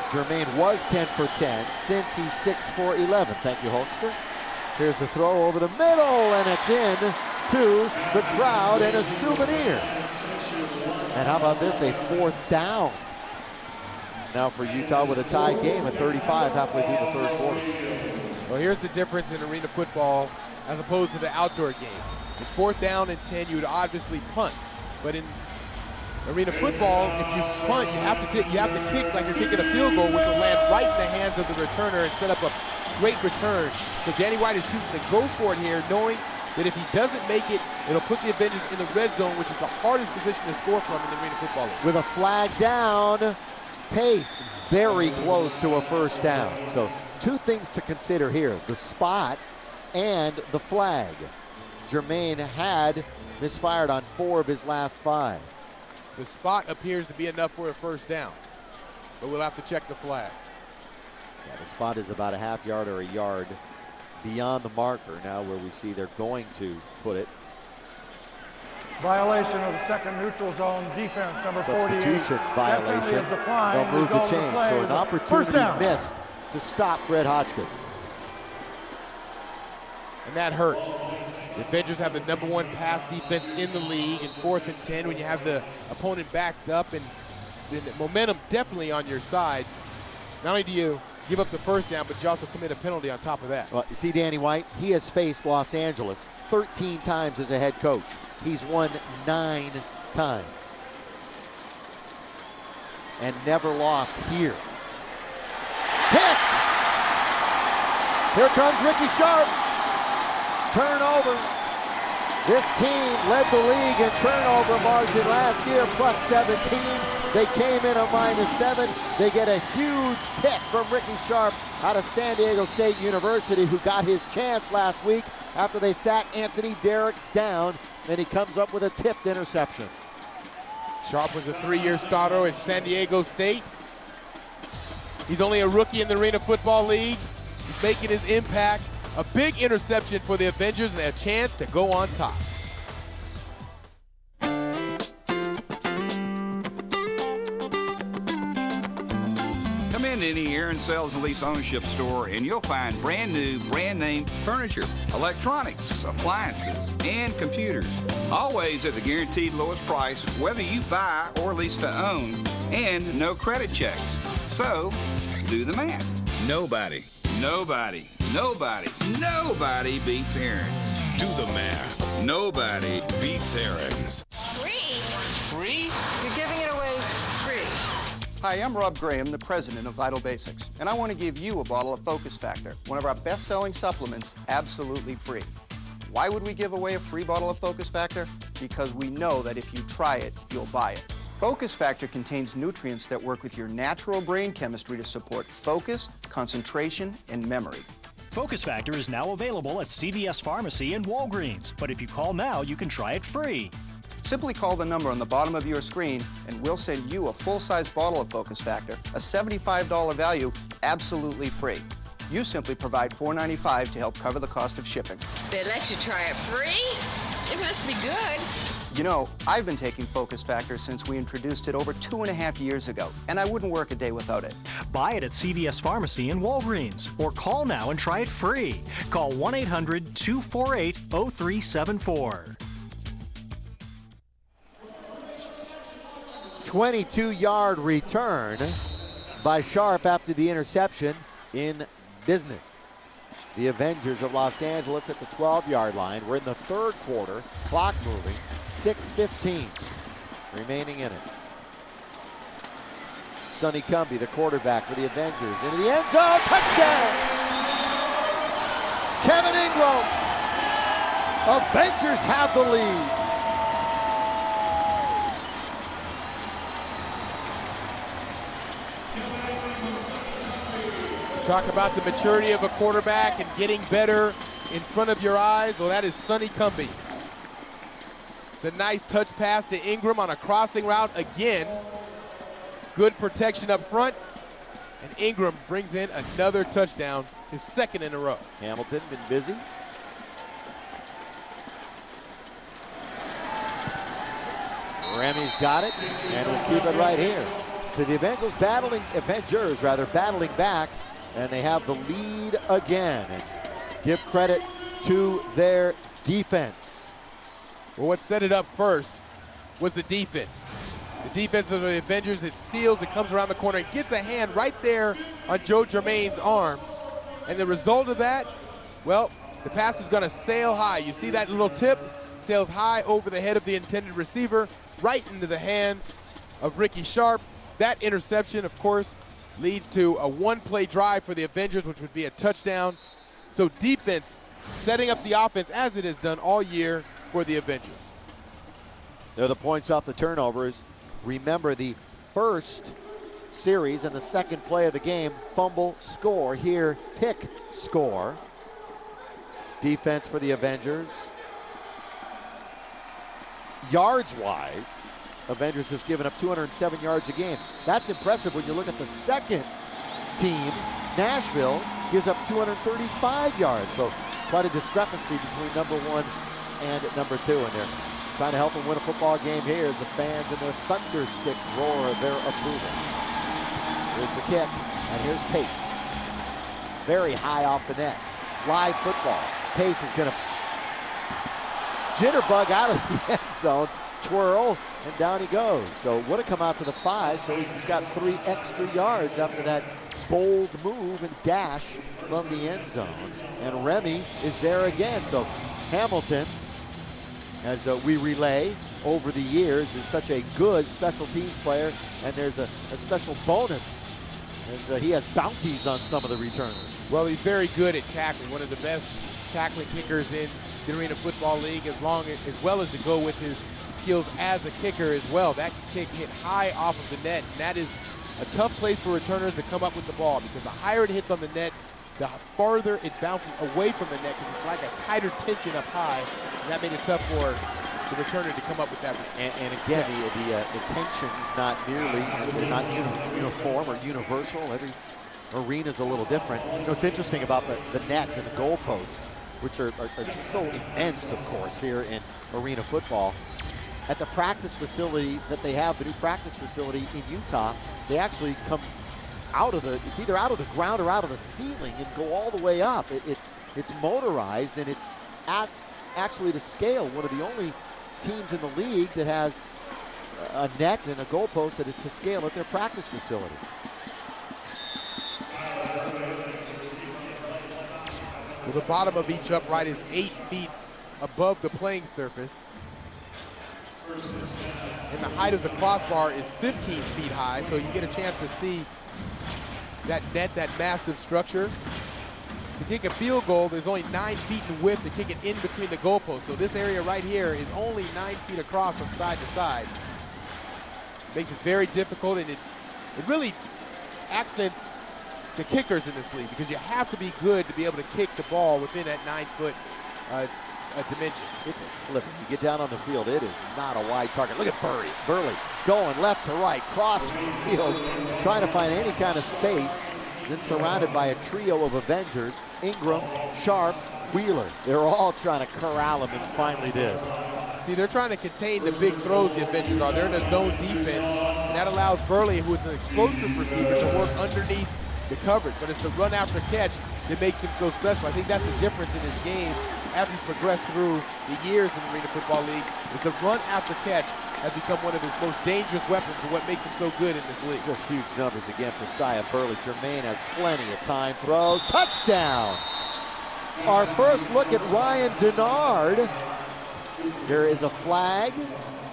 Jermaine was 10 for 10 since he's 6 for 11. Thank you, Hulkster. Here's the throw over the middle, and it's in to the crowd and a souvenir. And how about this, a 4th down now for Utah with a tied game at 35 halfway through the 3rd quarter. Well, here's the difference in arena football as opposed to the outdoor game. In 4th down and 10, you would obviously punt. But in arena football, if you punt, you have to kick like you're kicking a field goal, which will land right in the hands of the returner and set up a great return. So Danny White is choosing to go for it here, knowing that if he doesn't make it, it'll put the Avengers in the red zone, which is the hardest position to score from in the arena football league. With a flag down, Pace very close to a 1st down. So 2 things to consider here, the spot and the flag. Jermaine had misfired on 4 of his last 5. The spot appears to be enough for a 1st down, but we'll have to check the flag. Yeah, the spot is about a half yard or a yard beyond the marker now where we see they're going to put it. Violation of the second neutral zone defense, number 48. Substitution violation. They'll move the chain. So an opportunity missed to stop Fred Hotchkiss. And that hurts. The Avengers have the #1 pass defense in the league in 4th and 10 when you have the opponent backed up and the momentum definitely on your side. Not only do you give up the 1st down, but you also commit a penalty on top of that. Well, you see Danny White, he has faced Los Angeles 13 times as a head coach. He's won 9 times and never lost here. Picked! Here comes Ricky Sharp. Turnover. This team led the league in turnover margin last year, plus 17. They came in a -7. They get a huge pick from Ricky Sharp out of San Diego State University, who got his chance last week after they sat Anthony Derricks down, and he comes up with a tipped interception. Sharp was a 3-year starter at San Diego State. He's only a rookie in the Arena Football League. He's making his impact. A big interception for the Avengers and a chance to go on top. Come into any Aaron Sales and Lease ownership store and you'll find brand new, brand name furniture, electronics, appliances, and computers. Always at the guaranteed lowest price, whether you buy or lease to own, and no credit checks. So, do the math. Nobody beats Aaron's. Do the math. Nobody beats Aaron's. Free? Free? You're giving it away free. Hi, I'm Rob Graham, the president of Vital Basics, and I want to give you a bottle of Focus Factor, one of our best-selling supplements, absolutely free. Why would we give away a free bottle of Focus Factor? Because we know that if you try it, you'll buy it. Focus Factor contains nutrients that work with your natural brain chemistry to support focus, concentration, and memory. Focus Factor is now available at CVS Pharmacy and Walgreens, but if you call now, you can try it free. Simply call the number on the bottom of your screen and we'll send you a full-size bottle of Focus Factor, a $75 value, absolutely free. You simply provide $4.95 to help cover the cost of shipping. They let you try it free? It must be good. You know, I've been taking Focus Factor since we introduced it over 2.5 years ago, and I wouldn't work a day without it. Buy it at CVS Pharmacy and Walgreens, or call now and try it free. Call 1-800-248-0374. 22-yard return by Sharp after the interception in business. The Avengers of Los Angeles at the 12-yard line. We're in the 3rd quarter, clock moving, 6:15 remaining in it. Sonny Cumbie, the quarterback for the Avengers, into the end zone, touchdown! Kevin Ingram. Avengers have the lead. Talk about the maturity of a quarterback and getting better in front of your eyes. Well, that is Sonny Cumbie. It's a nice touch pass to Ingram on a crossing route again. Good protection up front. And Ingram brings in another touchdown, his 2nd in a row. Hamilton been busy. Remy's got it, and will keep it right here. So the Avengers battling back, and they have the lead again. And give credit to their defense. Well, what set it up first was the defense. The defense of the Avengers, it seals, it comes around the corner, it gets a hand right there on Joe Germain's arm. And the result of that, well, the pass is gonna sail high. You see that little tip? Sails high over the head of the intended receiver, right into the hands of Ricky Sharp. That interception, of course, leads to a one-play drive for the Avengers, which would be a touchdown. So defense setting up the offense as it has done all year for the Avengers. They're the points off the turnovers. Remember the first series and the second play of the game, fumble, score. Here, pick, score. Defense for the Avengers. Yards-wise, Avengers has given up 207 yards a game. That's impressive when you look at the second team. Nashville gives up 235 yards. So quite a discrepancy between number one and number two. And they're trying to help them win a football game here as the fans in their thunder sticks roar their approval. Here's the kick, and here's Pace. Very high off the net. Live football. Pace is going to jitterbug out of the end zone, twirl, and down he goes. So would have come out to the 5, so he's got 3 extra yards after that bold move and dash from the end zone. And Remy is there again. So Hamilton, as we relay over the years, is such a good special teams player, and there's a special bonus as he has bounties on some of the returners. Well, he's very good at tackling, one of the best tackling kickers in the Arena Football League, as well as to go with his skills as a kicker as well. That kick hit high off of the net, and that is a tough place for returners to come up with the ball, because the higher it hits on the net, the farther it bounces away from the net, because it's like a tighter tension up high, and that made it tough for the returner to come up with that. And again, the tension's not nearly, they're not uniform or universal. Every arena's a little different. You know, it's interesting about the net and the goalposts, which are just so immense, of course, here in arena football. At the practice facility that they have, the new practice facility in Utah, they actually come out of it's either out of the ground or out of the ceiling and go all the way up. It's motorized, and it's actually to scale. One of the only teams in the league that has a net and a goalpost that is to scale at their practice facility. Well, the bottom of each upright is 8 feet above the playing surface. And the height of the crossbar is 15 feet high, so you get a chance to see that net, that massive structure. To kick a field goal, there's only 9 feet in width to kick it in between the goalposts. So this area right here is only 9 feet across from side to side. Makes it very difficult, and it really accents the kickers in this league, because you have to be good to be able to kick the ball within that 9-foot dimension. It's a slipper. You get down on the field, it is not a wide target. Look at Burley going left to right, cross field, trying to find any kind of space. Then surrounded by a trio of Avengers, Ingram, Sharp, Wheeler. They're all trying to corral him, and finally did. See, they're trying to contain the big throws the Avengers are. They're in a zone defense, and that allows Burley, who is an explosive receiver, to work underneath the coverage. But it's the run after catch that makes him so special. I think that's the difference in his game as he's progressed through the years in the Arena Football League. Is the run after catch has become one of his most dangerous weapons, and what makes him so good in this league. Just huge numbers again for Sia Burley. Jermaine has plenty of time, throws, touchdown! Our first look at Ryan Denard. There is a flag.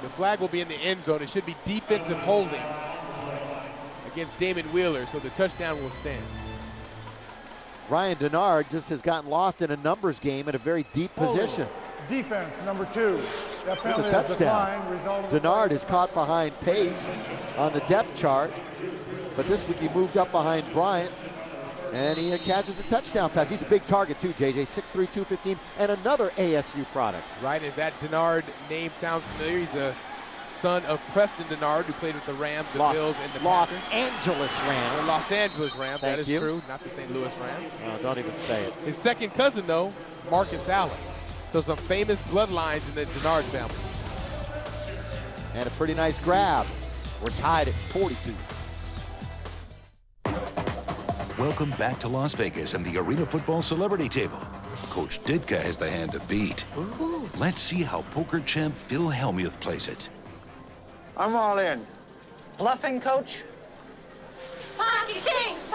The flag will be in the end zone. It should be defensive holding against Damon Wheeler, so the touchdown will stand. Ryan Denard just has gotten lost in a numbers game at a very deep position. Defense, number 2. That it's a touchdown. Denard is caught behind Pace on the depth chart, but this week he moved up behind Bryant, and he catches a touchdown pass. He's a big target too, JJ, 6'3", 215, and another ASU product. Right, and that Denard name sounds familiar. He's a son of Preston Denard, who played with the Rams, the Bills, and the Los Angeles Rams. Or Los Angeles Rams, that is true, not the St. Louis Rams. Oh, don't even say it. His second cousin, though, Marcus Allen. So some famous bloodlines in the Denard family. And a pretty nice grab. We're tied at 42. Welcome back to Las Vegas and the Arena Football Celebrity Table. Coach Ditka has the hand to beat. Ooh. Let's see how poker champ Phil Hellmuth plays it. I'm all in. Bluffing, Coach? Pocket Kings,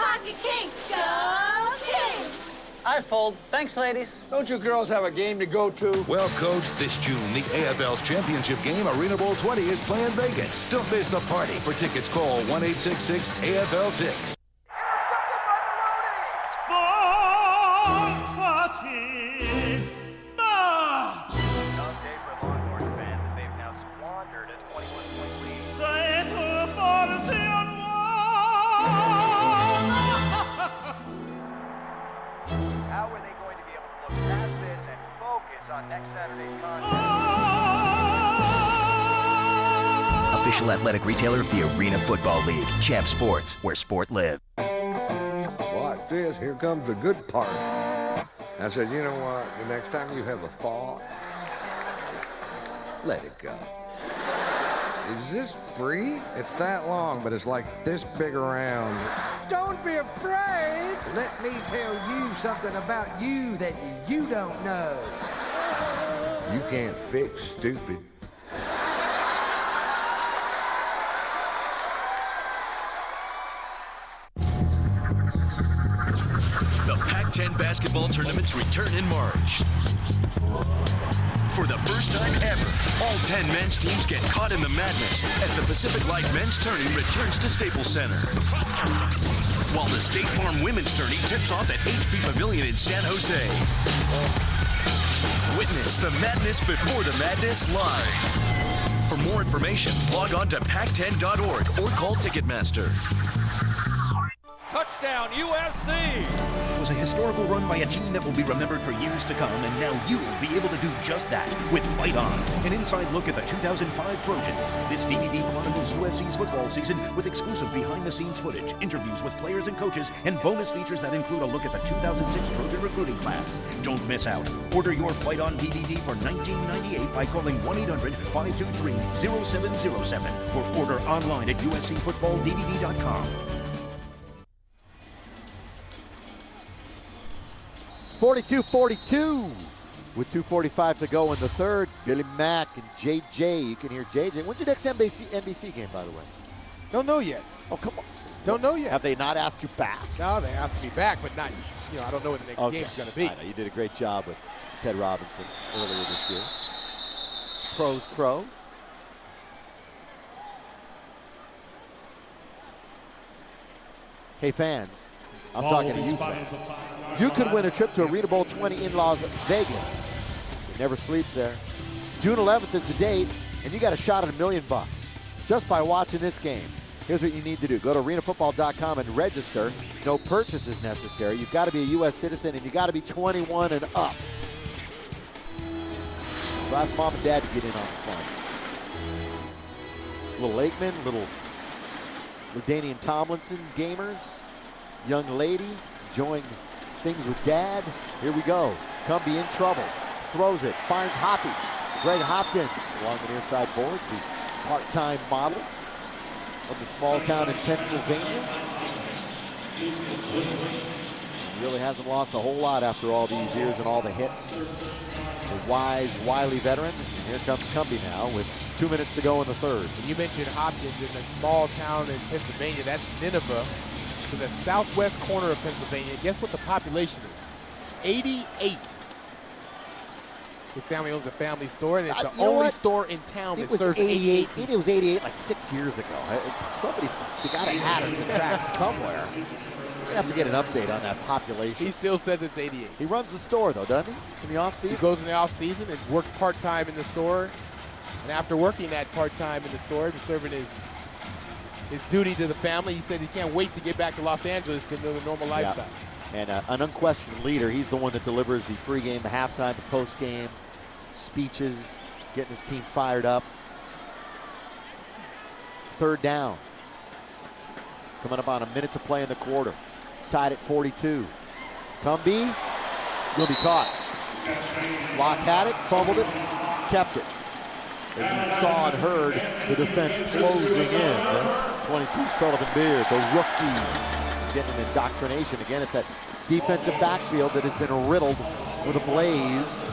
go Kings! I fold. Thanks, ladies. Don't you girls have a game to go to? Well, Coach, this June, the AFL's championship game, Arena Bowl 20, is playing Vegas. Don't miss the party. For tickets, call 1-866-AFL-TICKS. How are they going to be able to look past this and focus on next Saturday's contest? Official athletic retailer of the Arena Football League. Champ Sports, where sport lives. Watch this, here comes the good part. I said, you know what, the next time you have a thought, let it go. Is this free? It's that long, but it's like this big around. Don't be afraid. Let me tell you something about you that you don't know. You can't fix stupid. The Pac-10 basketball tournaments return in March. For the first time ever, all 10 men's teams get caught in the madness as the Pacific Light Men's Tourney returns to Staples Center. While the State Farm Women's Tourney tips off at HP Pavilion in San Jose. Witness the madness before the madness live. For more information, log on to pac10.org or call Ticketmaster. Touchdown, USC! It was a historical run by a team that will be remembered for years to come, and now you'll be able to do just that with Fight On, an inside look at the 2005 Trojans. This DVD chronicles USC's football season with exclusive behind-the-scenes footage, interviews with players and coaches, and bonus features that include a look at the 2006 Trojan recruiting class. Don't miss out. Order your Fight On DVD for $19.98 by calling 1-800-523-0707 or order online at uscfootballdvd.com. 42-42 with 2:45 to go in the third. Billy Mack and JJ. You can hear JJ. When's your next NBC game, by the way? Don't know yet. Oh, come on. Don't know yet. Have they not asked you back? No, they asked me back, but not, I don't know what the next game's going to be. I know. You did a great job with Ted Robinson earlier this year. Pro's pro. Hey, fans. I'm talking to you, fans. You could win a trip to Arena Bowl 20 in Las Vegas. It never sleeps there. June 11th is the date, and you got a shot at $1 million just by watching this game. Here's what you need to do. Go to arenafootball.com and register. No purchase is necessary. You've got to be a U.S. citizen, and you've got to be 21 and up. So ask mom and dad to get in on the fun. Little Aikman, little LaDainian Tomlinson gamers. Young lady enjoying things with dad. Here we go. Cumbie in trouble. Throws it. Finds Hoppy. Greg Hopkins along the near side boards. The part-time model of the small town in Pennsylvania. He really hasn't lost a whole lot after all these years and all the hits. The wise, wily veteran. And here comes Cumbie now with 2 minutes to go in the third. And you mentioned Hopkins in a small town in Pennsylvania. That's Nineveh. To the southwest corner of Pennsylvania. Guess what the population is? 88. His family owns a family store, and it's the only store in town that serves 88. It was 88 like 6 years ago. Somebody, they got to add or subtract somewhere. We have to get an update on that population. He still says it's 88. He runs the store, though, doesn't he? In the offseason? He goes in the offseason and works part-time in the store. And after working that part-time in the store and serving his duty to the family, he said he can't wait to get back to Los Angeles to live a normal lifestyle. And an unquestioned leader. He's the one that delivers the pregame, the halftime, the postgame speeches, getting his team fired up. Third down. Coming up on a minute to play in the quarter. Tied at 42. Cumbie will be caught. Locke had it, fumbled it, kept it. as he saw and heard the defense closing in. 22 Sullivan Beard, the rookie, getting an indoctrination. Again, it's that defensive backfield that has been riddled with a blaze.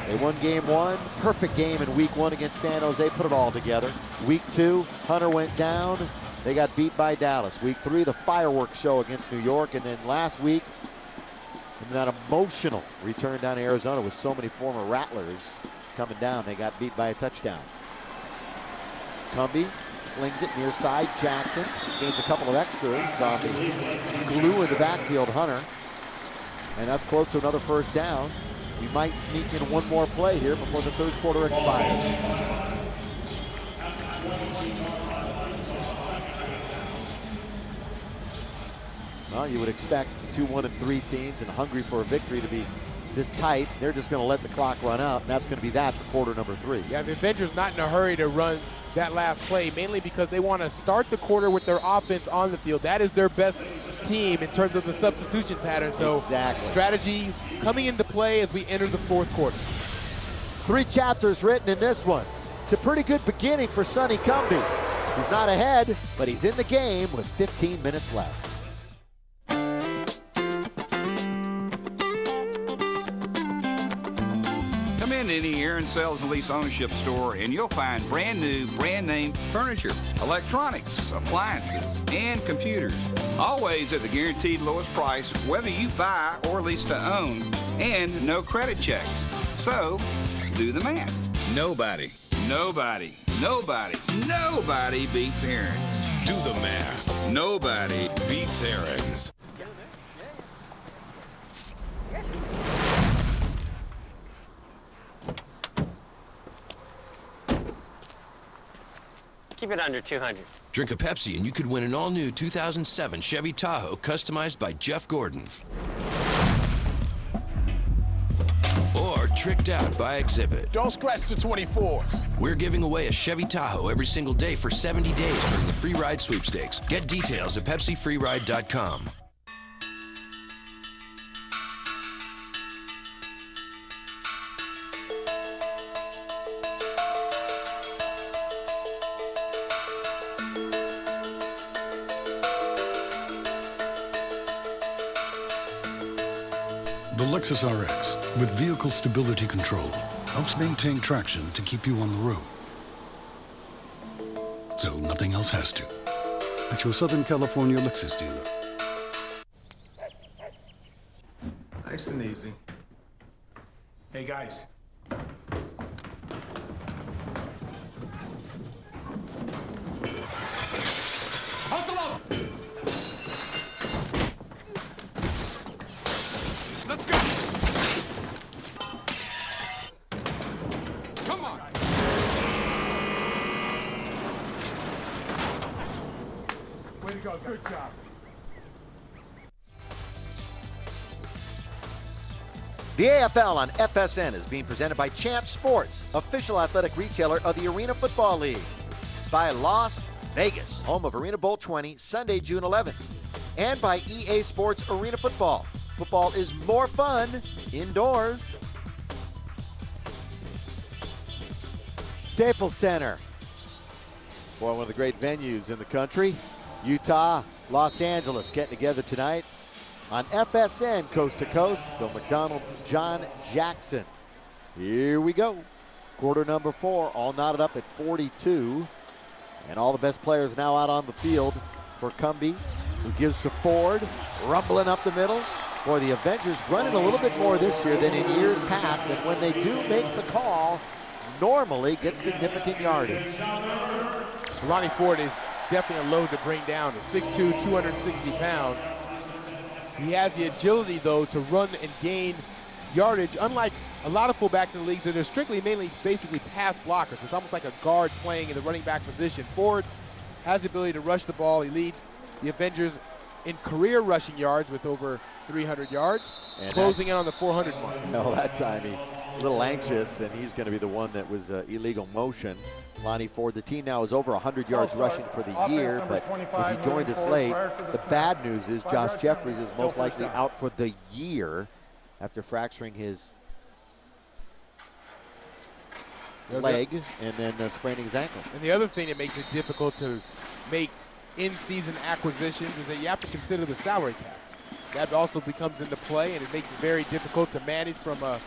They won game one, perfect game in week one against San Jose, put it all together. Week two, Hunter went down. They got beat by Dallas. Week three, the fireworks show against New York. And then last week, in that emotional return down to Arizona with so many former Rattlers coming down, they got beat by a touchdown. Cumbie slings it near side. Jackson gains a couple of extras on the glue in the backfield, Hunter. And that's close to another first down. We might sneak in one more play here before the third quarter expires. Well, you would expect 2-1-3 teams and hungry for a victory to be this tight. They're just going to let the clock run out, and that's going to be that for quarter number 3. Yeah, the Avengers not in a hurry to run that last play, mainly because they want to start the quarter with their offense on the field. That is their best team in terms of the substitution pattern. So strategy coming into play as we enter the fourth quarter. 3 chapters written in this one. It's a pretty good beginning for Sonny Cumbie. He's not ahead, but he's in the game with 15 minutes left. Come in any Aaron Sales and Lease Ownership store and you'll find brand new, brand name furniture, electronics, appliances, and computers. Always at the guaranteed lowest price, whether you buy or lease to own, and no credit checks. So, do the math. Nobody beats Aaron's. Do the math. Nobody beats Aaron's. Keep it under 200. Drink a Pepsi and you could win an all-new 2007 Chevy Tahoe customized by Jeff Gordon. Or tricked out by Exhibit. Don't scratch the 24s. We're giving away a Chevy Tahoe every single day for 70 days during the free ride sweepstakes. Get details at PepsiFreeRide.com. The Lexus RX, with vehicle stability control, helps maintain traction to keep you on the road. So nothing else has to. At your Southern California Lexus dealer. Nice and easy. Hey, guys. Hustle up! Let's go! Come on! Way to go, good job. The AFL on FSN is being presented by Champ Sports, official athletic retailer of the Arena Football League. By Las Vegas, home of Arena Bowl 20, Sunday, June 11th. And by EA Sports Arena Football. Football is more fun indoors. Staples Center. Boy, one of the great venues in the country. Utah, Los Angeles getting together tonight on FSN Coast to Coast. The Macdonald and John Jackson. Here we go. Quarter number 4, all knotted up at 42. And all the best players now out on the field for Cumbie, who gives to Ford, rumbling up the middle. Boy, the Avengers running a little bit more this year than in years past, and when they do make the call, normally get significant yardage. Ronnie Ford is definitely a load to bring down. At 6'2", 260 pounds. He has the agility, though, to run and gain yardage, unlike a lot of fullbacks in the league that are strictly, mainly, basically pass blockers. It's almost like a guard playing in the running back position. Ford has the ability to rush the ball. He leads the Avengers in career rushing yards with over 300 yards, and closing in on the 400 mark. Well, that time he's a little anxious, and he's going to be the one that was illegal motion. Lonnie Ford, the team now is over 100 yards rushing for the year, but if you joined us late, the bad news is Josh Jeffries is most likely out for the year after fracturing his leg and then spraining his ankle. And the other thing that makes it difficult to make in-season acquisitions is that you have to consider the salary cap. That also becomes into play, and it makes it very difficult to manage from a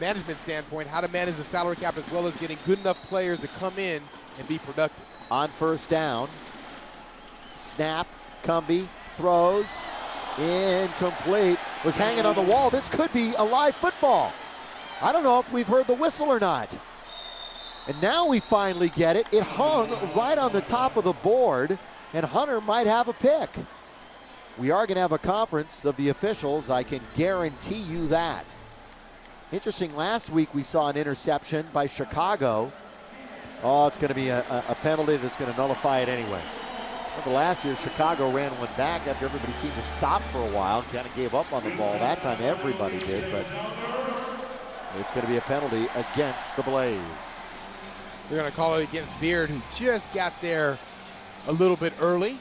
management standpoint, how to manage the salary cap as well as getting good enough players to come in and be productive. On first down, snap, Cumbie throws, incomplete, was hanging on the wall. This could be a live football. I don't know if we've heard the whistle or not. And now we finally get it. It hung right on the top of the board, and Hunter might have a pick. We are going to have a conference of the officials, I can guarantee you that. Interesting, last week we saw an interception by Chicago. Oh, it's going to be a penalty that's going to nullify it anyway. Remember last year, Chicago ran one back after everybody seemed to stop for a while and kind of gave up on the ball. That time everybody did, but it's going to be a penalty against the Blaze. They're going to call it against Beard, who just got there a little bit early.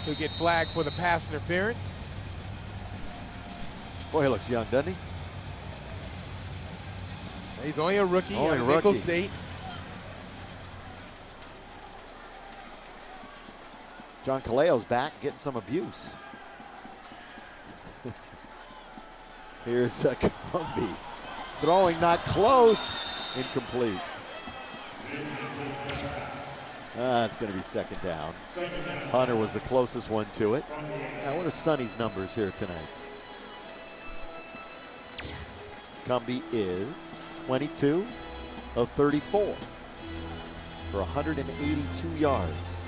He'll get flagged for the pass interference. Boy, he looks young, doesn't he? He's only a rookie Only at a Nickel rookie. State. John Caleo's back, getting some abuse. Here's Cumbie. Throwing not close. Incomplete. It's going to be second down. Hunter was the closest one to it. Now, what are Sonny's numbers here tonight? Cumbie is 22 of 34 for 182 yards.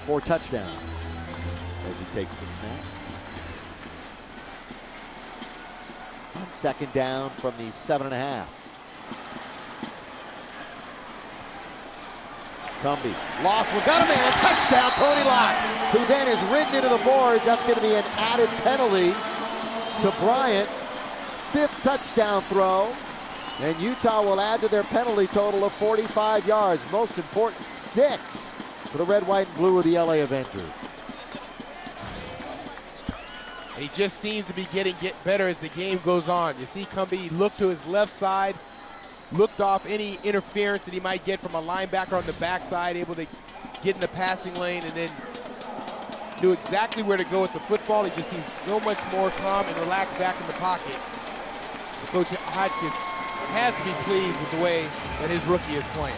4 touchdowns as he takes the snap. On second down from the 7.5. Cumbie, lost one, got a man, touchdown, Tony Lott, who then is ridden into the boards. That's going to be an added penalty to Bryant. 5th touchdown throw, and Utah will add to their penalty total of 45 yards. Most important, 6 for the red, white, and blue of the LA Avengers. And he just seems to be getting better as the game goes on. You see Cumbie look to his left side, looked off any interference that he might get from a linebacker on the backside, able to get in the passing lane, and then knew exactly where to go with the football. He just seems so much more calm and relaxed back in the pocket. And Coach Hotchkiss has to be pleased with the way that his rookie is playing.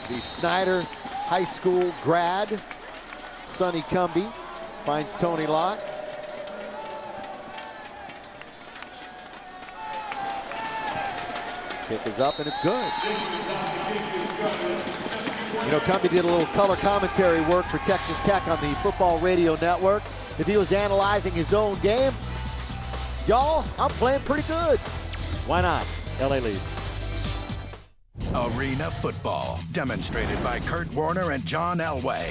The Snyder High School grad, Sonny Cumbie, finds Tony Lott. Kick is up and it's good. You know, Cumbie did a little color commentary work for Texas Tech on the Football Radio Network. If he was analyzing his own game, y'all, I'm playing pretty good. Why not? LA leads. Arena football, demonstrated by Kurt Warner and John Elway.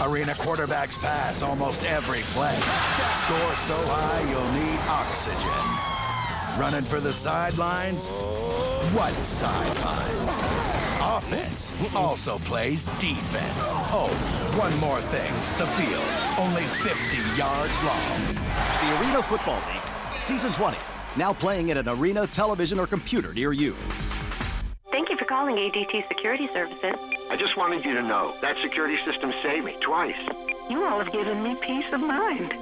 Arena quarterbacks pass almost every play. Score so high you'll need oxygen. Running for the sidelines? What sidelines? Offense also plays defense. Oh, one more thing. The field, only 50 yards long. The Arena Football League, Season 20, now playing at an arena, television, or computer near you. Thank you for calling ADT Security Services. I just wanted you to know that security system saved me twice. You all have given me peace of mind.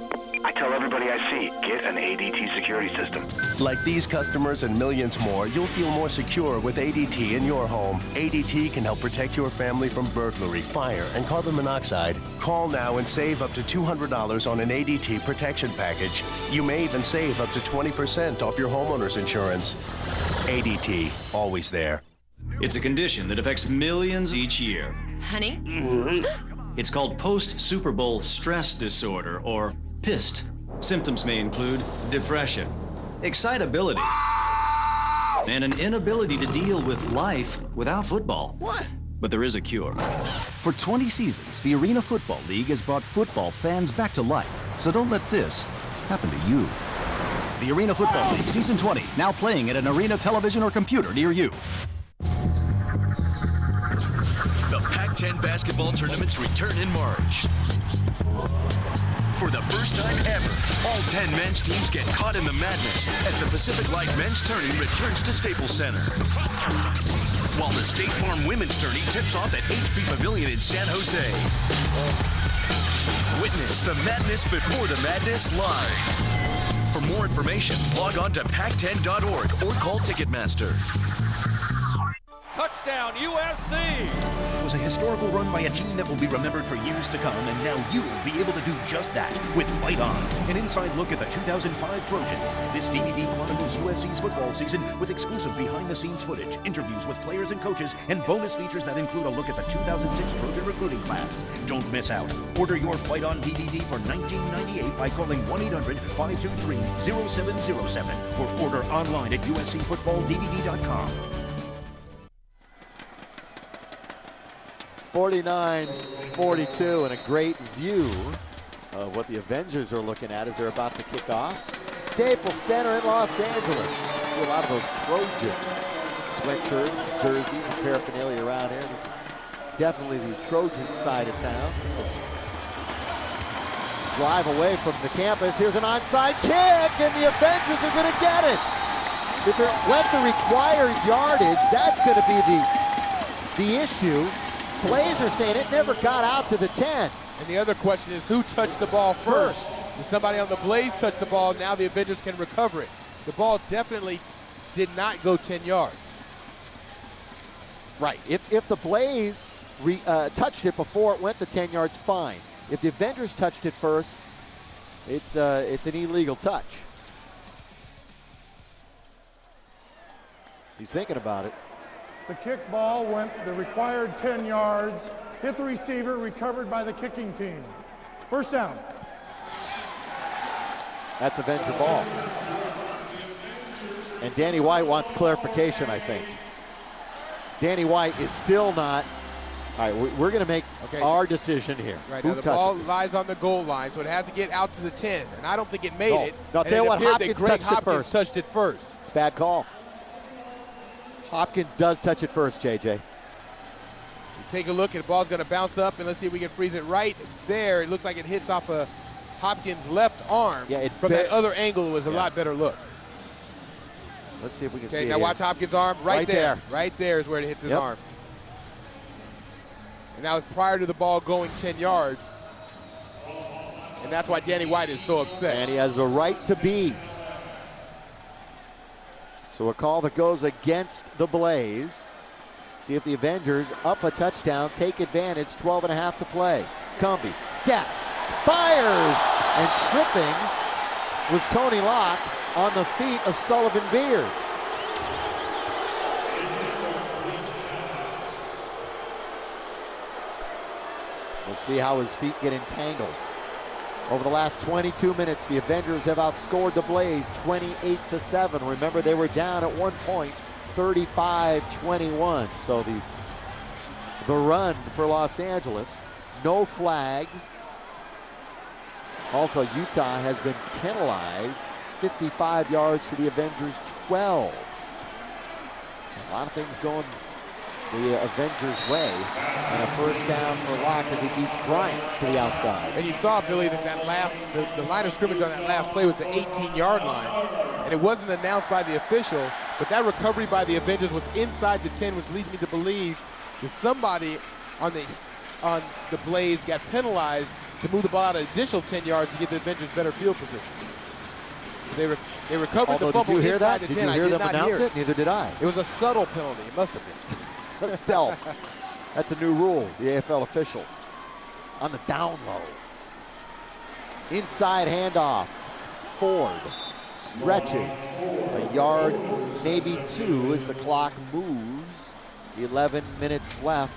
I tell everybody I see, get an ADT security system. Like these customers and millions more, you'll feel more secure with ADT in your home. ADT can help protect your family from burglary, fire, and carbon monoxide. Call now and save up to $200 on an ADT protection package. You may even save up to 20% off your homeowner's insurance. ADT, always there. It's a condition that affects millions each year. Honey? It's called post-Super Bowl stress disorder, or PIST. Symptoms may include depression, excitability, and an inability to deal with life without football. What? But there is a cure. For 20 seasons, the Arena Football League has brought football fans back to life. So don't let this happen to you. The Arena Football League, Season 20, now playing at an arena, television, or computer near you. The Pac-10 basketball tournaments return in March. For the first time ever, all 10 men's teams get caught in the madness as the Pacific Life Men's Tourney returns to Staples Center. While the State Farm Women's Tourney tips off at HP Pavilion in San Jose. Witness the madness before the madness live. For more information, log on to pac10.org or call Ticketmaster. Touchdown, USC! It was a historical run by a team that will be remembered for years to come, and now you'll be able to do just that with Fight On, an inside look at the 2005 Trojans. This DVD chronicles USC's football season with exclusive behind-the-scenes footage, interviews with players and coaches, and bonus features that include a look at the 2006 Trojan recruiting class. Don't miss out. Order your Fight On DVD for $19.98 by calling 1-800-523-0707 or order online at uscfootballdvd.com. 49-42, and a great view of what the Avengers are looking at as they're about to kick off. Staples Center in Los Angeles. See a lot of those Trojan sweatshirts, jerseys, and paraphernalia around here. This is definitely the Trojan side of town. Let's drive away from the campus. Here's an onside kick, and the Avengers are going to get it. If it went the required yardage, that's going to be the issue. Blaze are saying it never got out to the 10. And the other question is, who touched the ball first? Did somebody on the Blaze touch the ball? Now the Avengers can recover it. The ball definitely did not go 10 yards. Right. If the Blaze touched it before it went the 10 yards, fine. If the Avengers touched it first, it's an illegal touch. He's thinking about it. The kick ball went the required 10 yards, hit the receiver, recovered by the kicking team. First down. That's Avenger ball. And Danny White wants clarification, I think. Danny White is still not. All right, we're going to make our decision here. Right, Who now the ball it? lies on the goal line, so it has to get out to the 10. And I don't think it made it. No, I'll tell you what, Hopkins touched it first. It's a bad call. Hopkins does touch it first, JJ. You take a look, and the ball's going to bounce up, and let's see if we can freeze it right there. It looks like it hits off of Hopkins' left arm. Yeah, from that other angle, it was a lot better look. Let's see if we can see it. it. Now watch Hopkins' arm right there. Right there is where it hits his Yep. arm. And that was prior to the ball going 10 yards. And that's why Danny White is so upset. And he has a right to be. So a call that goes against the Blaze. See if the Avengers up a touchdown, take advantage, 12.5 to play. Cumbie steps, fires, and tripping was Tony Locke on the feet of Sullivan Beard. We'll see how his feet get entangled. Over the last 22 minutes, the Avengers have outscored the Blaze 28-7. Remember, they were down at one point, 35-21. So the run for Los Angeles, no flag. Also, Utah has been penalized, 55 yards to the Avengers 12. So a lot of things going the Avengers' way, and a first down for Locke as he beats Bryant to the outside. And you saw, Billy, that the line of scrimmage on that last play was the 18-yard line, and it wasn't announced by the official, but that recovery by the Avengers was inside the 10, which leads me to believe that somebody on the Blaze got penalized to move the ball out an additional 10 yards to give the Avengers better field position. They recovered the fumble inside the 10. Did you hear them announce it? Neither did I. It was a subtle penalty. It must have been. Stealth. That's a new rule, the AFL officials. On the down low. Inside handoff. Ford stretches a yard, maybe two, as the clock moves. 11 minutes left.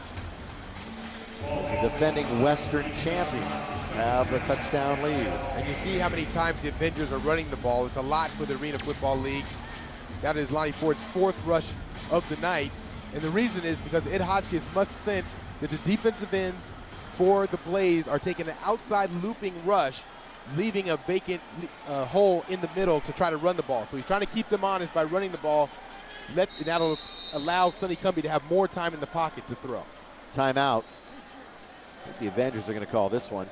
The defending Western champions have the touchdown lead. And you see how many times the Avengers are running the ball. It's a lot for the Arena Football League. That is Lonnie Ford's 4th rush of the night. And the reason is because Ed Hotchkiss must sense that the defensive ends for the Blaze are taking an outside looping rush, leaving a vacant hole in the middle to try to run the ball. So he's trying to keep them honest by running the ball. That'll allow Sonny Cumbie to have more time in the pocket to throw. Timeout. I think the Avengers are going to call this one.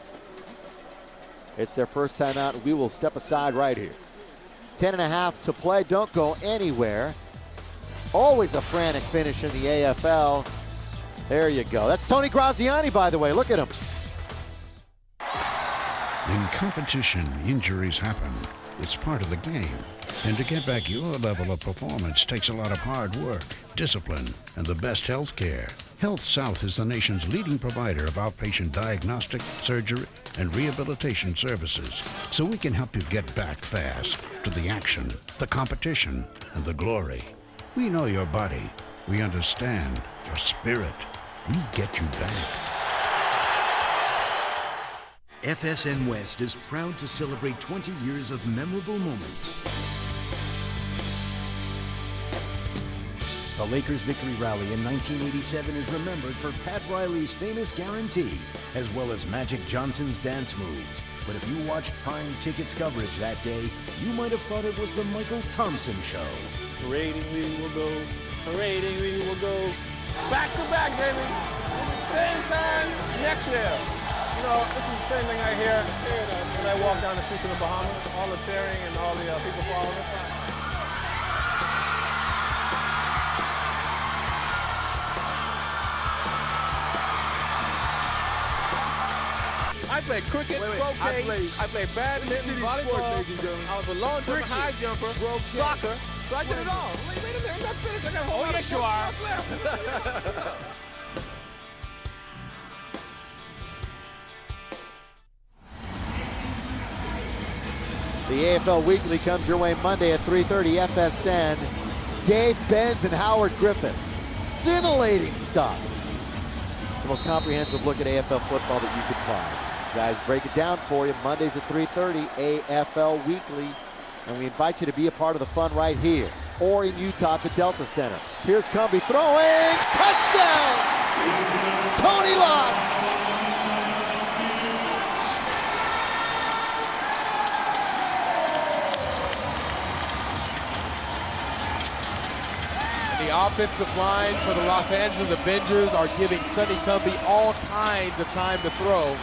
It's their first time out, and we will step aside right here. 10.5 to play. Don't go anywhere. Always a frantic finish in the AFL. There you go. That's Tony Graziani, by the way. Look at him. In competition, injuries happen. It's part of the game. And to get back your level of performance takes a lot of hard work, discipline, and the best health care. Health South is the nation's leading provider of outpatient diagnostic, surgery, and rehabilitation services. So we can help you get back fast to the action, the competition, and the glory. We know your body. We understand your spirit. We get you back. FSN West is proud to celebrate 20 years of memorable moments. The Lakers' victory rally in 1987 is remembered for Pat Riley's famous guarantee, as well as Magic Johnson's dance moves. But if you watched Prime Tickets coverage that day, you might have thought it was the Michael Thompson Show. Parading we will go, parading we will go. Back to back, baby. Same time next year. You know, this is the same thing I hear when I walk down the streets in the Bahamas. All the cheering and all the people following us. I played cricket, croquet, I played badminton, volleyball, I was a long jumper, high jumper, soccer, so I did it all. Wait a minute, I'm not finished. I got a whole lot of sports left. The AFL Weekly comes your way Monday at 3:30 FSN. Dave Benz and Howard Griffin. Scintillating stuff. It's the most comprehensive look at AFL football that you could find. These guys break it down for you Mondays at 3:30 AFL Weekly. And we invite you to be a part of the fun right here or in Utah at the Delta Center. Here's Cumbie throwing. Touchdown! Tony Lott. The offensive line for the Los Angeles Avengers are giving Sonny Cumbie all kinds of time to throw.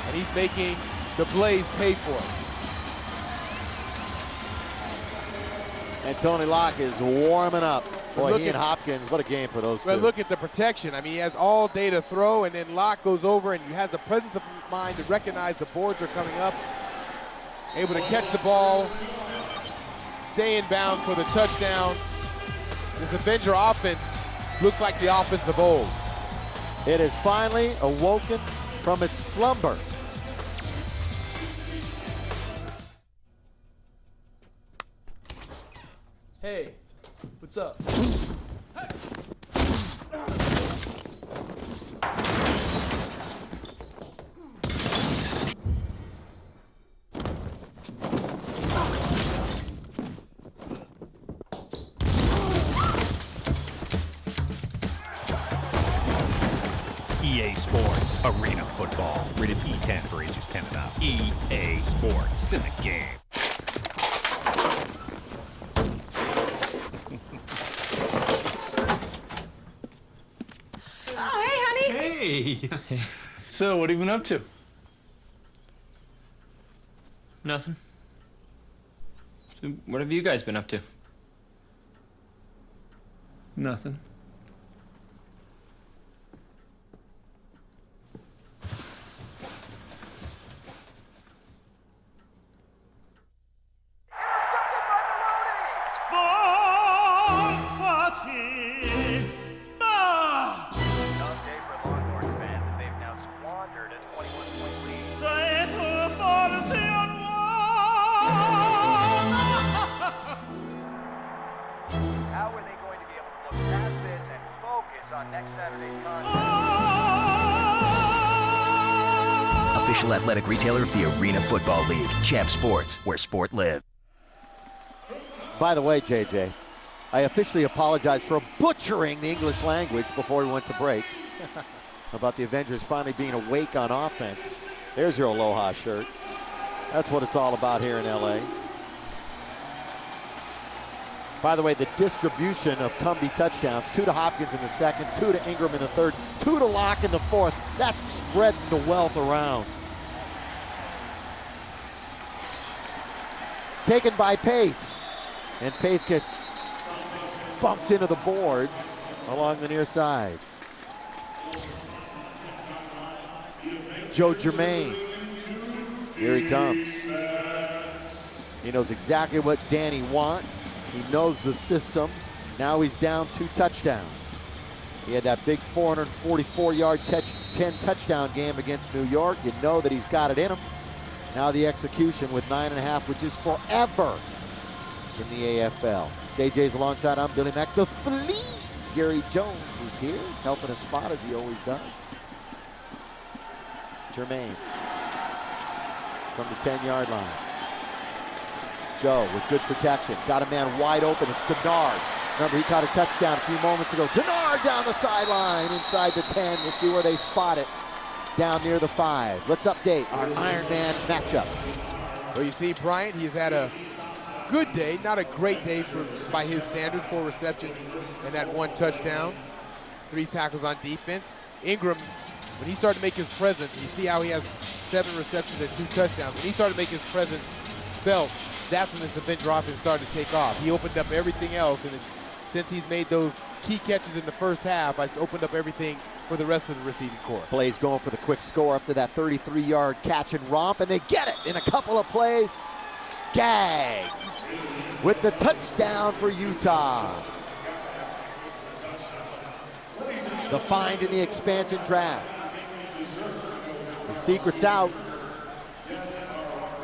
And he's making the plays pay for it. And Tony Locke is warming up. Boy, he and Hopkins, what a game for those two. But look at the protection. I mean, he has all day to throw, and then Locke goes over and he has the presence of mind to recognize the boards are coming up. Able to catch the ball, stay in bounds for the touchdown. This Avenger offense looks like the offense of old. It has finally awoken from its slumber. Hey, what's up? EA Sports, Arena Football, rated E10 for ages 10 and up. EA Sports, it's in the game. Oh, hey, honey. Hey. So, what have you been up to? Nothing. So, what have you guys been up to? Nothing. How are they going to be able to look past this and focus on next Saturday's contest? Official athletic retailer of the Arena Football League. Champ Sports, where sport lives. By the way, JJ, I officially apologize for butchering the English language before we went to break about the Avengers finally being awake on offense. There's your Aloha shirt. That's what it's all about here in LA. By the way, the distribution of Cumbie touchdowns, 2 to Hopkins in the second, 2 to Ingram in the third, 2 to Locke in the fourth. That's spreading the wealth around. taken by Pace. And Pace gets bumped into the boards along the near side. Joe Germain, here he comes. He knows exactly what Danny wants. He knows the system. Now he's down 2 touchdowns. He had that big 444-yard 10-touchdown game against New York. You know that he's got it in him. Now the execution with 9.5, which is forever in the AFL. JJ's alongside. I'm Billy Mack. The Flea. Gary Jones is here, helping us spot as he always does. Germain from the 10-yard line. Joe with good protection. Got a man wide open. It's Denard. Remember, he caught a touchdown a few moments ago. Denard down the sideline inside the 10. We'll see where they spot it down near the 5. Let's update our Iron Man matchup. Well, you see, Bryant, he's had a good day, not a great day by his standards. 4 receptions and that 1 touchdown. 3 tackles on defense. Ingram, when he started to make his presence, you see how he has 7 receptions and 2 touchdowns. When he started to make his presence felt, that's when this Avenger offense started to take off. He opened up everything else, and since he's made those key catches in the first half, it's opened up everything for the rest of the receiving corps. Plays going for the quick score after that 33-yard catch and romp, and they get it in a couple of plays. Skaggs with the touchdown for Utah. The find in the expansion draft. The secret's out.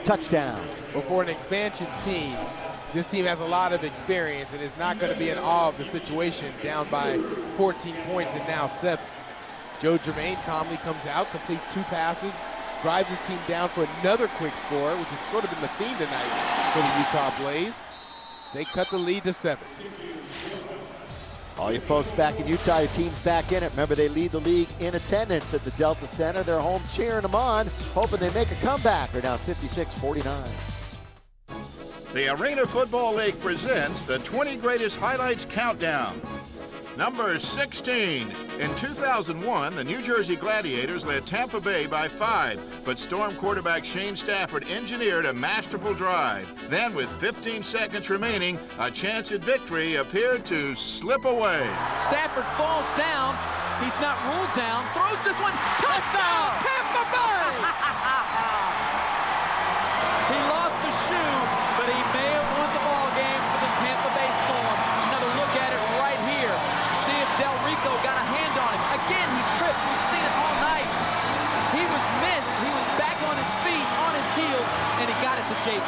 Touchdown. But for an expansion team, this team has a lot of experience and is not going to be in awe of the situation, down by 14 points and now 7. Joe Germain calmly comes out, completes 2 passes, drives his team down for another quick score, which has sort of been the theme tonight for the Utah Blaze. They cut the lead to 7. All you folks back in Utah, your team's back in it. Remember, they lead the league in attendance at the Delta Center. They're home cheering them on, hoping they make a comeback. They're down 56-49. The Arena Football League presents the 20 Greatest Highlights Countdown. Number 16. In 2001, the New Jersey Gladiators led Tampa Bay by 5, but Storm quarterback Shane Stafford engineered a masterful drive. Then, with 15 seconds remaining, a chance at victory appeared to slip away. Stafford falls down. He's not ruled down. Throws this one. Touchdown, Tampa Bay! He lost the shoe, but he may have won the ball game for the Tampa Bay Storm. Another look at it right here. See if Del Rico got a hand on him. Again, he trips. We've seen it all night. He was missed. He was back on his feet, on his heels, and he got it to JB.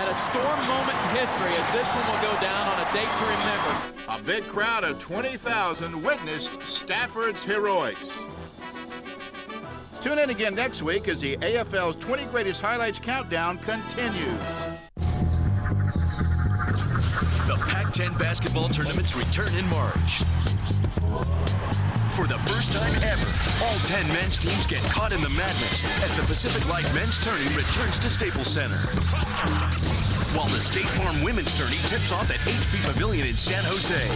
At a Storm moment in history, as this one will go down on a date to remember. A big crowd of 20,000 witnessed Stafford's heroics. Tune in again next week as the AFL's 20 Greatest Highlights Countdown continues. The Pac-10 basketball tournaments return in March. For the first time ever, all 10 men's teams get caught in the madness as the Pacific Light Men's Tourney returns to Staples Center. While the State Farm Women's Tourney tips off at HP Pavilion in San Jose.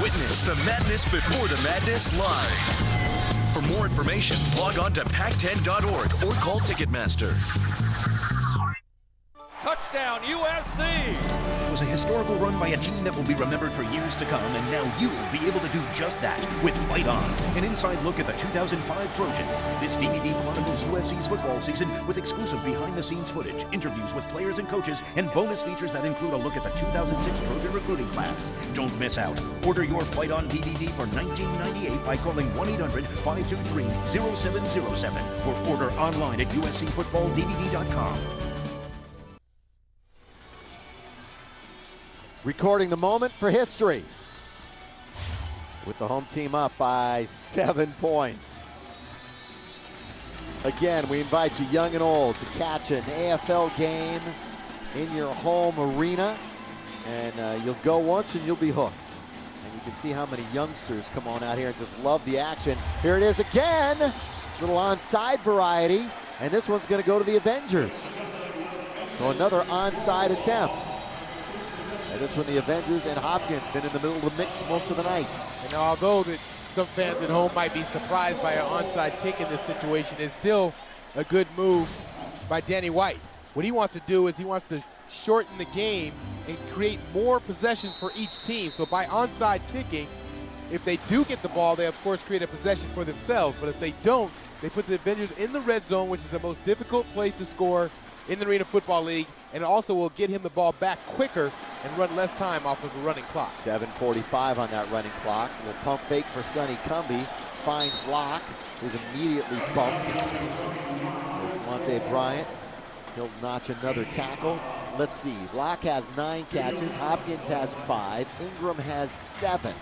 Witness the madness before the madness live. For more information, log on to pac10.org or call Ticketmaster. Touchdown, USC! It was a historical run by a team that will be remembered for years to come, and now you'll be able to do just that with Fight On, an inside look at the 2005 Trojans. This DVD chronicles USC's football season with exclusive behind-the-scenes footage, interviews with players and coaches, and bonus features that include a look at the 2006 Trojan recruiting class. Don't miss out. Order your Fight On DVD for $19.98 by calling 1-800-523-0707 or order online at uscfootballdvd.com. Recording the moment for history with the home team up by 7 points. Again, we invite you, young and old, to catch an AFL game in your home arena, and you'll go once and you'll be hooked. And you can see how many youngsters come on out here and just love the action. Here it is again, little onside variety, and this one's going to go to the Avengers. So another onside attempt. And this one, the Avengers and Hopkins, been in the middle of the mix most of the night. And although that some fans at home might be surprised by an onside kick in this situation, it's still a good move by Danny White. What he wants to do is he wants to shorten the game and create more possessions for each team. So by onside kicking, if they do get the ball, they of course create a possession for themselves. But if they don't, they put the Avengers in the red zone, which is the most difficult place to score in the Arena Football League, and it also will get him the ball back quicker and run less time off of the running clock. 7:45 on that running clock. Will pump fake for Sonny Cumbie. Finds Locke, who's immediately bumped. There's Monte Bryant. He'll notch another tackle. Let's see. Locke has 9 catches. Hopkins has 5. Ingram has 7.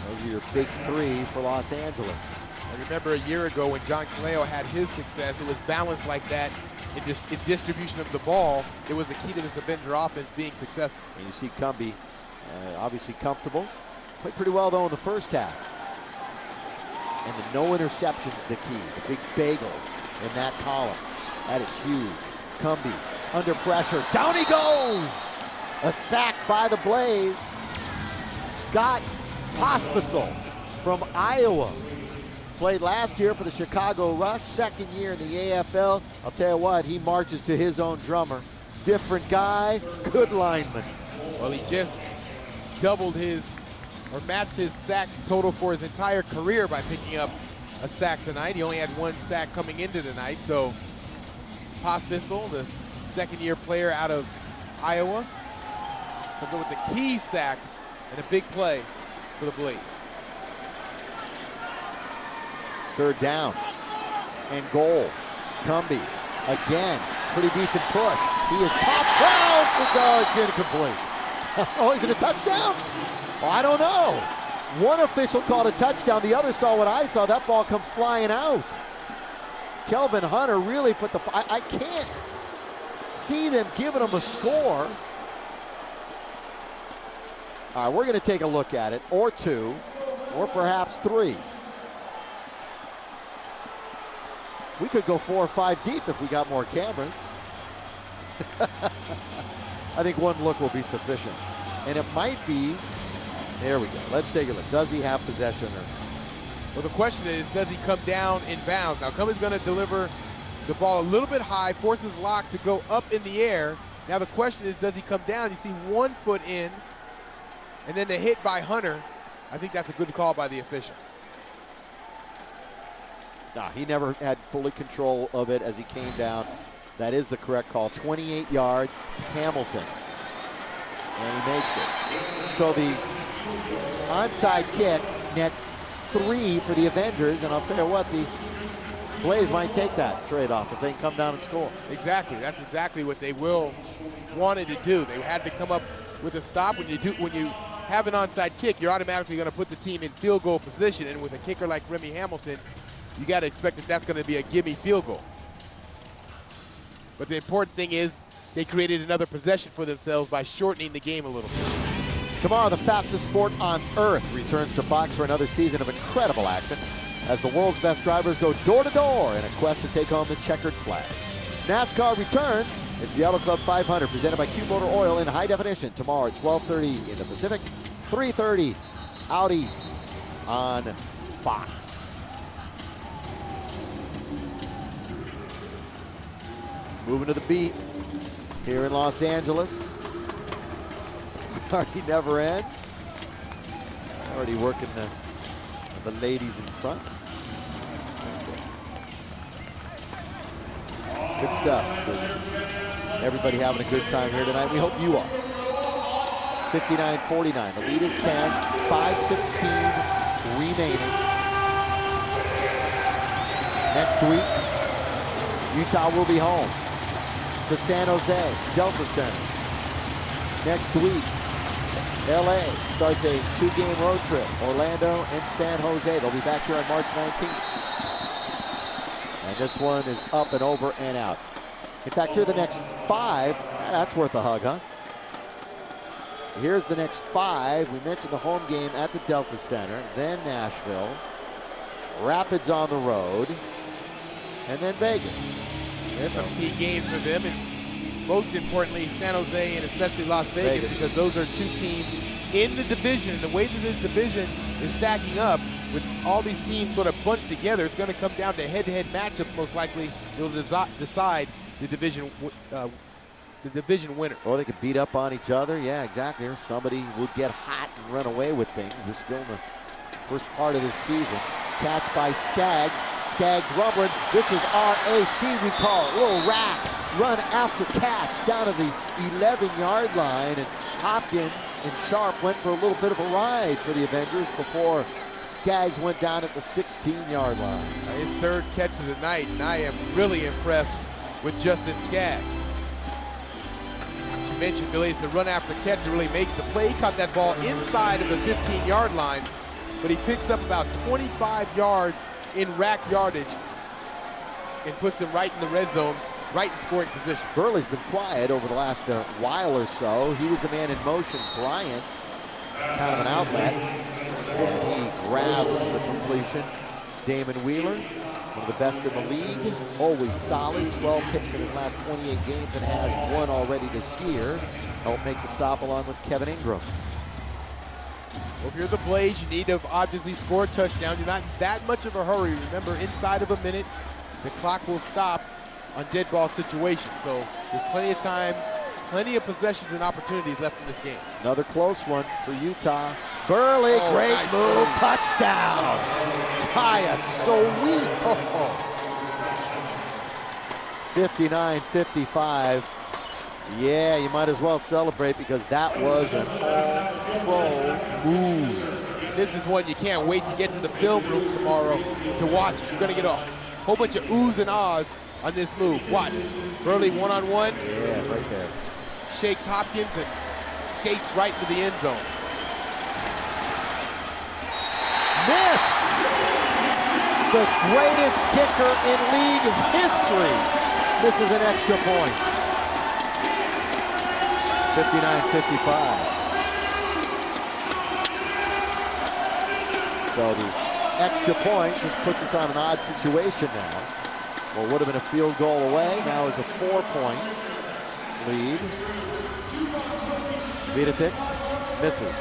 Those are your big 3 for Los Angeles. I remember a year ago when John Kaleo had his success, it was balanced like that in distribution of the ball. It was the key to this Avenger offense being successful. And you see Cumbie obviously comfortable. Played pretty well, though, in the first half. And the no interceptions the key. The big bagel in that column. That is huge. Cumbie under pressure. Down he goes! A sack by the Blaze. Scott Pospisil from Iowa. Played last year for the Chicago Rush, second year in the AFL. I'll tell you what, he marches to his own drummer. Different guy, good lineman. Well, he just doubled or matched his sack total for his entire career by picking up a sack tonight. He only had 1 sack coming into tonight, so Pospisil, the second-year player out of Iowa, comes up with the key sack and a big play for the Blaze. 3rd down and goal. Cumbie again, pretty decent push. He is popped down for guards, incomplete. Oh, is it a touchdown? Well, I don't know. One official called a touchdown. The other saw what I saw. That ball come flying out. Kelvin Hunter really put the... I can't see them giving him a score. All right, we're going to take a look at it, or 2, or perhaps 3. We could go 4 or 5 deep if we got more cameras. I think 1 look will be sufficient. And it might be... There we go. Let's take a look. Does he have possession? Well, the question is, does he come down in bounds? Now, Cumbie's going to deliver the ball a little bit high, forces Locke to go up in the air. Now, the question is, does he come down? You see 1 foot in, and then the hit by Hunter. I think that's a good call by the official. Nah, he never had fully control of it as he came down. That is the correct call. 28 yards, Hamilton. And he makes it. So the onside kick nets 3 for the Avengers, and I'll tell you what, the Blaze might take that trade-off if they can come down and score. Exactly. That's exactly what they wanted to do. They had to come up with a stop. When you have an onside kick, you're automatically going to put the team in field goal position, and with a kicker like Remy Hamilton, you got to expect that that's going to be a gimme field goal. But the important thing is they created another possession for themselves by shortening the game a little bit. Tomorrow, the fastest sport on earth returns to Fox for another season of incredible action as the world's best drivers go door-to-door in a quest to take home the checkered flag. NASCAR returns. It's the Auto Club 500 presented by Q Motor Oil in high definition tomorrow at 12:30 in the Pacific, 3:30 out east on Fox. Moving to the beat here in Los Angeles. Party never ends. Already working the ladies in front. Good stuff. There's everybody having a good time here tonight. We hope you are. 59-49. The lead is 10. 5:16 remaining. Next week, Utah will be home to San Jose, Delta Center. Next week, LA starts a 2-game road trip. Orlando and San Jose. They'll be back here on March 19th. And this one is up and over and out. In fact, here are the next 5. That's worth a hug, huh? Here's the next 5. We mentioned the home game at the Delta Center, then Nashville, Rapids on the road, and then Vegas. There's some key games for them, and most importantly, San Jose and especially Las Vegas, because those are 2 teams in the division. And the way that this division is stacking up, with all these teams sort of bunched together, it's going to come down to head-to-head matchups most likely. It'll decide the division winner. Or they could beat up on each other. Yeah, exactly. Or somebody would get hot and run away with things. We're still in the first part of this season. Catch by Skaggs. Skaggs rumbling. This is RAC, we call it. Little rats run after catch down to the 11-yard line. And Hopkins and Sharp went for a little bit of a ride for the Avengers before Skaggs went down at the 16-yard line. His third catch of the night, and I am really impressed with Justin Skaggs. As you mentioned, Billy, it's the run after catch that really makes the play. He caught that ball inside of the 15-yard line, but he picks up about 25 yards in rack yardage and puts them right in the red zone, right in scoring position. Burley's been quiet over the last while or so. He was the man in motion. Bryant, kind of an outlet, and he grabs the completion. Damon Wheeler, one of the best in the league, always solid. 12 picks in his last 28 games and has one already this year. Helped make the stop along with Kevin Ingram. Well, if you're the Blaze, you need to obviously score a touchdown. You're not in that much of a hurry. Remember, inside of a minute, the clock will stop on dead ball situations. So there's plenty of time, plenty of possessions and opportunities left in this game. Another close one for Utah. Burley, great nice move, touchdown. Saya, so weak. 59-55. Yeah, you might as well celebrate because that was an all-pro move. This is one you can't wait to get to the film room tomorrow to watch. You're going to get a whole bunch of oohs and ahs on this move. Watch. Burley one-on-one. Yeah, right there. Shakes Hopkins and skates right into the end zone. Missed! The greatest kicker in league history. This is an extra point. 59-55. So the extra point just puts us on an odd situation now. Well, would have been a field goal away. Now is a 4-point lead. Vidatic misses.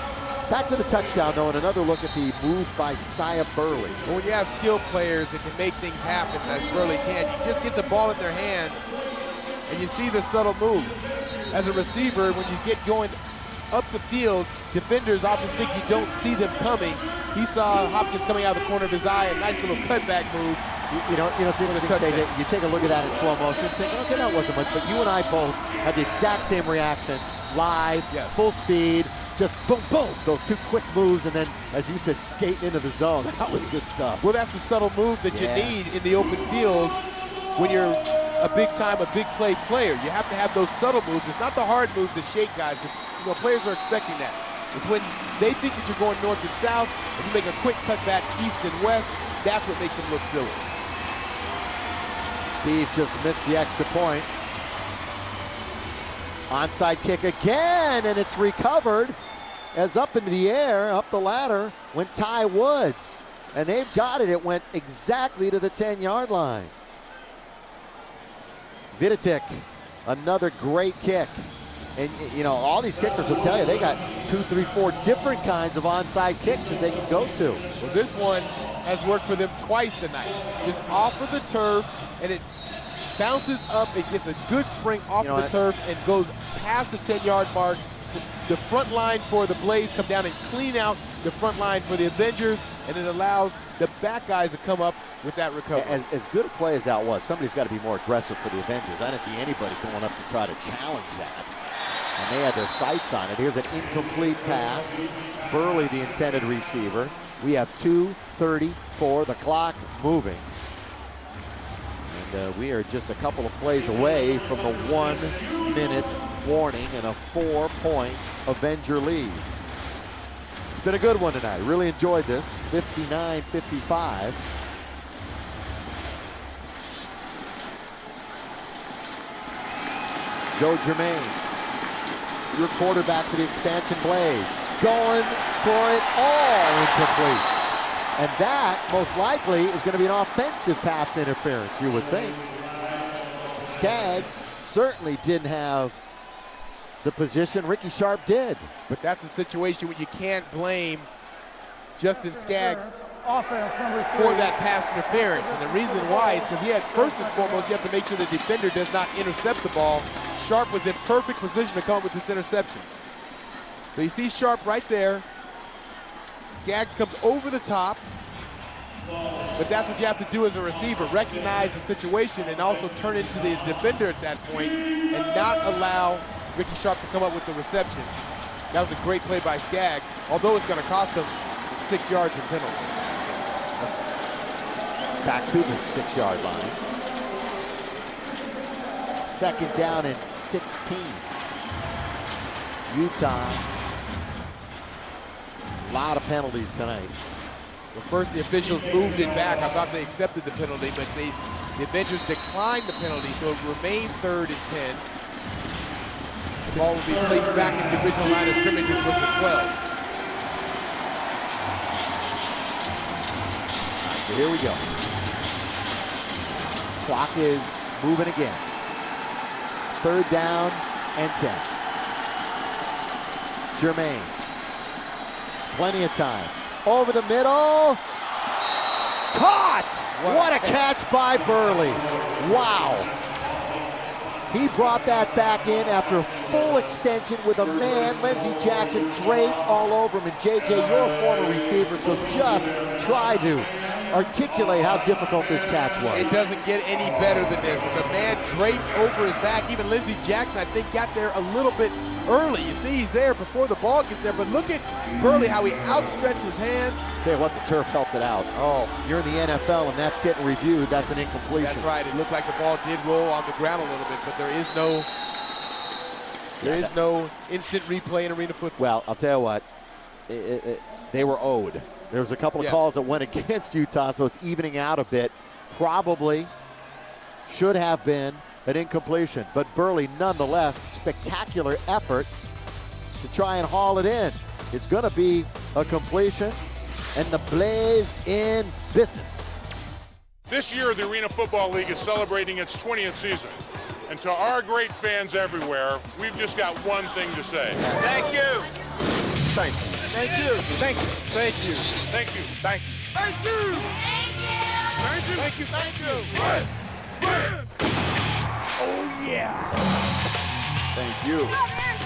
Back to the touchdown, though, and another look at the move by Saya Burley. Well, when you have skilled players that can make things happen, as Burley can, you just get the ball in their hands, and you see the subtle move. As a receiver, when you get going up the field, defenders often think you don't see them coming. He saw Hopkins coming out of the corner of his eye, a nice little cutback move. You know, it's interesting. You take a look at that in slow motion and think, okay, that wasn't much, but you and I both had the exact same reaction. Live, yes. Full speed, just boom, boom. Those two quick moves, and then, as you said, skating into the zone. That was good stuff. Well, that's the subtle move that you need in the open field when you're a big play player. You have to have those subtle moves. It's not the hard moves that shake guys, because players are expecting that. It's when they think that you're going north and south, and you make a quick cut back east and west. That's what makes them look silly. Steve just missed the extra point. Onside kick again, and it's recovered as up into the air, up the ladder, went Ty Woods. And they've got it. It went exactly to the 10-yard line. Vidatic, another great kick. And, you know, all these kickers will tell you they got 2, 3, 4 different kinds of onside kicks that they can go to. Well, this one has worked for them twice tonight. Just off of the turf, and it bounces up. It gets a good spring off of the turf and goes past the 10-yard mark. The front line for the Blaze come down and clean out the front line for the Avengers, and it allows the back guys to come up with that recovery. As good a play as that was, somebody's got to be more aggressive for the Avengers. I didn't see anybody going up to try to challenge that. And they had their sights on it. Here's an incomplete pass. Burley, the intended receiver. We have 2:34, the clock moving. And we are just a couple of plays away from the 1-minute warning and a 4-point Avenger lead. It's been a good one tonight. Really enjoyed this. 59-55. Joe Germain, your quarterback for the expansion Blaze, going for it all, incomplete. And that, most likely, is going to be an offensive pass interference, you would think. Skaggs certainly didn't have the position. Ricky Sharp did. But that's a situation when you can't blame Justin Skaggs offense, number 3. For that pass interference. And the reason why is because he had, first and foremost, you have to make sure the defender does not intercept the ball. Sharp was in perfect position to come up with this interception. So you see Sharp right there. Skaggs comes over the top. But that's what you have to do as a receiver, recognize the situation and also turn into the defender at that point and not allow Ricky Sharp to come up with the reception. That was a great play by Skaggs, although it's going to cost him 6 yards in penalty. Back to the 6-yard line. 2nd down and 16. Utah. A lot of penalties tonight. Well, first the officials moved it back. I thought they accepted the penalty, but the Avengers declined the penalty, so it remained 3rd and 10. The ball will be placed back in the original line of scrimmage, which was the 12. So here we go. Clock is moving again. 3rd down and 10. Jermaine. Plenty of time. Over the middle. Caught! What a catch by Burley. Wow. He brought that back in after full extension with a man, Lindsey Jackson, draped all over him. And JJ, you're a former receiver, so just try to articulate how difficult this catch was. It doesn't get any better than this. With a man draped over his back, even Lindsey Jackson, I think, got there a little bit early. You see he's there before the ball gets there, but look at Burley, how he outstretched his hands. Tell you what, the turf helped it out. Oh, you're in the NFL and that's getting reviewed. That's an incompletion. That's right. It looked like the ball did roll on the ground a little bit, but there is no instant replay in arena football. Well, I'll tell you what, they were owed. There was a couple of calls that went against Utah, so it's evening out a bit. Probably should have been an incompletion, but Burley, nonetheless, spectacular effort to try and haul it in. It's going to be a completion, and the Blaze in business. This year, the Arena Football League is celebrating its 20th season. And to our great fans everywhere, we've just got one thing to say. Thank you. Thank you. Thank you. Thank you. Thank you. Thank you. Thank you. Thank you. Thank you. Thank you. Thank you. Oh, yeah. Thank you.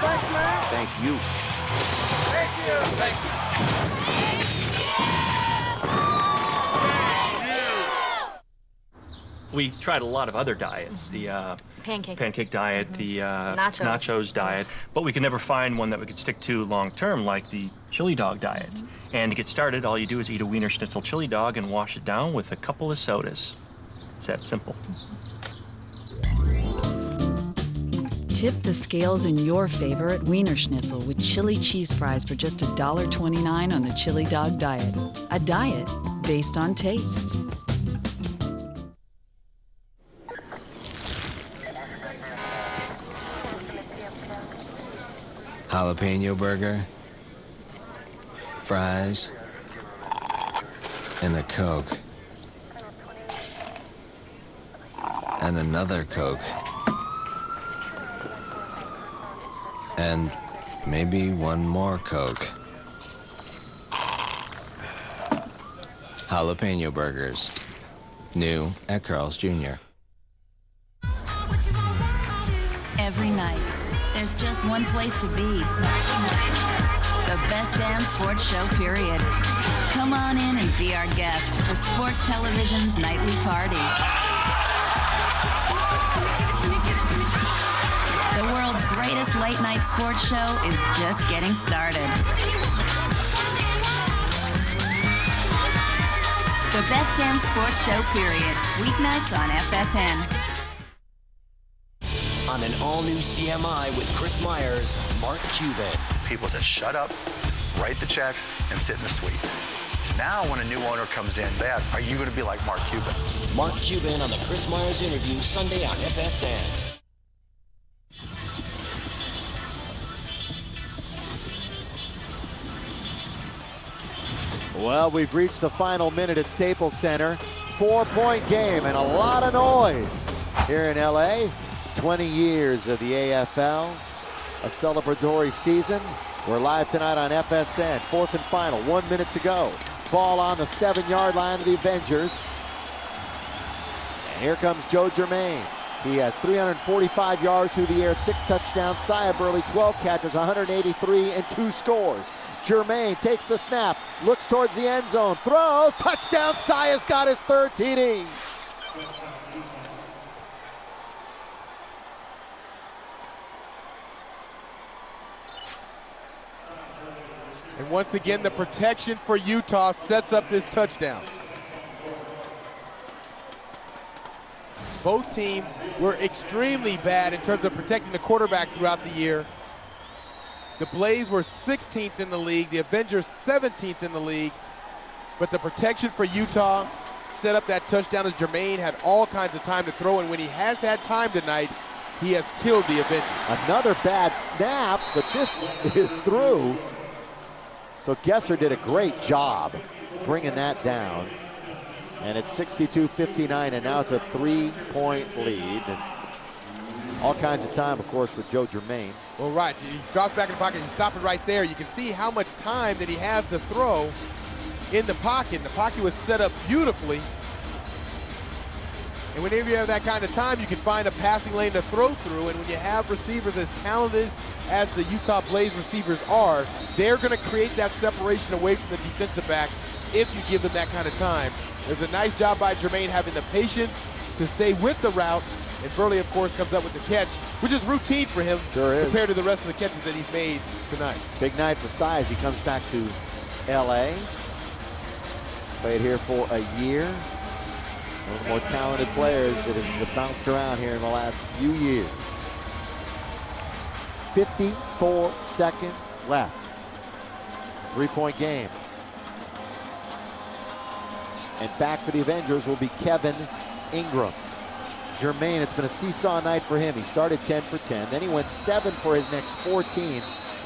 Thanks, man. Thank you. Thank you. Thank you. We tried a lot of other diets, the pancake diet, the nachos diet, but we could never find one that we could stick to long term, like the chili dog diet. And to get started, all you do is eat a Wiener Schnitzel chili dog and wash it down with a couple of sodas. It's that simple. Tip the scales in your favorite Wiener Schnitzel with chili cheese fries for just $1.29 on the chili dog diet. A diet based on taste. Jalapeno burger, fries, and a Coke. And another Coke. And maybe one more Coke. Jalapeno burgers. New at Carl's Jr. Every night, there's just one place to be. The best damn sports show, period. Come on in and be our guest for Sports Television's nightly party. The world's greatest late-night sports show is just getting started. The best damn sports show, period. Weeknights on FSN. On an all-new CMI with Chris Myers, Mark Cuban. People said, shut up, write the checks, and sit in the suite. Now when a new owner comes in, they ask, are you going to be like Mark Cuban? Mark Cuban on the Chris Myers Interview, Sunday on FSN. Well, we've reached the final minute at Staples Center. 4-point game and a lot of noise here in LA. 20 years of the AFL, a celebratory season. We're live tonight on FSN. 4th and final, 1 minute to go. ball on the 7-yard line of the Avengers. And here comes Joe Germain. He has 345 yards through the air, 6 touchdowns. Sia Burley, 12 catches, 183, and 2 scores. Germain takes the snap, looks towards the end zone, throws, touchdown. Sia's got his 3rd TD. And once again, the protection for Utah sets up this touchdown. Both teams were extremely bad in terms of protecting the quarterback throughout the year. The Blaze were 16th in the league, the Avengers 17th in the league. But the protection for Utah set up that touchdown as Germain had all kinds of time to throw, and when he has had time tonight, he has killed the Avengers. Another bad snap, but this is through. So Gesser did a great job bringing that down. And it's 62-59, and now it's a 3-point lead. And all kinds of time, of course, for Joe Germain. Well, right, he drops back in the pocket, you stop it right there. You can see how much time that he has to throw in the pocket. And the pocket was set up beautifully. And whenever you have that kind of time, you can find a passing lane to throw through. And when you have receivers as talented as the Utah Blaze receivers are, they're going to create that separation away from the defensive back if you give them that kind of time. There's a nice job by Germain having the patience to stay with the route. And Burley, of course, comes up with the catch, which is routine for him compared to the rest of the catches that he's made tonight. Big night for Sia as he comes back to L.A. Played here for a year. One of the more talented players that has bounced around here in the last few years. 54 seconds left. 3-point game. And back for the Avengers will be Kevin Ingram. Germain, it's been a seesaw night for him. He started 10 for 10, then he went 7 for his next 14,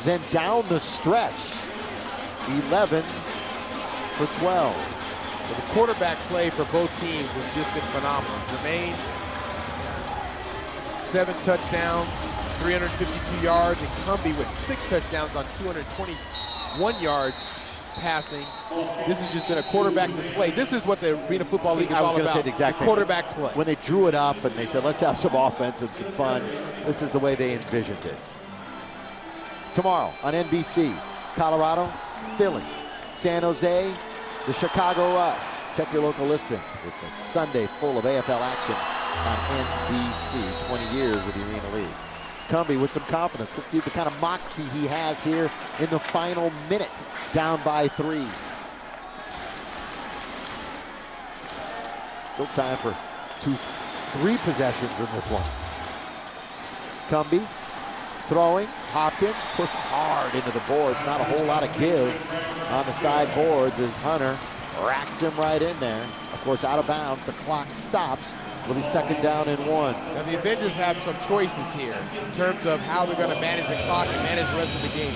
then down the stretch, 11 for 12. So the quarterback play for both teams has just been phenomenal. Germain, 7 touchdowns, 352 yards, and Cumbie with 6 touchdowns on 221 yards passing. This has just been a quarterback display. This is what the Arena Football League is all about. I was going to say the exact same quarterback play. When they drew it up and they said, let's have some offense and some fun, this is the way they envisioned it. Tomorrow on NBC, Colorado, Philly, San Jose, the Chicago Rush. Check your local listings. It's a Sunday full of AFL action on NBC. 20 years of the Arena League. Cumbie with some confidence. Let's see the kind of moxie he has here in the final minute, down by 3. Still time for 3 possessions in this one. Cumbie throwing. Hopkins pushed hard into the boards. Not a whole lot of give on the side boards as Hunter racks him right in there. Of course, out of bounds. The clock stops. It'll be 2nd down and 1. Now the Avengers have some choices here in terms of how they're going to manage the clock and manage the rest of the game.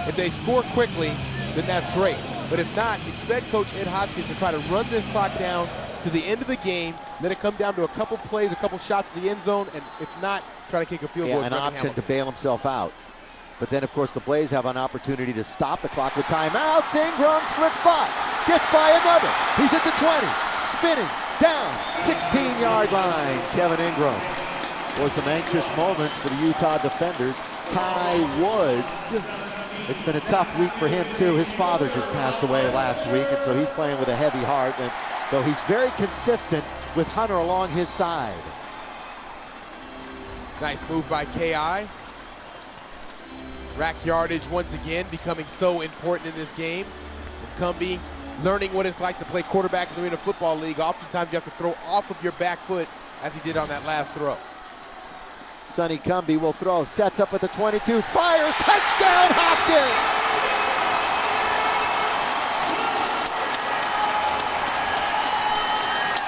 If they score quickly, then that's great. But if not, expect Coach Ed Hotchkiss to try to run this clock down to the end of the game, let it come down to a couple plays, a couple shots to the end zone, and if not, try to kick a field goal. An option to bail himself out. But then, of course, the Blaze have an opportunity to stop the clock with timeouts. Ingram slips by, gets by another. He's at the 20, spinning, down, 16-yard line. Kevin Ingram. Was some anxious moments for the Utah defenders. Ty Woods. It's been a tough week for him, too. His father just passed away last week, and so he's playing with a heavy heart. And though he's very consistent with Hunter along his side. It's a nice move by K.I. Rack yardage once again becoming so important in this game. And Cumbie learning what it's like to play quarterback in the Arena Football League. Oftentimes you have to throw off of your back foot as he did on that last throw. Sonny Cumbie will throw, sets up at the 22, fires, touchdown Hopkins!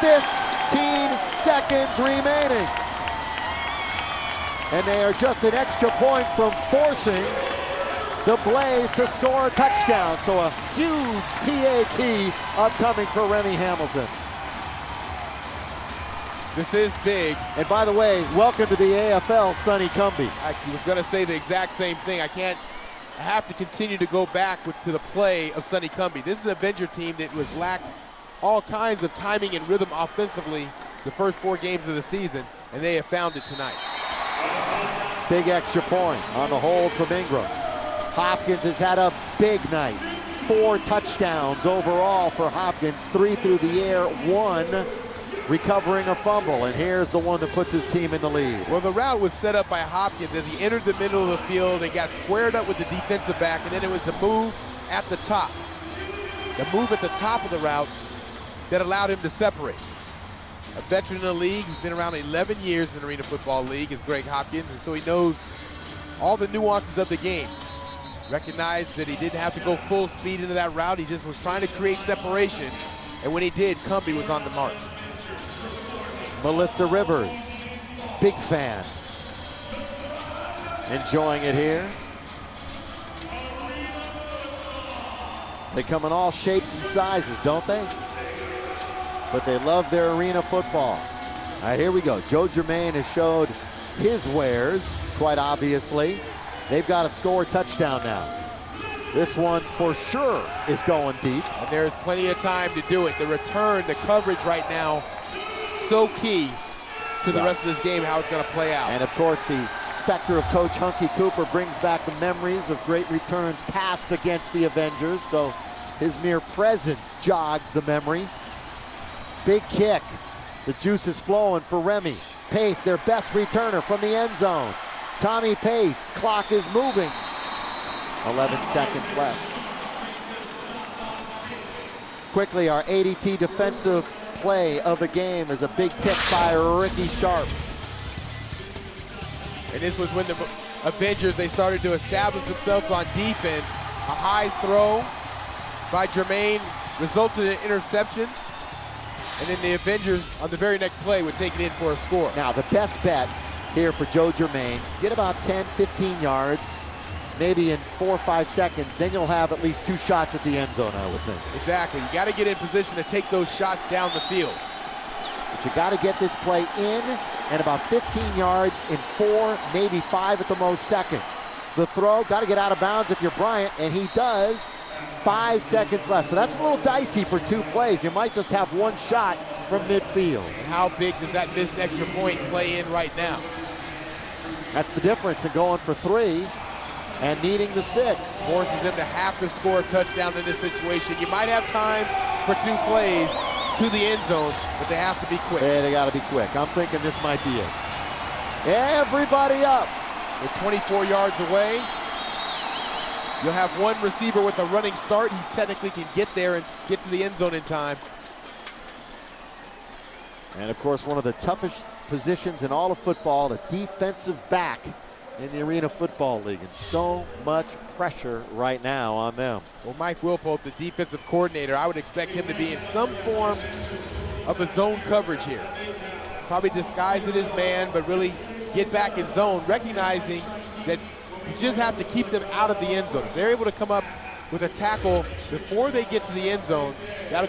"15 seconds remaining. And they are just an extra point from forcing the Blaze to score a touchdown. So a huge PAT upcoming for Remy Hamilton. This is big. And by the way, welcome to the AFL, Sonny Cumbie. I was going to say the exact same thing. I can't I have to continue to go back to the play of Sonny Cumbie. This is an Avenger team that was lacked all kinds of timing and rhythm offensively the first 4 games of the season, and they have found it tonight. Big extra point on the hold from Ingram. Hopkins has had a big night. 4 touchdowns overall for Hopkins, 3 through the air, 1 recovering a fumble, and here's the one that puts his team in the lead. Well, the route was set up by Hopkins as he entered the middle of the field and got squared up with the defensive back, and then it was the move at the top. The move at the top of the route that allowed him to separate. A veteran in the league, he's been around 11 years in the Arena Football League, is Greg Hopkins, and so he knows all the nuances of the game. Recognized that he didn't have to go full speed into that route, he just was trying to create separation, and when he did, Cumbie was on the mark. Melissa Rivers, big fan. Enjoying it here. They come in all shapes and sizes, don't they? But they love their arena football. All right, here we go. Joe Germain has showed his wares, quite obviously. They've got to score a touchdown now. This one for sure is going deep. And there's plenty of time to do it. The return, the coverage right now, so key to the rest of this game, how it's going to play out. And of course, the specter of Coach Hunky Cooper brings back the memories of great returns passed against the Avengers, so his mere presence jogs the memory. Big kick. The juice is flowing for Remy. Pace, their best returner from the end zone. Tommy Pace, clock is moving. 11 seconds left. Quickly, our ADT defensive play of the game is a big pick by Ricky Sharp. And this was when the Avengers, they started to establish themselves on defense. A high throw by Jermaine resulted in an interception. And then the Avengers on the very next play would take it in for a score. Now the best bet here for Joe Germain, get about 10, 15 yards, maybe in 4 or 5 seconds, then you'll have at least 2 shots at the end zone, I would think. Exactly, you gotta get in position to take those shots down the field. But you gotta get this play in and about 15 yards in 4, maybe 5 at the most seconds. The throw, gotta get out of bounds if you're Bryant, and he does. 5 seconds left, so that's a little dicey for 2 plays. You might just have 1 shot from midfield. And how big does that missed extra point play in right now? That's the difference in going for 3 and needing the 6. Forces them to have to score a touchdown in this situation. You might have time for 2 plays to the end zone, but they have to be quick. Yeah, they gotta be quick. I'm thinking this might be it. Everybody up. They're 24 yards away. You'll have 1 receiver with a running start. He technically can get there and get to the end zone in time. And of course, one of the toughest positions in all of football, the defensive back in the Arena Football League. And so much pressure right now on them. Well, Mike Wilpoth, the defensive coordinator, I would expect him to be in some form of a zone coverage here. Probably disguise it as man, but really get back in zone, recognizing that you just have to keep them out of the end zone. If they're able to come up with a tackle before they get to the end zone, that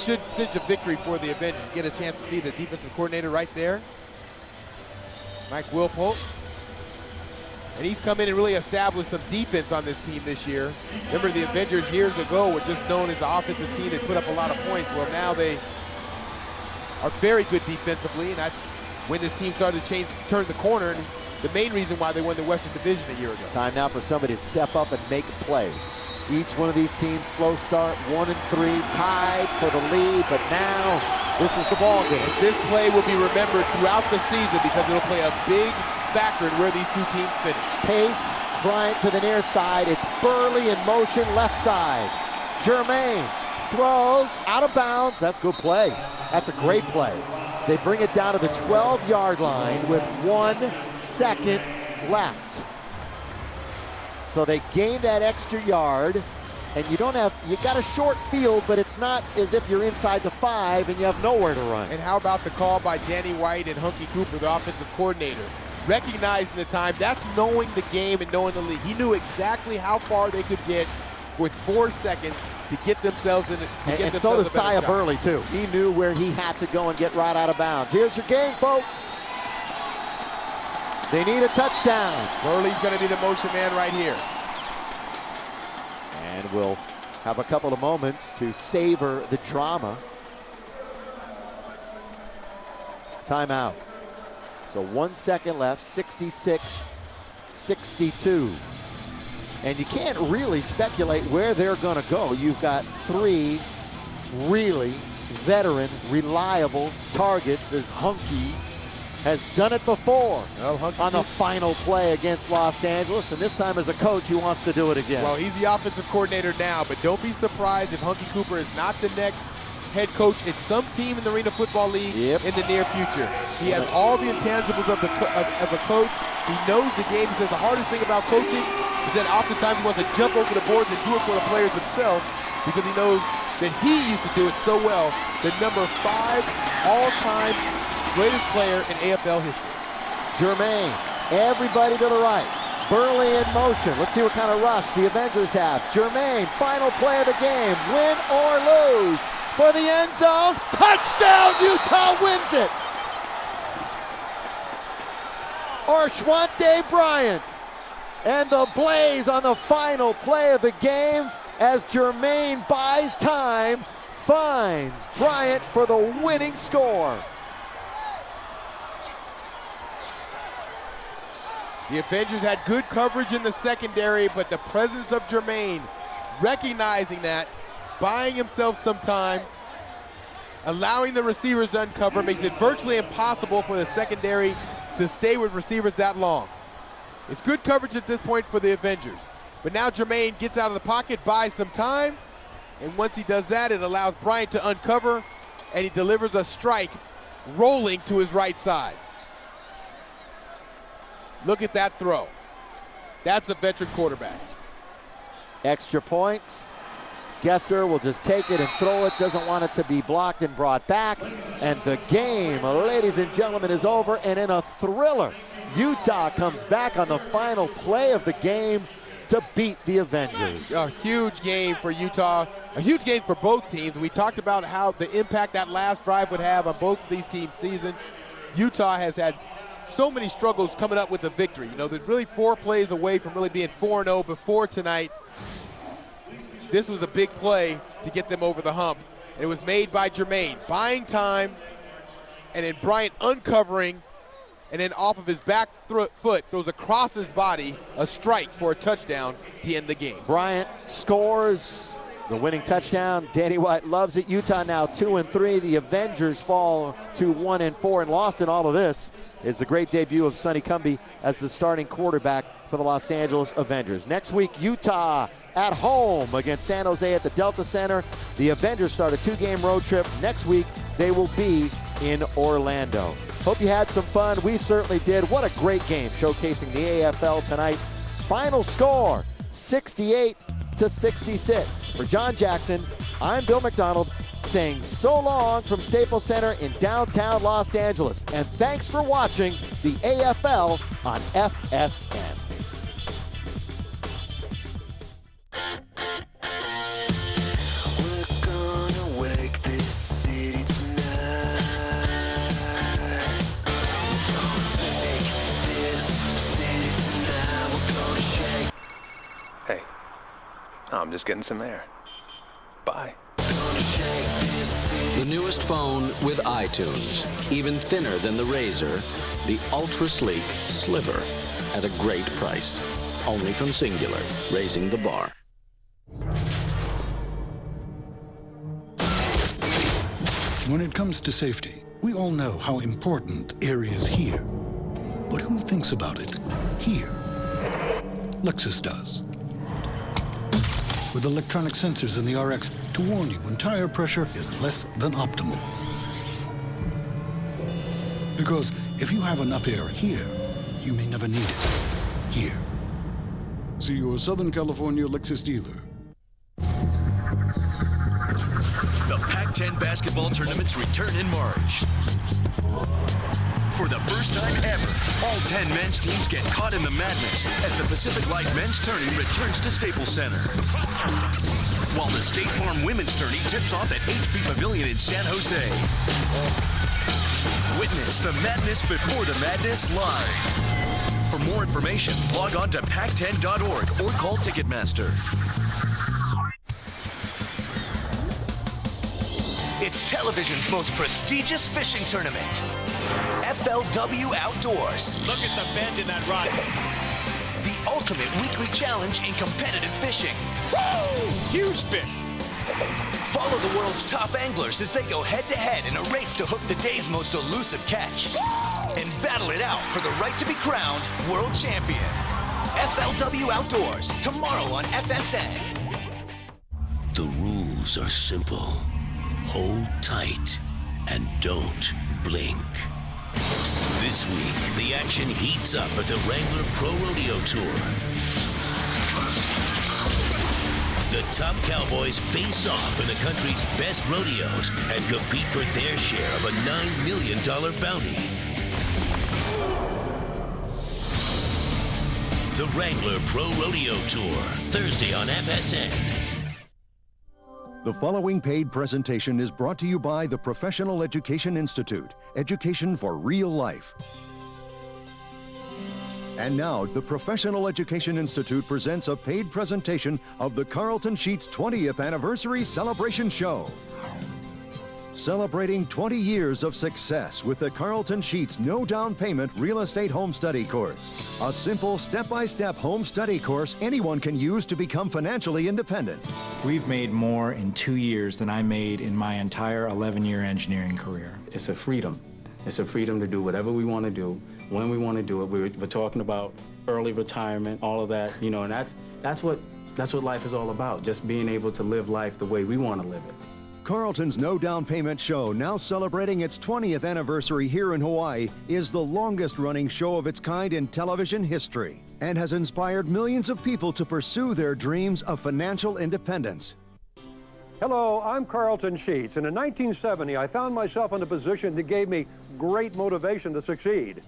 should cinch a victory for the Avengers. Get a chance to see the defensive coordinator right there, Mike Wilpoth. And he's come in and really established some defense on this team this year. Remember, the Avengers years ago were just known as the offensive team that put up a lot of points. Well, now they are very good defensively, and that's when this team started to turn the corner, and the main reason why they won the Western Division a year ago. Time now for somebody to step up and make a play. Each one of these teams, slow start, 1 and 3, tied for the lead, but now this is the ball game. And this play will be remembered throughout the season because it'll play a big factor in where these 2 teams finish. Pace, Bryant to the near side. It's Burley in motion, left side. Germain throws, out of bounds. That's a good play. That's a great play. They bring it down to the 12-yard line with 1 second left. So they gain that extra yard, and you got a short field, but it's not as if you're inside the 5 and you have nowhere to run. And how about the call by Danny White and Hunky Cooper, the offensive coordinator? Recognizing the time, that's knowing the game and knowing the league. He knew exactly how far they could get with 4 seconds to get themselves in. And so does Sia Burley, too. He knew where he had to go and get right out of bounds. Here's your game, folks. They need a touchdown. Burley's going to be the motion man right here. will have a couple of moments to savor the drama. Timeout. So 1 second left, 66-62. And you can't really speculate where they're going to go. You've got three really veteran, reliable targets, as Hunky has done it before on the final play against Los Angeles, and this time as a coach, he wants to do it again. Well, he's the offensive coordinator now, but don't be surprised if Hunky Cooper is not the next head coach at some team in the Arena Football League in the near future. He has all the intangibles of a coach. He knows the game. He says the hardest thing about coaching is that oftentimes he wants to jump over the boards and do it for the players himself, because he knows that he used to do it so well. The number 5 all-time greatest player in AFL history. Jermaine, everybody to the right. Burley in motion. Let's see what kind of rush the Avengers have. Jermaine, final play of the game. Win or lose for the end zone. Touchdown, Utah wins it. Arshwante Bryant. And the Blaze on the final play of the game as Jermaine buys time, finds Bryant for the winning score. The Avengers had good coverage in the secondary, but the presence of Jermaine, recognizing that, buying himself some time, allowing the receivers to uncover, makes it virtually impossible for the secondary to stay with receivers that long. It's good coverage at this point for the Avengers. But now Jermaine gets out of the pocket, buys some time, and once he does that, it allows Bryant to uncover, and he delivers a strike rolling to his right side. Look at that throw. That's a veteran quarterback. Extra points. Gesser will just take it and throw it. Doesn't want it to be blocked and brought back. And the game, ladies and gentlemen, is over. And in a thriller, Utah comes back on the final play of the game to beat the Avengers. A huge game for Utah. A huge game for both teams. We talked about how the impact that last drive would have on both of these teams' season. Utah has had so many struggles coming up with the victory. You know, they're really 4 plays away from really being 4-0 before tonight. This was a big play to get them over the hump. And it was made by Jermaine, buying time, and then Bryant uncovering, and then off of his back foot, throws across his body a strike for a touchdown to end the game. Bryant scores the winning touchdown. Danny White loves it. Utah now 2-3. The Avengers fall to 1-4, and lost in all of this is the great debut of Sonny Cumbie as the starting quarterback for the Los Angeles Avengers. Next week, Utah at home against San Jose at the Delta Center. The Avengers start a 2-game road trip. Next week, they will be in Orlando. Hope you had some fun. We certainly did. What a great game showcasing the AFL tonight. Final score, 68-66. For John Jackson, I'm Bill Macdonald, saying so long from Staples Center in downtown Los Angeles. And thanks for watching the AFL on FSN. Hey, I'm just getting some air. Bye. The newest phone with iTunes, even thinner than the Razor, the ultra-sleek Sliver, at a great price. Only from Singular, raising the bar. When it comes to safety, we all know how important air is here. But who thinks about it here? Lexus does. With electronic sensors in the RX to warn you when tire pressure is less than optimal. Because if you have enough air here, you may never need it here. See your Southern California Lexus dealer. The Pac-10 basketball tournaments return in March. For the first time ever, all 10 men's teams get caught in the madness as the Pacific Light Men's Tourney returns to Staples Center. While the State Farm Women's Tourney tips off at HP Pavilion in San Jose. Witness the madness before the madness live. For more information, log on to pac10.org or call Ticketmaster. It's television's most prestigious fishing tournament. FLW Outdoors. Look at the bend in that rod. The ultimate weekly challenge in competitive fishing. Woo! Huge fish. Follow the world's top anglers as they go head-to-head in a race to hook the day's most elusive catch. And battle it out for the right to be crowned world champion. FLW Outdoors, tomorrow on FSN. The rules are simple. Hold tight and don't blink. This week, the action heats up at the Wrangler Pro Rodeo Tour. The top cowboys face off in the country's best rodeos and compete for their share of a $9 million bounty. The Wrangler Pro Rodeo Tour, Thursday on FSN. The following paid presentation is brought to you by the Professional Education Institute, education for real life. And now, the Professional Education Institute presents a paid presentation of the Carlton Sheets 20th Anniversary Celebration Show. Celebrating 20 years of success with the Carlton Sheets No Down Payment Real Estate Home Study Course. A simple step-by-step home study course anyone can use to become financially independent. We've made more in 2 years than I made in my entire 11-year engineering career. It's a freedom. It's a freedom to do whatever we want to do, when we want to do it. We're talking about early retirement, all of that, you know, and that's what life is all about, just being able to live life the way we want to live it. Carlton's No Down Payment Show, now celebrating its 20th anniversary here in Hawaii, is the longest-running show of its kind in television history and has inspired millions of people to pursue their dreams of financial independence. Hello, I'm Carlton Sheets, and in 1970, I found myself in a position that gave me great motivation to succeed.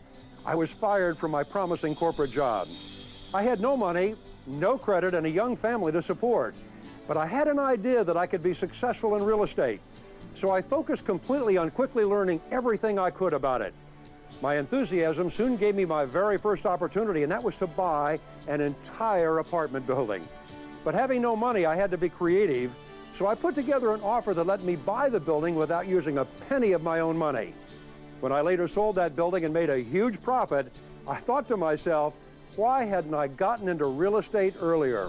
I was fired from my promising corporate job. I had no money, no credit, and a young family to support. But I had an idea that I could be successful in real estate. So I focused completely on quickly learning everything I could about it. My enthusiasm soon gave me my very first opportunity, and that was to buy an entire apartment building. But having no money, I had to be creative. So I put together an offer that let me buy the building without using a penny of my own money. When I later sold that building and made a huge profit, I thought to myself, why hadn't I gotten into real estate earlier?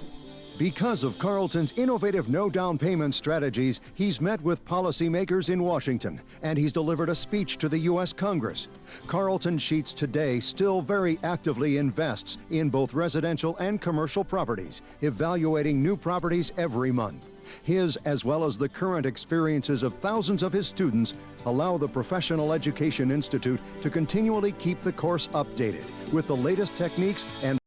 Because of Carlton's innovative no-down payment strategies, he's met with policymakers in Washington, and he's delivered a speech to the U.S. Congress. Carlton Sheets today still very actively invests in both residential and commercial properties, evaluating new properties every month. His, as well as the current experiences of thousands of his students, allow the Professional Education Institute to continually keep the course updated with the latest techniques and